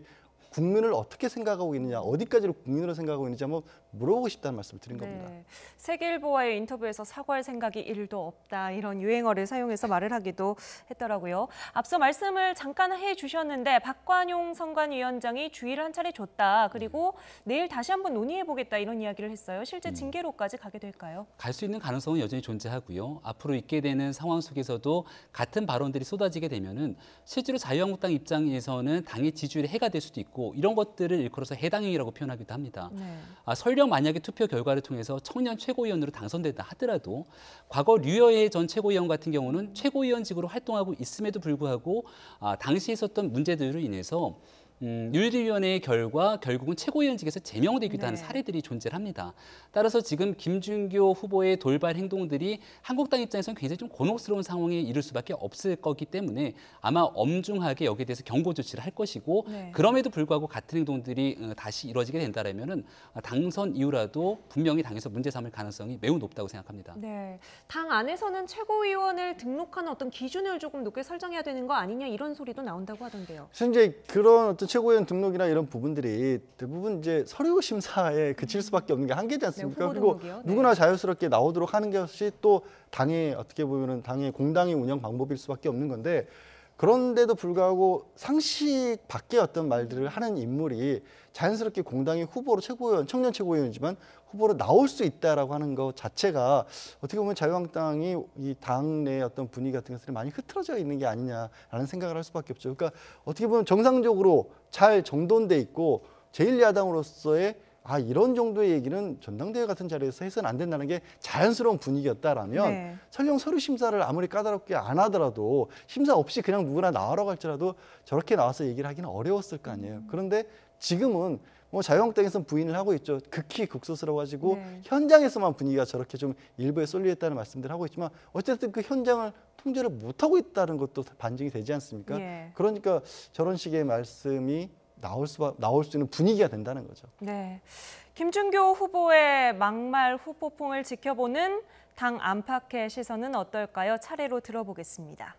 Speaker 14: 국민을 어떻게 생각하고 있느냐, 어디까지를 국민으로 생각하고 있는지 한번 물어보고 싶다는 말씀을 드린 겁니다.
Speaker 1: 세계일보와의 인터뷰에서 사과할 생각이 1도 없다. 이런 유행어를 사용해서 말을 하기도 했더라고요. 앞서 말씀을 잠깐 해주셨는데 박관용 선관위원장이 주의를 한 차례 줬다. 그리고 내일 다시 한번 논의해보겠다. 이런 이야기를 했어요. 실제 징계로까지 가게 될까요?
Speaker 19: 갈 수 있는 가능성은 여전히 존재하고요. 앞으로 있게 되는 상황 속에서도 같은 발언들이 쏟아지게 되면은 실제로 자유한국당 입장에서는 당의 지지율에 해가 될 수도 있고 이런 것들을 일컬어서 해당행위라고 표현하기도 합니다. 설령 만약에 투표 결과를 통해서 청년 최고위원으로 당선된다 하더라도 과거 류여해 전 최고위원 같은 경우는 최고위원직으로 활동하고 있음에도 불구하고 당시 있었던 문제들로 인해서 윤리위원회의 결과 결국은 최고위원직에서 제명되기도 하는 사례들이 존재합니다. 따라서 지금 김준교 후보의 돌발 행동들이 한국당 입장에서는 굉장히 좀 곤혹스러운 상황에 이를 수밖에 없을 거기 때문에 아마 엄중하게 여기에 대해서 경고 조치를 할 것이고 그럼에도 불구하고 같은 행동들이 다시 이루어지게 된다면 당선 이후라도 분명히 당에서 문제 삼을 가능성이 매우 높다고 생각합니다.
Speaker 1: 네, 당 안에서는 최고위원을 등록하는 어떤 기준을 조금 높게 설정해야 되는 거 아니냐 이런 소리도 나온다고 하던데요.
Speaker 14: 그래서 이제 그런 어떤 최고위원 등록이나 이런 부분들이 대부분 이제 서류 심사에 그칠 수밖에 없는 게 한계지 않습니까? 그리고 누구나 자유스럽게 나오도록 하는 것이 또 당의 어떻게 보면은 당의 공당의 운영 방법일 수밖에 없는 건데 그런데도 불구하고 상식 밖의 어떤 말들을 하는 인물이 자연스럽게 공당의 후보로 최고위원, 청년 최고위원이지만 후보로 나올 수 있다라고 하는 것 자체가 어떻게 보면 자유한국당이 이 당내 어떤 분위기 같은 것들이 많이 흐트러져 있는 게 아니냐라는 생각을 할 수밖에 없죠. 그러니까 어떻게 보면 정상적으로 잘 정돈돼 있고 제1야당으로서의 이런 정도의 얘기는 전당대회 같은 자리에서 해서는 안 된다는 게 자연스러운 분위기였다라면 설령 서류 심사를 아무리 까다롭게 안 하더라도 심사 없이 그냥 누구나 나오라고 할지라도 저렇게 나와서 얘기를 하기는 어려웠을 거 아니에요. 그런데 지금은 뭐 자유한국당에서는 부인을 하고 있죠. 극히 극소수라고 현장에서만 분위기가 저렇게 좀 일부에 쏠려 있다는 말씀들을 하고 있지만 어쨌든 그 현장을 통제를 못하고 있다는 것도 반증이 되지 않습니까? 그러니까 저런 식의 말씀이 나올 수 있는 분위기가 된다는 거죠.
Speaker 1: 네, 김준교 후보의 막말 후보풍을 지켜보는 당 안팎의 시선은 어떨까요? 차례로 들어보겠습니다.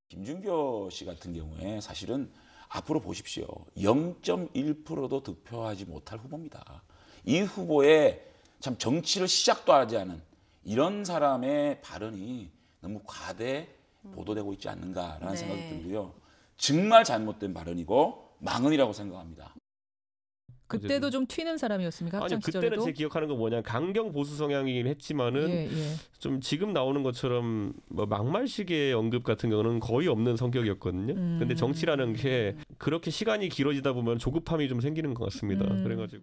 Speaker 8: 김준교 씨 같은 경우에 사실은 앞으로 보십시오. 0.1%도 득표하지 못할 후보입니다. 이 후보의 참 정치를 시작도 하지 않은 이런 사람의 발언이 너무 과대 보도되고 있지 않는가라는 생각이 들고요. 정말 잘못된 발언이고 망언이라고 생각합니다.
Speaker 6: 그때도 좀 튀는 사람이었습니까?
Speaker 20: 아니요, 그때는 제 기억하는 건 뭐냐, 강경 보수 성향이긴 했지만은 좀 지금 나오는 것처럼 뭐 막말식의 언급 같은 경우는 거의 없는 성격이었거든요. 근데 정치라는 게 그렇게 시간이 길어지다 보면 조급함이 좀 생기는 것 같습니다. 그래가지고.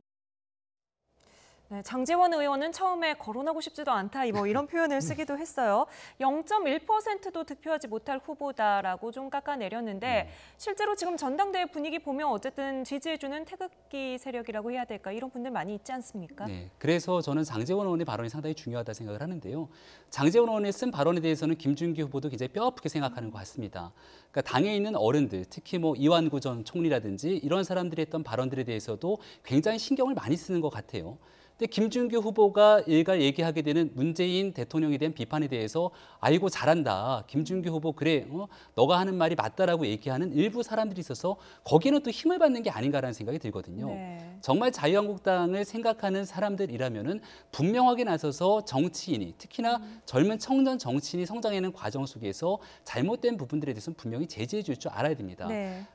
Speaker 1: 네, 장제원 의원은 처음에 거론하고 싶지도 않다 뭐 이런 표현을 쓰기도 했어요. 0.1%도 득표하지 못할 후보다라고 좀 깎아내렸는데 실제로 지금 전당대회 분위기 보면 어쨌든 지지해주는 태극기 세력이라고 해야 될까 이런 분들 많이 있지 않습니까?
Speaker 19: 네, 그래서 저는 장제원 의원의 발언이 상당히 중요하다 생각을 하는데요. 장제원 의원의 쓴 발언에 대해서는 김준규 후보도 굉장히 뼈아프게 생각하는 것 같습니다. 그러니까 당에 있는 어른들, 특히 뭐 이완구 전 총리라든지 이런 사람들이 했던 발언들에 대해서도 굉장히 신경을 많이 쓰는 것 같아요. 근데 김준규 후보가 일갈 얘기하게 되는 문재인 대통령에 대한 비판에 대해서 아이고 잘한다. 김준규 후보 그래. 너가 하는 말이 맞다라고 얘기하는 일부 사람들이 있어서 거기는 또 힘을 받는 게 아닌가라는 생각이 들거든요. 정말 자유한국당을 생각하는 사람들이라면은 분명하게 나서서 정치인이 특히나 젊은 청년 정치인이 성장하는 과정 속에서 잘못된 부분들에 대해서는 분명히 제지해 줄 줄 알아야 됩니다.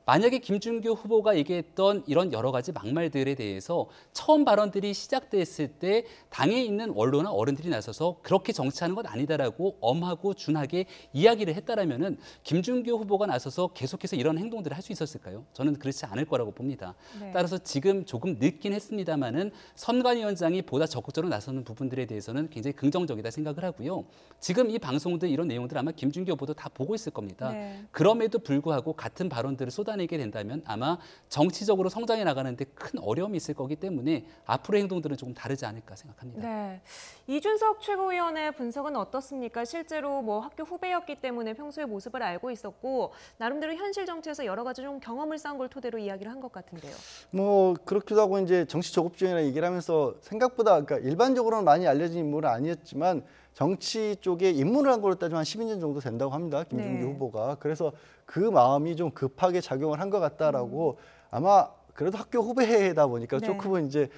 Speaker 19: 만약에 김준규 후보가 얘기했던 이런 여러 가지 막말들에 대해서 처음 발언들이 시작됐을 때 당에 있는 원로나 어른들이 나서서 그렇게 정치하는 건 아니다라고 엄하고 준하게 이야기를 했다라면은 김준규 후보가 나서서 계속해서 이런 행동들을 할 수 있었을까요? 저는 그렇지 않을 거라고 봅니다. 따라서 지금 조금 늦긴 했습니다만은 선관위원장이 보다 적극적으로 나서는 부분들에 대해서는 굉장히 긍정적이다 생각을 하고요. 지금 이 방송들 이런 내용들 아마 김준규 후보도 다 보고 있을 겁니다. 그럼에도 불구하고 같은 발언들을 쏟아내게 된다면 아마 정치적으로 성장해 나가는데 큰 어려움이 있을 거기 때문에 앞으로의 행동들은 조금 다르지 않을까 생각합니다.
Speaker 1: 네, 이준석 최고위원의 분석은 어떻습니까? 실제로 뭐 학교 후배였기 때문에 평소의 모습을 알고 있었고 나름대로 현실 정치에서 여러 가지 좀 경험을 쌓은 걸 토대로 이야기를 한 것 같은데요.
Speaker 14: 뭐 그렇기도 하고 이제 정치 조급증이라는 얘기를 하면서 생각보다 그러니까 일반적으로는 많이 알려진 인물은 아니었지만 정치 쪽에 입문을 한 걸로 따지면 한 12년 정도 된다고 합니다. 김준규 후보가. 그래서 그 마음이 좀 급하게 작용을 한 것 같다라고 아마 그래도 학교 후배다 보니까 조금은 이제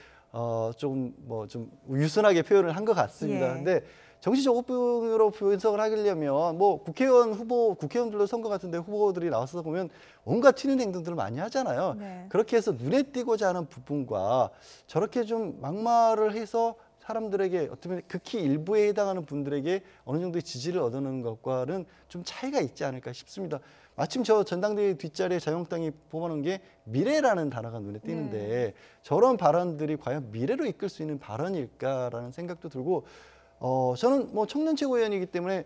Speaker 14: 좀 유순하게 표현을 한 것 같습니다. 근데 정치 조급증으로 분석을 하려면 뭐 국회의원들도 선거 같은데 후보들이 나와서 보면 온갖 튀는 행동들을 많이 하잖아요. 그렇게 해서 눈에 띄고자 하는 부분과 저렇게 좀 막말을 해서 사람들에게 어떻게 보면 극히 일부에 해당하는 분들에게 어느 정도의 지지를 얻는 것과는 좀 차이가 있지 않을까 싶습니다. 마침 저 전당대회 뒷자리에 자유한국당이 뽑아놓은 게 미래라는 단어가 눈에 띄는데 저런 발언들이 과연 미래로 이끌 수 있는 발언일까라는 생각도 들고 저는 뭐 청년 최고위원이기 때문에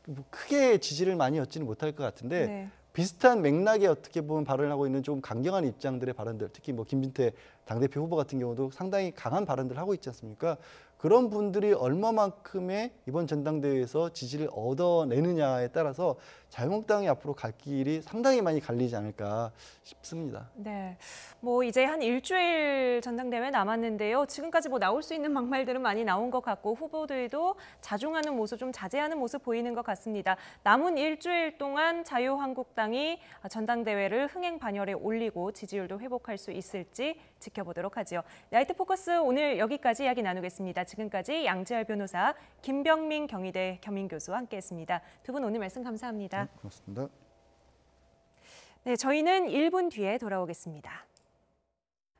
Speaker 14: 뭐 크게 지지를 많이 얻지는 못할 것 같은데 비슷한 맥락에 어떻게 보면 발언을 하고 있는 좀 강경한 입장들의 발언들, 특히 뭐 김진태 당대표 후보 같은 경우도 상당히 강한 발언들을 하고 있지 않습니까? 그런 분들이 얼마만큼의 이번 전당대회에서 지지를 얻어내느냐에 따라서 자유한국당이 앞으로 갈 길이 상당히 많이 갈리지 않을까 싶습니다.
Speaker 1: 네, 뭐 이제 한 일주일 전당대회 남았는데요. 지금까지 뭐 나올 수 있는 막말들은 많이 나온 것 같고 후보들도 자중하는 모습, 좀 자제하는 모습 보이는 것 같습니다. 남은 일주일 동안 자유한국당이 전당대회를 흥행 반열에 올리고 지지율도 회복할 수 있을지 지켜보도록 하죠. 나이트 포커스 오늘 여기까지 이야기 나누겠습니다. 지금까지 양지열 변호사, 김병민 경희대 겸임교수와 함께했습니다. 두 분 오늘 말씀 감사합니다.
Speaker 14: 고맙습니다.
Speaker 1: 네, 저희는 1분 뒤에 돌아오겠습니다.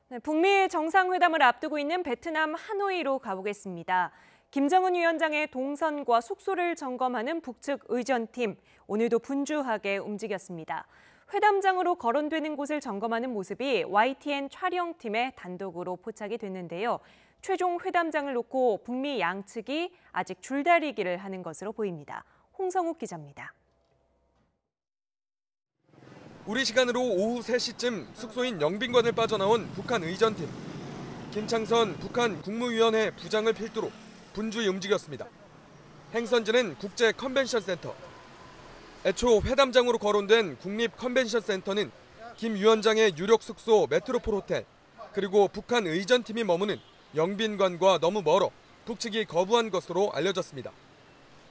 Speaker 1: 네, 북미 정상회담을 앞두고 있는 베트남 하노이로 가보겠습니다. 김정은 위원장의 동선과 숙소를 점검하는 북측 의전팀, 오늘도 분주하게 움직였습니다. 회담장으로 거론되는 곳을 점검하는 모습이 YTN 촬영팀의 단독으로 포착이 됐는데요. 최종 회담장을 놓고 북미 양측이 아직 줄다리기를 하는 것으로 보입니다. 홍성욱 기자입니다.
Speaker 2: 우리 시간으로 오후 3시쯤 숙소인 영빈관을 빠져나온 북한 의전팀. 김창선 북한 국무위원회 부장을 필두로 분주히 움직였습니다. 행선지는 국제 컨벤션 센터. 애초 회담장으로 거론된 국립 컨벤션 센터는 김 위원장의 유력 숙소 메트로폴 호텔, 그리고 북한 의전팀이 머무는 영빈관과 너무 멀어 북측이 거부한 것으로 알려졌습니다.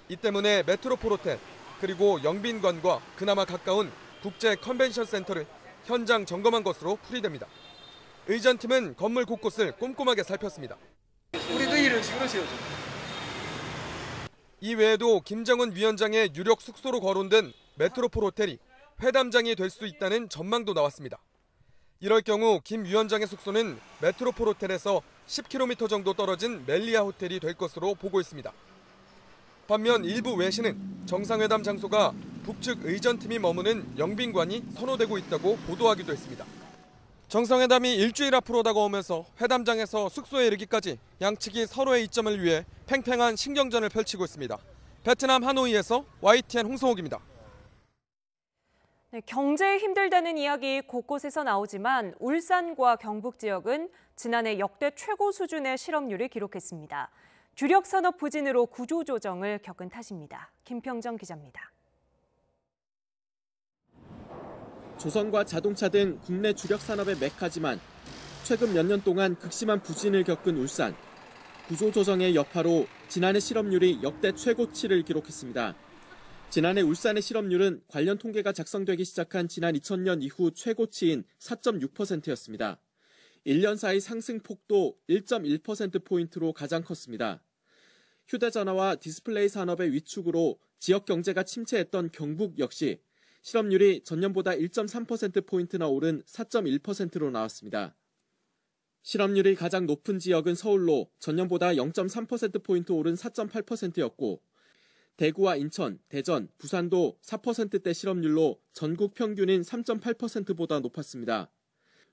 Speaker 2: 이 때문에 메트로폴 호텔, 그리고 영빈관과 그나마 가까운 국제 컨벤션 센터를 현장 점검한 것으로 풀이됩니다. 의전팀은 건물 곳곳을 꼼꼼하게 살폈습니다.
Speaker 21: 우리도 이런 식으로 세워줘.
Speaker 2: 이 외에도 김정은 위원장의 유력 숙소로 거론된 메트로폴 호텔이 회담장이 될 수 있다는 전망도 나왔습니다. 이럴 경우 김 위원장의 숙소는 메트로폴 호텔에서 10km 정도 떨어진 멜리아 호텔이 될 것으로 보고 있습니다. 반면 일부 외신은 정상회담 장소가 북측 의전팀이 머무는 영빈관이 선호되고 있다고 보도하기도 했습니다. 정상회담이 일주일 앞으로 다가오면서 회담장에서 숙소에 이르기까지 양측이 서로의 이점을 위해 팽팽한 신경전을 펼치고 있습니다. 베트남 하노이에서 YTN 홍성욱입니다.
Speaker 1: 네, 경제에 힘들다는 이야기 곳곳에서 나오지만 울산과 경북 지역은 지난해 역대 최고 수준의 실업률을 기록했습니다. 주력 산업 부진으로 구조조정을 겪은 탓입니다. 김평정 기자입니다.
Speaker 22: 조선과 자동차 등 국내 주력 산업의 메카지만 최근 몇 년 동안 극심한 부진을 겪은 울산. 구조조정의 여파로 지난해 실업률이 역대 최고치를 기록했습니다. 지난해 울산의 실업률은 관련 통계가 작성되기 시작한 지난 2000년 이후 최고치인 4.6%였습니다. 1년 사이 상승폭도 1.1%포인트로 가장 컸습니다. 휴대전화와 디스플레이 산업의 위축으로 지역 경제가 침체했던 경북 역시 실업률이 전년보다 1.3%포인트나 오른 4.1%로 나왔습니다. 실업률이 가장 높은 지역은 서울로 전년보다 0.3%포인트 오른 4.8%였고 대구와 인천, 대전, 부산도 4%대 실업률로 전국 평균인 3.8%보다 높았습니다.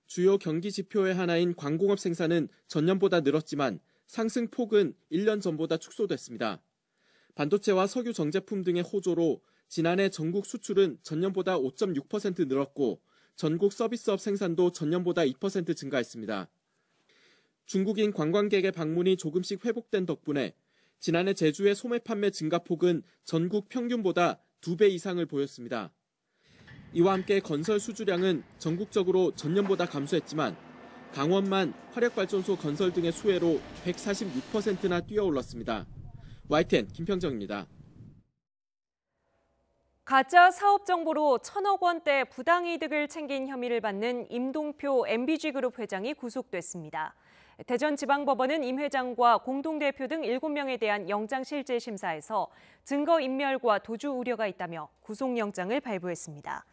Speaker 22: 주요 경기 지표의 하나인 광공업 생산은 전년보다 늘었지만 상승폭은 1년 전보다 축소됐습니다. 반도체와 석유 정제품 등의 호조로 지난해 전국 수출은 전년보다 5.6% 늘었고 전국 서비스업 생산도 전년보다 2% 증가했습니다. 중국인 관광객의 방문이 조금씩 회복된 덕분에 지난해 제주의 소매 판매 증가폭은 전국 평균보다 2배 이상을 보였습니다. 이와 함께 건설 수주량은 전국적으로 전년보다 감소했지만 강원만 화력발전소 건설 등의 수혜로 146%나 뛰어올랐습니다. YTN 김평정입니다.
Speaker 1: 가짜 사업 정보로 1,000억 원대 부당이득을 챙긴 혐의를 받는 임동표 MBG그룹 회장이 구속됐습니다. 대전지방법원은 임 회장과 공동대표 등 7명에 대한 영장실질심사에서 증거인멸과 도주 우려가 있다며 구속영장을 발부했습니다.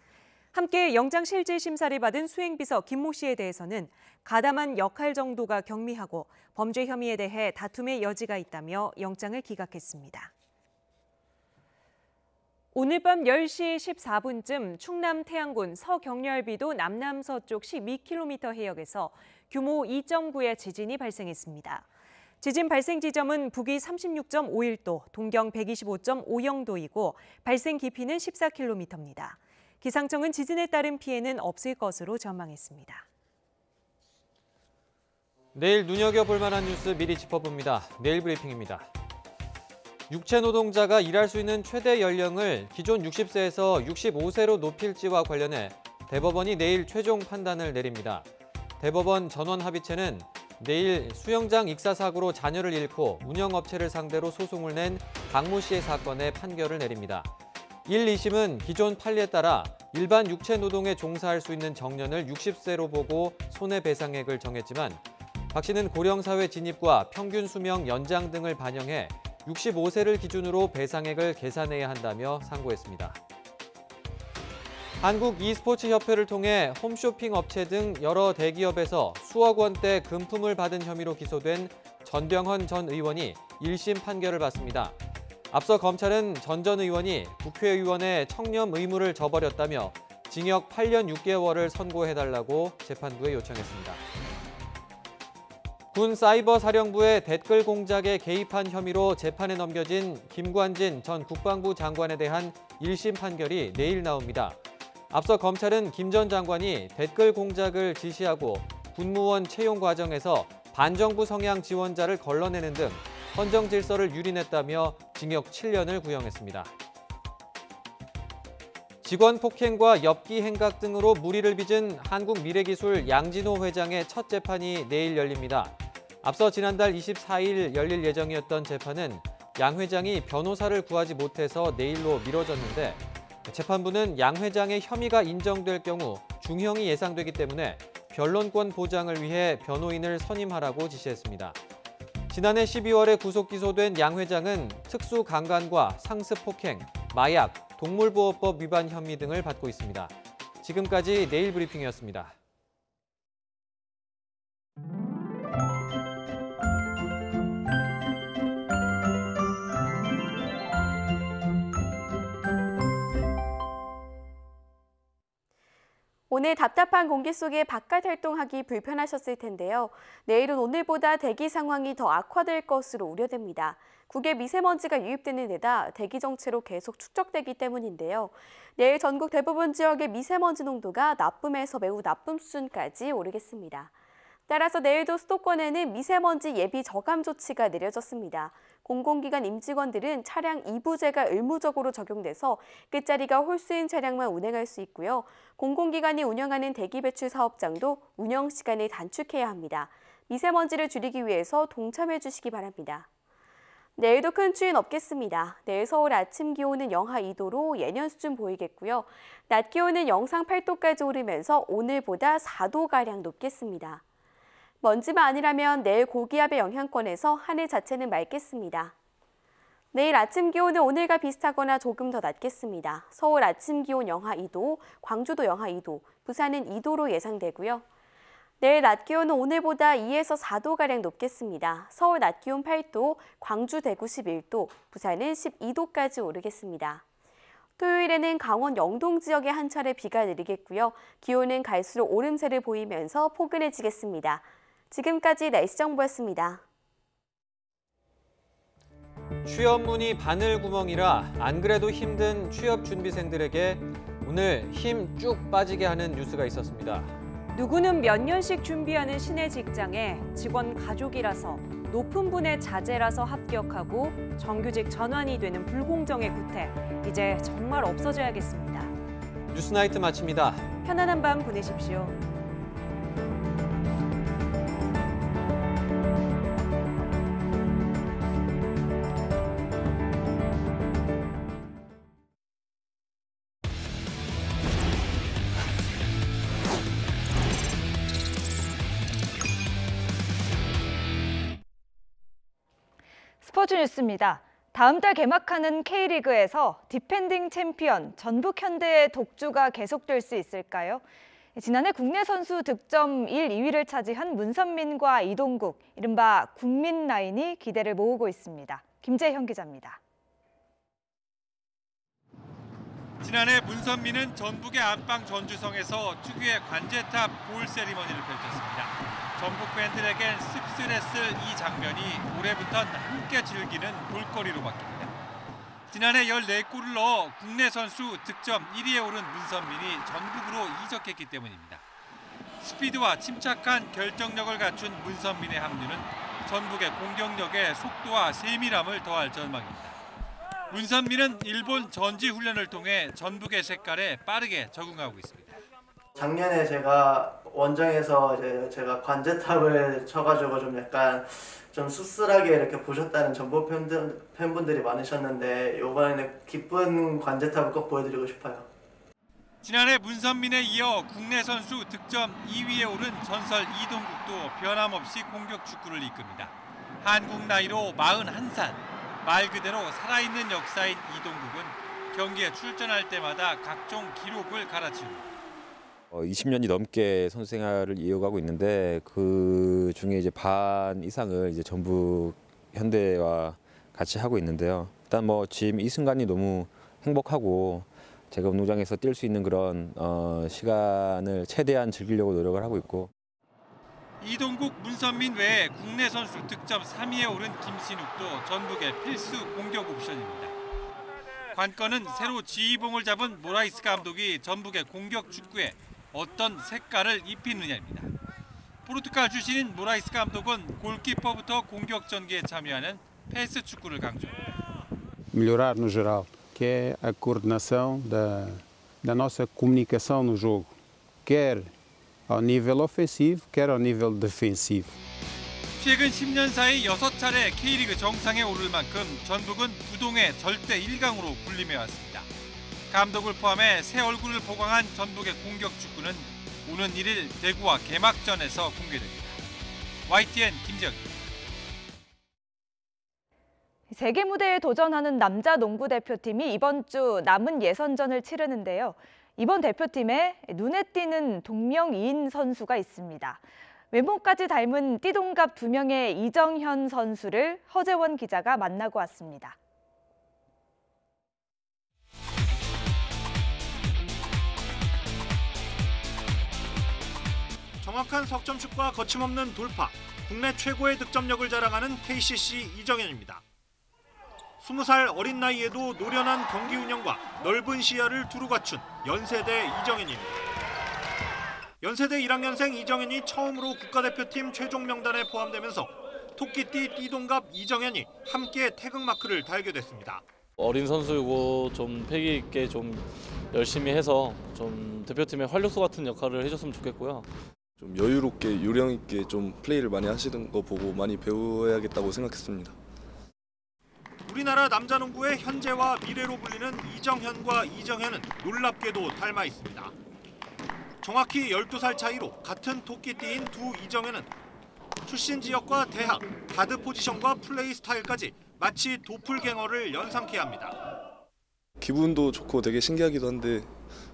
Speaker 1: 함께 영장실질심사를 받은 수행비서 김모 씨에 대해서는 가담한 역할 정도가 경미하고 범죄 혐의에 대해 다툼의 여지가 있다며 영장을 기각했습니다. 오늘 밤 10시 14분쯤 충남 태안군 서경렬비도 남남서쪽 12km 해역에서 규모 2.9의 지진이 발생했습니다. 지진 발생 지점은 북위 36.51도, 동경 125.50도이고 발생 깊이는 14km입니다. 기상청은 지진에 따른 피해는 없을 것으로 전망했습니다.
Speaker 23: 내일 눈여겨볼 만한 뉴스 미리 짚어봅니다. 내일 브리핑입니다. 육체 노동자가 일할 수 있는 최대 연령을 기존 60세에서 65세로 높일지와 관련해 대법원이 내일 최종 판단을 내립니다. 대법원 전원합의체는 내일 수영장 익사 사고로 자녀를 잃고 운영업체를 상대로 소송을 낸 박모 씨의 사건에 판결을 내립니다. 1, 2심은 기존 판례에 따라 일반 육체 노동에 종사할 수 있는 정년을 60세로 보고 손해배상액을 정했지만 박 씨는 고령사회 진입과 평균 수명 연장 등을 반영해 65세를 기준으로 배상액을 계산해야 한다며 상고했습니다. 한국 e스포츠협회를 통해 홈쇼핑 업체 등 여러 대기업에서 수억 원대 금품을 받은 혐의로 기소된 전병헌 전 의원이 1심 판결을 받습니다. 앞서 검찰은 전 의원이 국회의원의 청렴 의무를 저버렸다며 징역 8년 6개월을 선고해달라고 재판부에 요청했습니다. 군 사이버 사령부의 댓글 공작에 개입한 혐의로 재판에 넘겨진 김관진 전 국방부 장관에 대한 1심 판결이 내일 나옵니다. 앞서 검찰은 김 전 장관이 댓글 공작을 지시하고 군무원 채용 과정에서 반정부 성향 지원자를 걸러내는 등 헌정 질서를 유린했다며 징역 7년을 구형했습니다. 직원 폭행과 엽기 행각 등으로 물의를 빚은 한국미래기술 양진호 회장의 첫 재판이 내일 열립니다. 앞서 지난달 24일 열릴 예정이었던 재판은 양 회장이 변호사를 구하지 못해서 내일로 미뤄졌는데 재판부는 양 회장의 혐의가 인정될 경우 중형이 예상되기 때문에 변론권 보장을 위해 변호인을 선임하라고 지시했습니다. 지난해 12월에 구속 기소된 양 회장은 특수강간과 상습 폭행, 마약, 동물보호법 위반 혐의 등을 받고 있습니다. 지금까지 내일 브리핑이었습니다.
Speaker 9: 오늘 답답한 공기 속에 바깥 활동하기 불편하셨을 텐데요. 내일은 오늘보다 대기 상황이 더 악화될 것으로 우려됩니다. 국외 미세먼지가 유입되는 데다 대기 정체로 계속 축적되기 때문인데요. 내일 전국 대부분 지역의 미세먼지 농도가 나쁨에서 매우 나쁨 수준까지 오르겠습니다. 따라서 내일도 수도권에는 미세먼지 예비 저감 조치가 내려졌습니다. 공공기관 임직원들은 차량 2부제가 의무적으로 적용돼서 끝자리가 홀수인 차량만 운행할 수 있고요. 공공기관이 운영하는 대기배출 사업장도 운영 시간을 단축해야 합니다. 미세먼지를 줄이기 위해서 동참해 주시기 바랍니다. 내일도 큰 추위는 없겠습니다. 내일 서울 아침 기온은 영하 2도로 예년 수준 보이겠고요. 낮 기온은 영상 8도까지 오르면서 오늘보다 4도가량 높겠습니다. 먼지만 아니라면 내일 고기압의 영향권에서 하늘 자체는 맑겠습니다. 내일 아침 기온은 오늘과 비슷하거나 조금 더 낮겠습니다. 서울 아침 기온 영하 2도, 광주도 영하 2도, 부산은 2도로 예상되고요. 내일 낮 기온은 오늘보다 2에서 4도가량 높겠습니다. 서울 낮 기온 8도, 광주, 대구 11도, 부산은 12도까지 오르겠습니다. 토요일에는 강원 영동 지역에 한 차례 비가 내리겠고요. 기온은 갈수록 오름세를 보이면서 포근해지겠습니다. 지금까지 날씨 정보였습니다.
Speaker 23: 취업문이 바늘구멍이라 안 그래도 힘든 취업 준비생들에게 오늘 힘 쭉 빠지게 하는 뉴스가 있었습니다.
Speaker 1: 누구는 몇 년씩 준비하는 신의 직장에 직원 가족이라서 높은 분의 자제라서 합격하고 정규직 전환이 되는 불공정의 구태, 이제 정말 없어져야겠습니다.
Speaker 23: 뉴스나이트 마칩니다.
Speaker 1: 편안한 밤 보내십시오.
Speaker 12: 스포츠 뉴스입니다. 다음 달 개막하는 K리그에서 디펜딩 챔피언 전북 현대의 독주가 계속될 수 있을까요? 지난해 국내 선수 득점 1, 2위를 차지한 문선민과 이동국, 이른바 국민 라인이 기대를 모으고 있습니다. 김재현 기자입니다.
Speaker 17: 지난해 문선민은 전북의 안방 전주성에서 특유의 관제탑 골 세리머니를 펼쳤습니다. 전북 팬들에겐 씁쓸했을 이 장면이 올해부터는 함께 즐기는 볼거리로 바뀝니다. 지난해 14골을 넣어 국내 선수 득점 1위에 오른 문선민이 전북으로 이적했기 때문입니다. 스피드와 침착한 결정력을 갖춘 문선민의 합류는 전북의 공격력에 속도와 세밀함을 더할 전망입니다. 문선민은 일본 전지 훈련을 통해 전북의 색깔에 빠르게 적응하고 있습니다.
Speaker 24: 작년에 제가 원정에서 제가 관제탑을 쳐가지고 좀 약간 좀 씁쓸하게 이렇게 보셨다는 전북 팬분들이 많으셨는데 이번에는 기쁜 관제탑을 꼭 보여드리고 싶어요.
Speaker 17: 지난해 문선민에 이어 국내 선수 득점 2위에 오른 전설 이동국도 변함없이 공격 축구를 이끕니다. 한국 나이로 41살, 말 그대로 살아있는 역사인 이동국은 경기에 출전할 때마다 각종 기록을 갈아치웁니다.
Speaker 25: 20년이 넘게 선수 생활을 이어가고 있는데 그 중에 이제 반 이상을 이제 전북 현대와 같이 하고 있는데요. 일단 지금 이 순간이 너무 행복하고 제가 운동장에서 뛸 수 있는 그런 시간을 최대한 즐기려고 노력을 하고 있고.
Speaker 17: 이동국, 문선민 외에 국내 선수 득점 3위에 오른 김신욱도 전북의 필수 공격 옵션입니다. 관건은 새로 지휘봉을 잡은 모라이스 감독이 전북의 공격 축구에 어떤 색깔을 입히느냐입니다. 포르투갈 출신인 모라이스 감독은 골키퍼부터 공격 전개에 참여하는 패스 축구를 강조합니다.
Speaker 5: Melhorar no geral, que é a coordenação da nossa comunicação no jogo, quer ao nível ofensivo, quer ao nível defensivo.
Speaker 17: 최근 10년 사이 6차례 K리그 정상에 오를 만큼 전북은 부동의 절대 1강으로 군림해왔습니다. 감독을 포함해 새 얼굴을 보강한 전북의 공격 축구는 오는 1일 대구와 개막전에서 공개됩니다. YTN 김지혁입니다.
Speaker 12: 세계 무대에 도전하는 남자 농구 대표팀이 이번 주 남은 예선전을 치르는데요. 이번 대표팀에 눈에 띄는 동명이인 선수가 있습니다. 외모까지 닮은 띠동갑 2명의 이정현 선수를 허재원 기자가 만나고 왔습니다.
Speaker 10: 정확한 석점슛과 거침없는 돌파, 국내 최고의 득점력을 자랑하는 KCC 이정현입니다. 20살 어린 나이에도 노련한 경기 운영과 넓은 시야를 두루 갖춘 연세대 이정현입니다. 연세대 1학년생 이정현이 처음으로 국가대표팀 최종 명단에 포함되면서 토끼띠 띠동갑 이정현이 함께 태극마크를 달게 됐습니다.
Speaker 11: 어린 선수이고 좀 패기 있게 좀 열심히 해서 좀 대표팀의 활력소 같은 역할을 해줬으면 좋겠고요.
Speaker 13: 좀 여유롭게 요령 있게 좀 플레이를 많이 하시는 거 보고 많이 배워야겠다고 생각했습니다.
Speaker 10: 우리나라 남자농구의 현재와 미래로 불리는 이정현과 이정현은 놀랍게도 닮아 있습니다. 정확히 12살 차이로 같은 토끼띠인 두 이정현은 출신 지역과 대학, 가드 포지션과 플레이 스타일까지 마치 도플갱어를 연상케 합니다.
Speaker 13: 기분도 좋고 되게 신기하기도 한데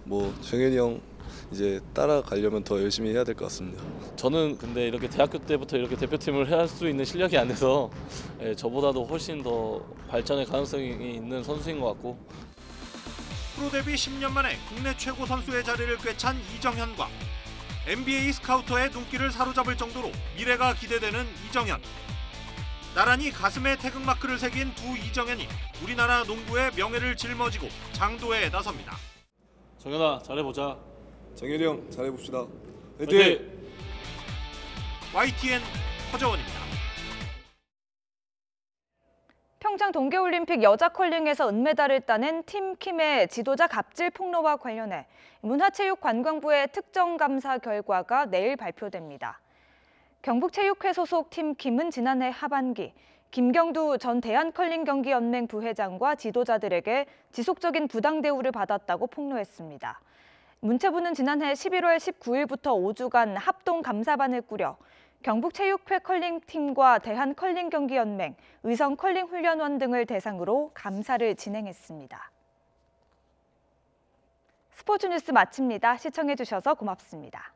Speaker 13: 뭐 정현이 형 이제 따라가려면 더 열심히 해야 될 것 같습니다.
Speaker 11: 저는 근데 이렇게 대학교 때부터 이렇게 대표팀을 할 수 있는 실력이 안 돼서 저보다도 훨씬 더 발전의 가능성이 있는 선수인 것 같고.
Speaker 10: 프로 데뷔 10년 만에 국내 최고 선수의 자리를 꿰찬 이정현과 NBA 스카우터의 눈길을 사로잡을 정도로 미래가 기대되는 이정현. 나란히 가슴에 태극마크를 새긴 두 이정현이 우리나라 농구의 명예를 짊어지고 장도에 나섭니다.
Speaker 11: 정현아, 잘해보자.
Speaker 13: 정현이 형 잘해봅시다.
Speaker 11: 화이팅!
Speaker 10: YTN 허재원입니다.
Speaker 12: 평창 동계올림픽 여자 컬링에서 은메달을 따낸 팀 킴의 지도자 갑질 폭로와 관련해 문화체육관광부의 특정 감사 결과가 내일 발표됩니다. 경북체육회 소속 팀 킴은 지난해 하반기 김경두 전 대한컬링경기연맹 부회장과 지도자들에게 지속적인 부당 대우를 받았다고 폭로했습니다. 문체부는 지난해 11월 19일부터 5주간 합동 감사반을 꾸려 경북체육회 컬링팀과 대한컬링경기연맹, 의성컬링훈련원 등을 대상으로 감사를 진행했습니다. 스포츠 뉴스 마칩니다. 시청해주셔서 고맙습니다.